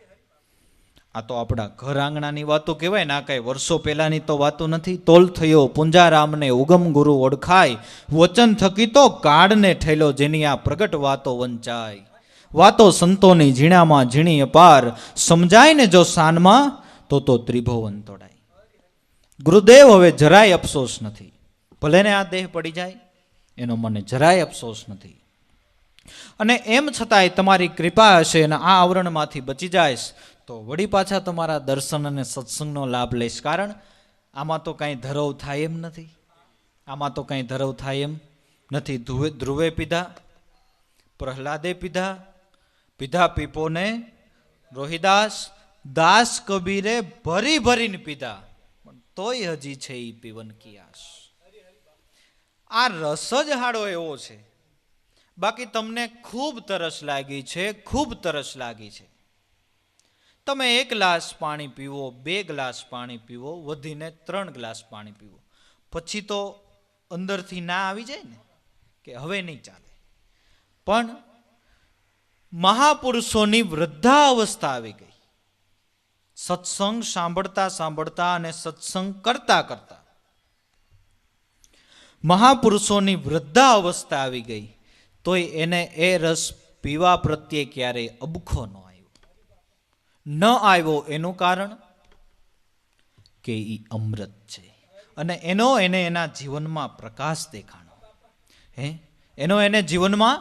આ તો આપણા ઘર આંગણાની વાતો કહેવાય ને, આ કઈ વર્ષો પહેલાની તો વાતો નથી. તોલ થયો પુંજારામને ઉગમ ગુરુ ઓળખાય, વચન થકી તો કાળને ઠેલો, જેની આ પ્રગટ વાતો વંચાય. વાતો સંતોની ઝીણામાં ઝીણી અપાર, સમજાય ને જો સાનમાં તો ત્રિભુવન તોડાય. ગુરુદેવ હવે જરાય અફસોસ નથી, ભલે ને આ દેહ પડી જાય એનો મને જરાય અફસોસ નથી. અને એમ છતાંય તમારી કૃપા હશે અને આ આવરણમાંથી બચી જાયશ તો વળી પાછા તમારા દર્શન અને સત્સંગનો લાભ લઈશ. કારણ આમાં તો કાંઈ ધરવ થાય એમ નથી, આમાં તો કાંઈ ધરવ થાય એમ નથી. ધ્રુવે પીધા, પ્રહલાદે પીધા, પીધા પીપોને રોહિદાસ, દાસ કબીરે ભરી ભરીને પીધા, પણ તોય હજી છે ઈ પીવન કી આસ. આ રસ જ હાડો એવો છે. બાકી તમને ખૂબ તરસ લાગી છે, ખૂબ તરસ લાગી છે. તમે 1 ગ્લાસ પાણી પીવો, 2 ગ્લાસ પાણી પીવો, વધીને 3 ગ્લાસ પાણી પીવો, પછી તો અંદરથી ના આવી જાય ને કે હવે નહીં ચાલે. પણ મહાપુરુષોની વૃદ્ધાવસ્થા આવી ગઈ. સત્સંગ સાંભળતા સાંભળતા અને સત્સંગ કરતા કરતા મહાપુરુષોની વૃદ્ધાવસ્થા આવી ગઈ, તોય એને એ રસ પીવા પ્રત્યે ક્યારેય અબખો ન આવ્યો. એનું કારણ કે એ અમૃત છે અને એને એના જીવનમાં પ્રકાશ દેખાણો. એને જીવનમાં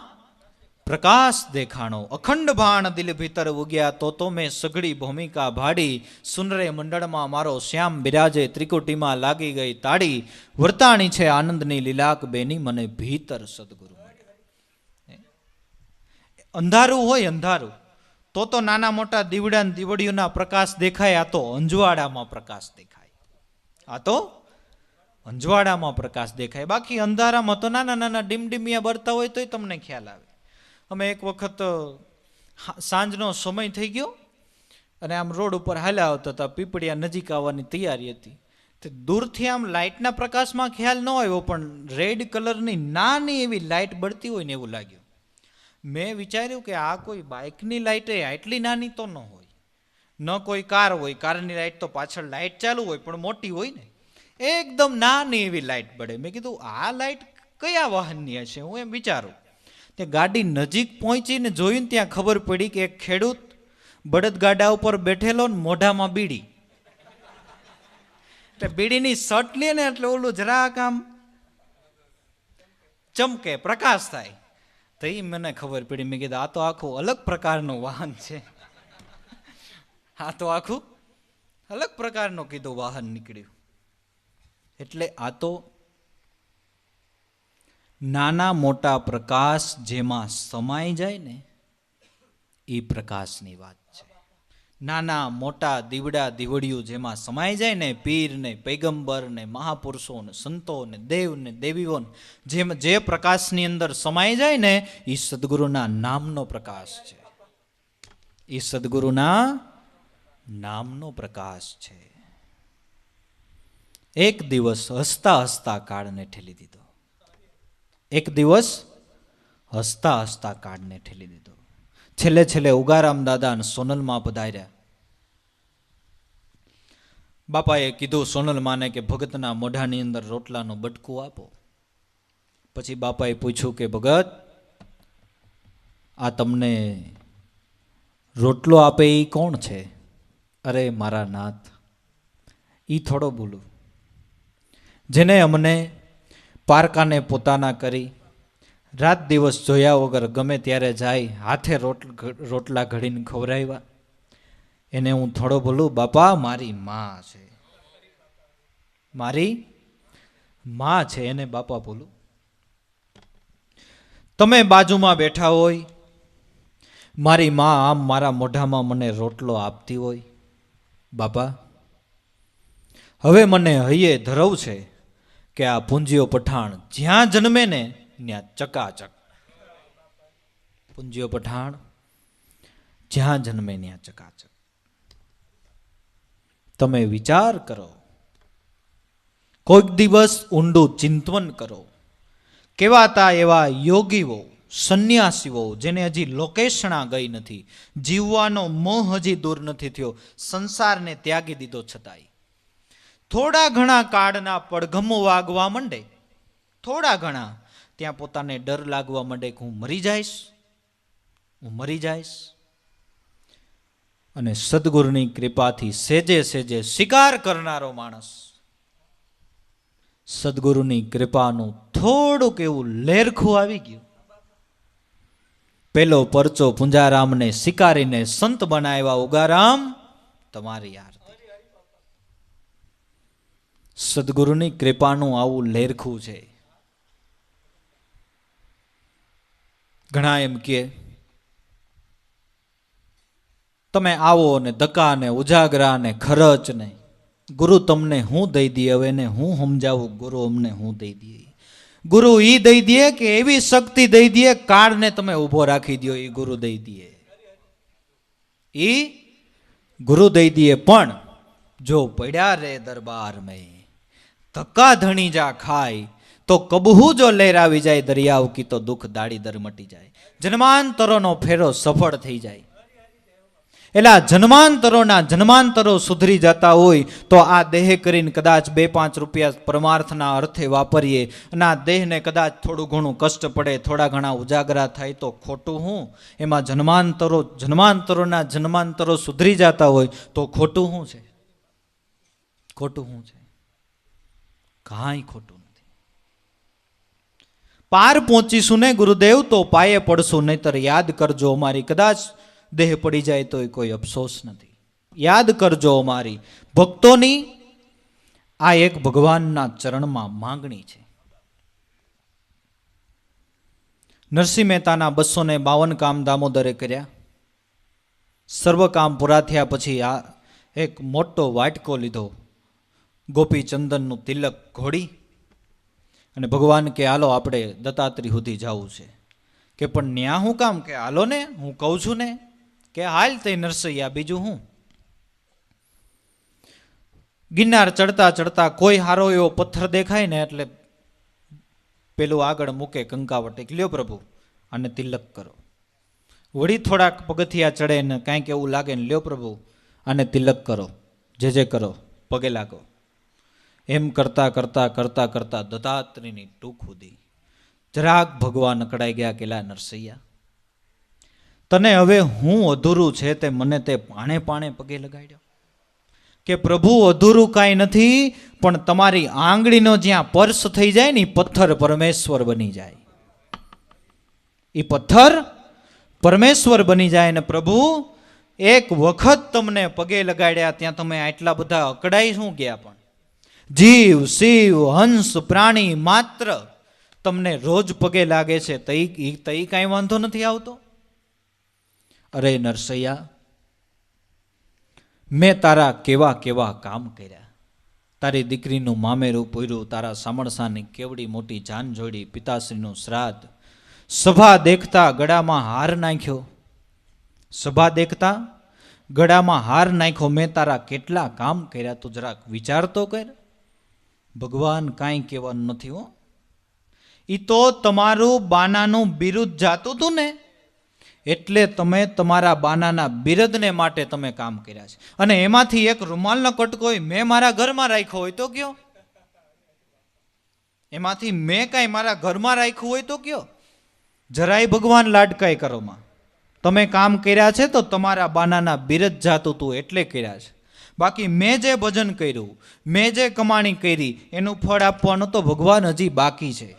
પ્રકાશ દેખાણો. અખંડ ભાણ દિલ ભીતર ઉગ્યા, તો મેં સઘળી ભૂમિકા ભાડી, સુનરે મંડળમાં મારો શ્યામ બિરાજે, ત્રિકુટીમાં લાગી ગઈ તાળી, વર્તાણી છે આનંદની લીલાક બેની, મને ભીતર સદગુરુ મળ્યા. અંધારું હોય, અંધારું તો નાના મોટા દીવડા દીવડીઓના પ્રકાશ દેખાય. આ તો અંજવાડામાં પ્રકાશ દેખાય, આ તો અંજવાડામાં પ્રકાશ દેખાય. બાકી અંધારામાં તો નાના નાના ડીમડીમિયા બરતા હોય તોય તમને ખ્યાલ આવે. અમે એક વખત સાંજનો સમય થઈ ગયો અને આમ રોડ ઉપર હાલ્યા આવતા હતા, પીપળિયા નજીક આવવાની તૈયારી હતી. તો દૂરથી આમ લાઇટના પ્રકાશમાં ખ્યાલ ન આવ્યો, પણ રેડ કલરની નાની એવી લાઇટ બળતી હોય ને એવું લાગ્યું. મેં વિચાર્યું કે આ કોઈ બાઇકની લાઇટ આટલી નાની તો ન હોય, ન કોઈ કાર હોય, કારની લાઇટ તો પાછળ લાઇટ ચાલુ હોય પણ મોટી હોય ને, એકદમ નાની એવી લાઇટ બળે. મેં કીધું આ લાઇટ કયા વાહનની હશે, હું એમ વિચારું. તે ગાડી નજીક પહોંચીને જોયું, ત્યાં ખબર પડી કે એક ખેડૂત બળદગાડા ઉપર બેઠેલો ને મોઢામાં બીડી. એટલે બીડીની શર્ટ લે ને એટલે ઓલું જરાક આમ ચમકે, પ્રકાશ થાય. તો એ મને ખબર પડી. મેં કીધું આ તો આખું અલગ પ્રકારનું વાહન છે, આ તો આખું અલગ પ્રકારનું કીધું વાહન નીકળ્યું. એટલે આ તો નાના મોટા પ્રકાશ જેમાં સમાઈ જાય ને એ પ્રકાશની વાત છે. નાના મોટા દીવડા દીવડિયું જેમાં સમાઈ જાય ને, પીર ને પૈગંબર ને મહાપુરુષો ને સંતો ને દેવ ને દેવીઓ જે પ્રકાશની અંદર સમાઈ જાય ને એ સદગુરુના નામનો પ્રકાશ છે. એ સદગુરુના નામનો પ્રકાશ છે. એક દિવસ હસતા હસતા કાળને ઠેલી દીધો. એક દિવસ હસતા હસતા કાળને ઠેલી દીધો. છેલ્લે ઉગારામ દાદા સોનલમાં પધાર્યા. બાપાએ કીધું સોનલમાને કે ભગતના મોઢાની અંદર રોટલાનું બટકું આપો. પછી બાપાએ પૂછ્યું કે ભગત, આ તમને રોટલો આપે એ કોણ છે? અરે મારા નાથ, એ થોડો બોલું, જેને અમને પારકાને પોતાના કરી, રાત દિવસ જોયા વગર ગમે ત્યારે જાય, હાથે રોટલા ઘડીને ખવડાવ્યા, એને હું થોડો બોલું? બાપા મારી માં છે, મારી માં છે, એને બાપા બોલું. તમે બાજુમાં બેઠા હોય, મારી માં આમ મારા મોઢામાં મને રોટલો આપતી હોય, બાપા હવે મને હૈયે ધરવ છે કે આ પૂંજીયો પઠાણ જ્યાં જન્મે ને ત્યાં ચકાચક. પૂંજીયો પઠાણ જ્યાં જન્મે ત્યાં ચકાચક. તમે વિચાર કરો, કોઈક દિવસ ઊંડું ચિંતન કરો. કેવાતા એવા યોગીઓ, સંન્યાસીઓ જેને હજી લોકેશણા ગઈ નથી, જીવવાનો મોહ હજી દૂર નથી થયો, સંસારને ત્યાગી દીધો, છતાંય થોડા ઘણા કાળના પડઘમો વાગવા માંડે, થોડા ઘણા ત્યાં પોતાને ડર લાગવા માંડે કે હું મરી જઈશ. અને સદગુરુની કૃપાથી સેજે સેજે શિકાર કરનારો માણસ સદગુરુની કૃપાનું થોડુંક એવું લેરખું આવી ગયું. પેલો પરચો પુંજારામને શિકારીને સંત બનાવ્યા. ઉગારામ તમારી આરતી. સદગુરુની કૃપાનું આવું લેરખું છે. ઘણા એમ કે તમે આવો ને ધક્કા ને ઉજાગરા ને ખરચ ને ગુરુ તમને હું દઈ દે. હવે ને હું સમજાવું ગુરુ અમને હું દઈ દે. ગુરુ ઈ દઈ દે કે એવી શક્તિ દઈ દે કાળને તમે ઊભો રાખી દો, એ ગુરુ દઈ દે. એ ગુરુ દઈ દે. પણ જો પડ્યા રે દરબાર મેં ધક્કા ધણી જા ખાય તો કબહુ જો લહેર આવી જાય દરિયાવ કી તો દુઃખ દાડી દર મટી જાય. જન્માંતરોનો ફેરો સફળ થઈ જાય. એટલે જન્માંતરો સુધરી જતા હોય તો આ દેહ કરીને કદાચ 2-5 રૂપિયા પરમાર્થના અર્થે વાપરીએ અને આ દેહને કદાચ થોડું ઘણું કષ્ટ પડે, થોડા ઘણા ઉજાગરા થાય તો ખોટું હું? એમાં જન્માંતરો સુધરી જતા હોય તો ખોટું શું છે? ખોટું શું છે? કાંઈ ખોટું નથી. પાર પહોંચીશું ને ગુરુદેવ તો પાયે પડશું, નહીતર યાદ કરજો અમારી. કદાચ દેહ પડી જાય તો કોઈ અફસોસ નથી. યાદ કરજો અમારી. ભક્તોની આ એક ભગવાનના ચરણમાં માંગણી છે. નરસિંહ મહેતાના 252 કામ દામોદરે કર્યા. સર્વ કામ પૂરા થયા પછી આ એક મોટો વાટકો લીધો, ગોપીચંદનનું તિલક ઘોડી અને ભગવાન કે હાલો આપણે દત્તાત્રી સુધી જવું છે. કે પણ ન્યા હું કામ? કે હાલો ને, હું કહું છું ને કે હાલ તે નરસૈયા, બીજું હું? ગિરનાર ચડતા ચડતા કોઈ હારો એવો પથ્થર દેખાય ને એટલે પેલું આગળ મૂકે કંકાવટ, લ્યો પ્રભુ અને તિલક કરો. વળી થોડાક પગથિયા ચડે ને કાંઈક એવું લાગે ને લ્યો પ્રભુ અને તિલક કરો, જે કરો, પગે લાગો. એમ કરતા કરતા કરતા કરતા દત્તાત્રેયની ટૂંક સુધી જરાક ભગવાન અકળાઈ ગયા. કેલા નરસૈયા, તને હવે હું અધૂરું છે તે મને તે પાણે પગે લગાડ્યો. કે પ્રભુ અધૂરું કાંઈ નથી, પણ તમારી આંગળીનો જ્યાં પર્સ થઈ જાય ને પથ્થર પરમેશ્વર બની જાય. એ પથ્થર પરમેશ્વર બની જાય. ને પ્રભુ એક વખત તમને પગે લગાડ્યા ત્યાં તમે આટલા બધા અકળાઈ શું ગયા? પણ જીવ શિવ હંસ પ્રાણી માત્ર તમને રોજ પગે લાગે છે, તઈ કાંઈ વાંધો નથી આવતો? અરે નરસૈયા, મેં તારા કેવા કેવા કામ કર્યા. તારી દીકરીનું મામેરું પૂર્યું, તારા સામણસાની કેવડી મોટી જાન જોડી, પિતાશ્રીનું શ્રાદ્ધ, સભા દેખતા ગળામાં હાર નાખ્યો. સભા દેખતા ગળામાં હાર નાખ્યો. મેં તારા કેટલા કામ કર્યા, તું જરાક વિચાર તો કર. ભગવાન કાંઈ કહેવાનું નથી હો. એ તો તમારું બાનાનું બિરુદ જાતું હતું ને, એટલે તમે તમારા બાનાના બિરદને માટે તમે કામ કર્યા છે. અને એમાંથી એક રૂમાલનો કટકો મેં મારા ઘરમાં રાખ્યો હોય તો કયો? એમાંથી મેં કાંઈ મારા ઘરમાં રાખ્યું હોય તો કયો? જરાય ભગવાન લાડકાઈ કરોમાં. તમે કામ કર્યા છે તો તમારા બાનાના બિરદ જાતું હતું એટલે કર્યા છે. બાકી મેં જે ભજન કર્યું, મેં જે કમાણી કરી, એનું ફળ આપવાનું તો ભગવાન હજી બાકી છે.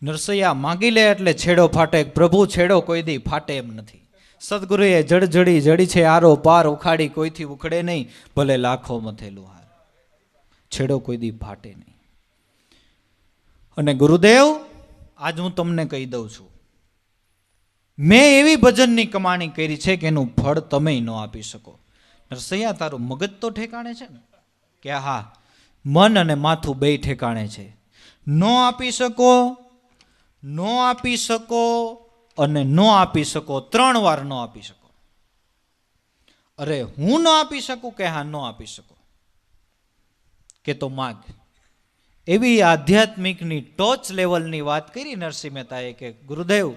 નરસૈયા માગી લે એટલે છેડો ફાટે. પ્રભુ છેડો કોઈ દી ફાટે એમ નથી. સદગુરુએ જડી છે આરો પાર, ઉખાડી કોઈથી ઉખડે નહીં, ભલે લાખો મથેલું હાર. છેડો કોઈ દી ફાટે નહીં. અને ગુરુદેવ, આજ હું તમને કહી દઉં છું, મેં એવી ભજનની કમાણી કરી છે કે એનું ફળ તમે ન આપી શકો. નરસૈયા, તારું મગજ તો ઠેકાણે છે ને? કે હા, મન અને માથું બે ઠેકાણે છે. નો આપી શકો, નો આપી શકો અને નો આપી શકો, 3 વાર નો આપી શકો. અરે હું ન આપી શકું કે હા ન આપી શકો, કે તો માગ. એવી આધ્યાત્મિકની ટોચ લેવલની વાત કરી નરસિંહ મહેતાએ કે ગુરુદેવ,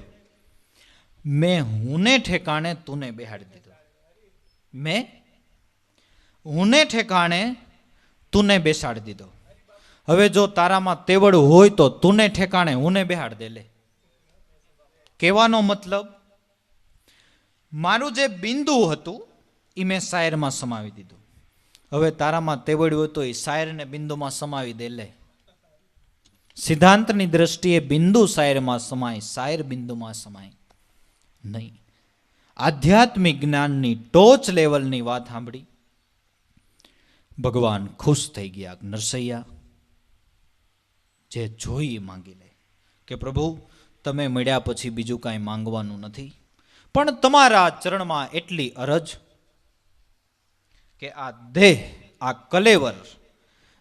મેં હુંને ઠેકાણે તુને બેહાડી દીધો, મેં હુંને ઠેકાણે તુને બેસાડી દીધો. હવે જો તારામાં તેવડ હોય તો તુને ઠેકાણે હુંને બેહાડ દે. લે, કહેવાનો મતલબ, મારું જે બિંદુ હતું એ મેં શાયરમાં સમાવી દીધું. હવે તારામાં તેવડ હોય તો એ શાયરને બિંદુમાં સમાવી દે. લે, સિદ્ધાંતની દ્રષ્ટિએ બિંદુ શાયરમાં સમાય, શાયર બિંદુમાં સમાય નહીં. આધ્યાત્મિક જ્ઞાનની ટોચ લેવલની વાત સાંભળી ભગવાન ખુશ થઈ ગયા. નરસૈયા જે જોઈ એ માંગી લે કે પ્રભુ તમે મળ્યા પછી બીજું કાંઈ માંગવાનું નથી, પણ તમારા ચરણમાં એટલી અરજ કે આ દેહ, આ કલેવર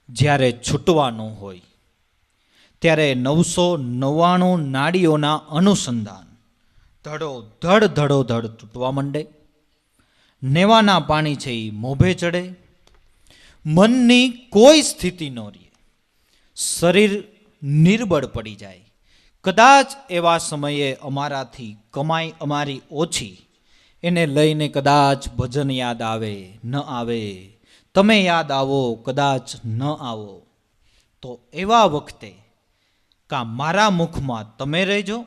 જ્યારે છૂટવાનું હોય ત્યારે 999 નાડીઓના અનુસંધાન ધડો ધડ તૂટવા માંડે. નેવાના પાણી છે એ મોભે ચડે. મનની કોઈ સ્થિતિ ન રહે, શરીર નિર્બળ પડી જાય. કદાચ એવા સમયે અમારાથી કમાઈ અમારી ઓછી, એને લઈને કદાચ ભજન યાદ આવે ન આવે, તમે યાદ આવો કદાચ ન આવો, તો એવા વખતે કાં મારા મુખમાં તમે રહેજો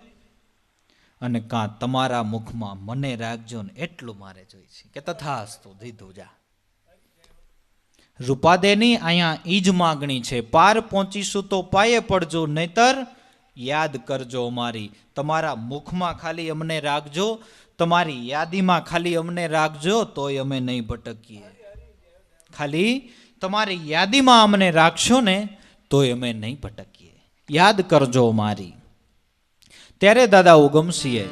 અને કાં તમારા મુખમાં મને રાખજો ને, એટલું મારે જોઈએ છે. કે તથાસ્તુ, દીધું જા. રૂપાદેની અહીંયા ઈ જ માગણી છે. પાર પહોંચીશું તો પાયે પડજો, નહીતર યાદ કરજો અમારી. તમારા મુખમાં ખાલી અમને રાખજો, તમારી યાદીમાં ખાલી અમને રાખજો, તોય અમે નહીં ભટકીએ. ખાલી તમારી યાદીમાં અમને રાખશો ને તોય અમે નહીં ભટકીએ. યાદ કરજો મારી. ત્યારે દાદા ઉગમસિંહે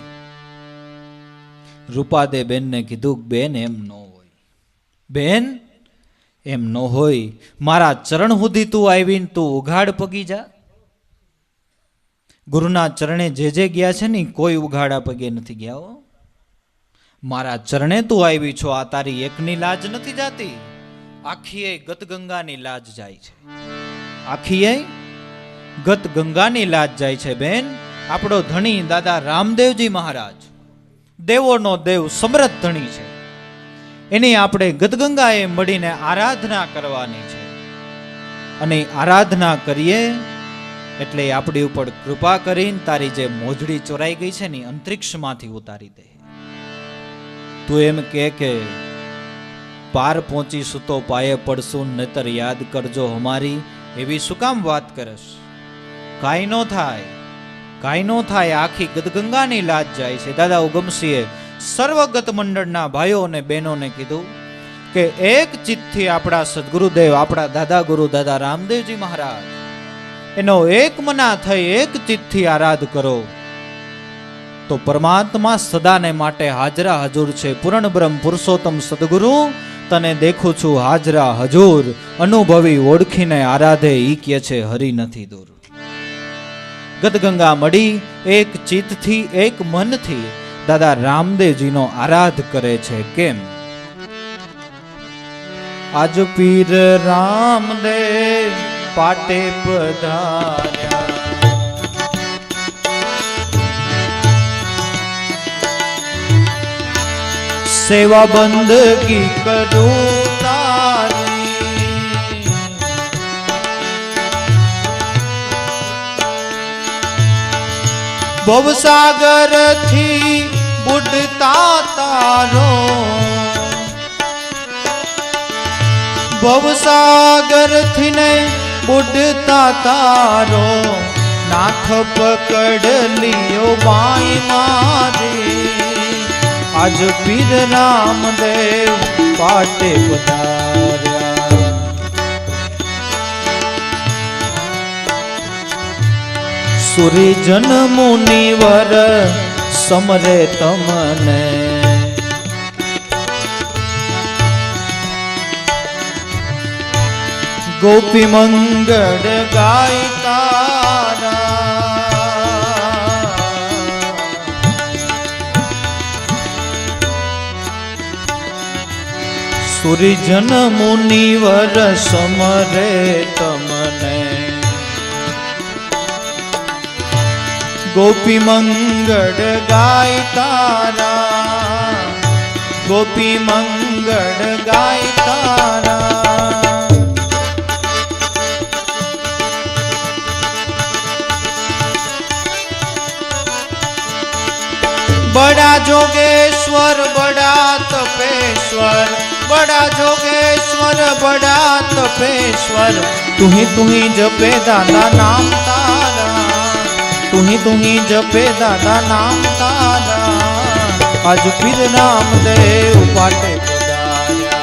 રૂપાદે બેનને કીધું, બેન એમ ન હોય, બેન એમ ન હોય. મારા ચરણ સુધી તું આવીને તું ઉઘાડ પગી જા. ગુરુના ચરણે જે ગયા છે ને કોઈ ઉઘાડા પગે નથી ગયા હો. મારા ચરણે તું આવી છો, આ તારી એકની લાજ નથી જાતી, આખીએ ગત ગંગાની લાજ જાય છે. આખીએ ગત ગંગાની લાજ જાય છે. બેન, આપણો ધણી દાદા રામદેવજી મહારાજ દેવોનો દેવ સમર્થ ધણી છે, એની આપણે ગદગંગાએ મળીને આરાધના કરવાની છે. અને આરાધના કરીએ એટલે આપણી ઉપર કૃપા કરીને તારી જે મોજડી ચોરાઈ ગઈ છે ને અંતરિક્ષમાંથી ઉતારી દે. તું એમ કે પાર પહોંચીશું તો પાયે પડશું, નહીતર યાદ કરજો અમારી, એવી શું કામ વાત કરશ? કાંઈ ન થાય, કાંઈ ન થાય. આખી ગદગંગાની લાજ જાય છે. દાદા ઉગમસિંહે સર્વગત મંડળના ભાઈઓ અને બહેનોને કીધું કે એક ચિત્તથી આપણા સદગુરુદેવ, આપણા દાદા ગુરુ દાદા રામદેવજી મહારાજ, એનો એક મના થઈ એક ચિત્તથી આરાધ કરો તો પરમાત્મા સદાને માટે હાજરા હજુર છે. પૂર્ણ બ્રહ્મ પુરુષોત્તમ સદગુરુ તને દેખું છું હાજરા હજુર, અનુભવી ઓળખીને આરાધે ઈ કે છે હરી નથી દૂર. ગદગંગા મળી એક ચિત્તથી એક મનથી દાદા રામદેવજીનો આરાધ કરે છે. કેમ? આજ પીર રામદેવ પાટે પધાર્યા, સેવા બંદગી કરું તારી, ભવસાગર થી બુડતા તારો, ભવસાગર થી ને બુડતા તારો, નાથ પકડ લિયો બાઈ મારી, આજ પીર રામદેવ પાટે પધાર્યા. સુરીજન મુનિવર સમરે તમને, ગોપી મંગળ ગાય તારા, સુરજન મુનિવર સમરે તમને, ગોપી મંગળ ગાય તારા, ગોપી મંગળ ગાય તારા. बड़ा जोगेश्वर बड़ा तपेश्वर, बड़ा जोगेश्वर बड़ा तपेश्वर, तू ही जपे दादा नाम तारा, तू ही जपे दादा नाम तारा. आज फिर रामदेव पाटे पधार्या,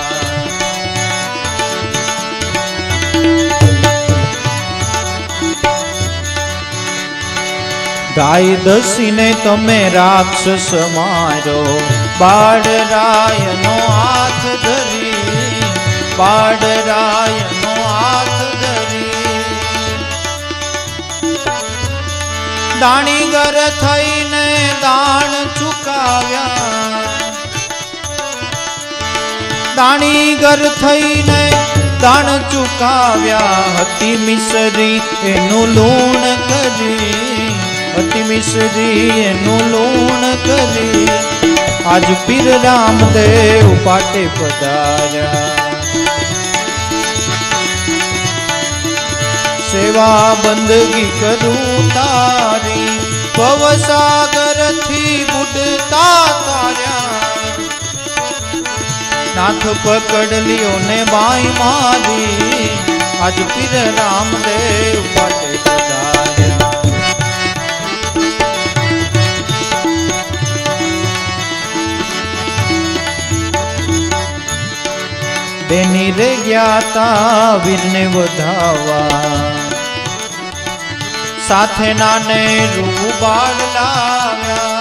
ગાય દસીને તમે રાક્ષસ મારો, બાળરાયનો હાથ ધરી, બાળરાયનો હાથ ધરી. દાણીગર થઈને દાણ ચુકાવ્યા, દાણીગર થઈને દાણ ચુકાવ્યા. હતી મિસરી એનું લૂણ કરી, અતિ મિશ્રી એનું લૂણ કરી. આજ પીર રામદેવ પાટે પધાર્યા, સેવા બંદગી કરું તારી, ભવસાગર થી બુડતા તાર્યા. નાથ પકડ લ્યો ને બાઈ મારી, આજ પીર રામદેવ પાટે પધાર્યા. બેની રે ગયા તા વીરને વધાવા, સાથે નાને રૂબાળ લાવ્યા.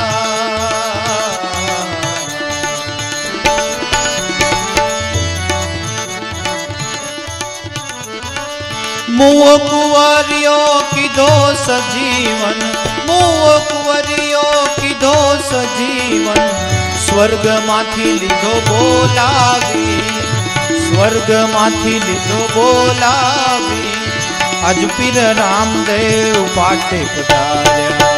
મુઓ કુંવરિયો કીધો સજીવન, મુઓ કુંવરિયો કીધો સજીવન. સ્વર્ગ માંથી લીધો બોલાવી, સ્વર્ગ માંથી લીધો બોલાવી. આજ પીર રામદેવ પાટે પધાર્યા,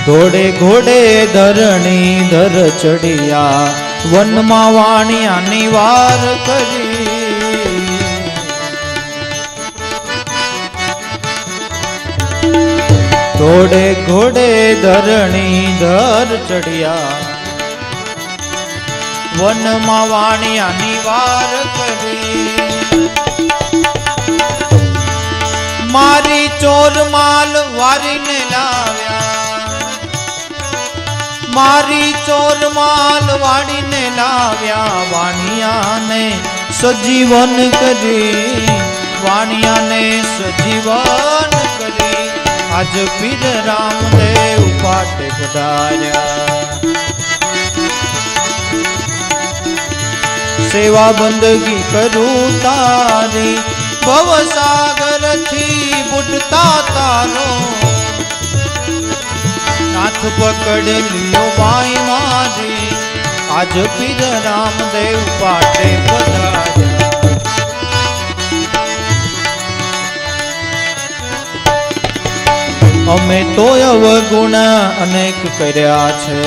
ઘોડે ઘોડે ધરણી ધર ચડિયા, વનમાં વાણિયાની વાર કરી. ઘોડે ઘોડે ધરણી ધર ચડિયા, વનમાં વાણિયાની વાર કરી. મારી ચોર માલ વારીને લાવ્યા, મારી ચોર માલ વાળીને લાવ્યા. વાણિયાને સજીવન કરી, વાણિયાને સજીવન કરી. આજ પીર રામદેવ પાટે પધાર્યા, સેવા બંદગી કરું તારી, ભવસાગર થી બુડતા તારો. નાથ પકડ લ્યો બાઈ મારી, આજ પીર રામદેવ પાટે પધાર્યા. અમે તો અવગુણ અનેક કર્યા છે,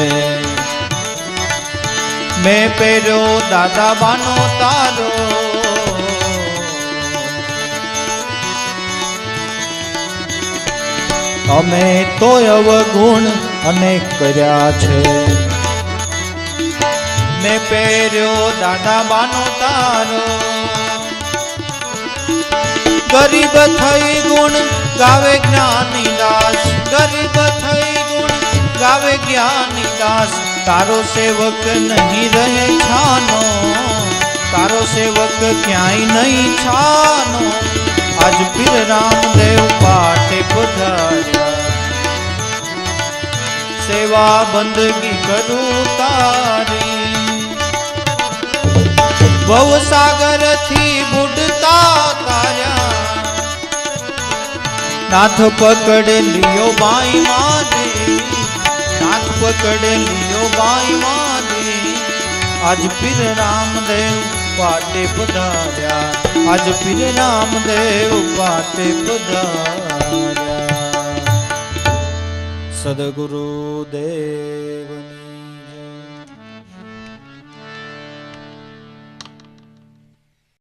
મેં પહેર્યો દાદા બાનો તારો. અમે તો અવગુણ અનેક કર્યા છે, મેં પહેર્યો દાદા બાનો તારો. ગરીબ થઈ ગુણ ગાવે જ્ઞાની દાસ, ગરીબ થઈ ગુણ ગાવે જ્ઞાની દાસ. તારો સેવક નહીં રહે છાનો, તારો સેવક ક્યાંય નહીં છાનો. આજ પીર રામદેવ પાટે પધાર્યા, સેવા બંદગી કરું તારી. ભવસાગર થી બુડતા તાર્યા નાથ પકડ લિયો બાઈ માને નાથ પકડ લિયો બાઈ માને આજ પીર રામદેવ પાટે પધાર્યા આજ પીર રામદેવ પાટે પધાર્યા સદગુરુ દેવની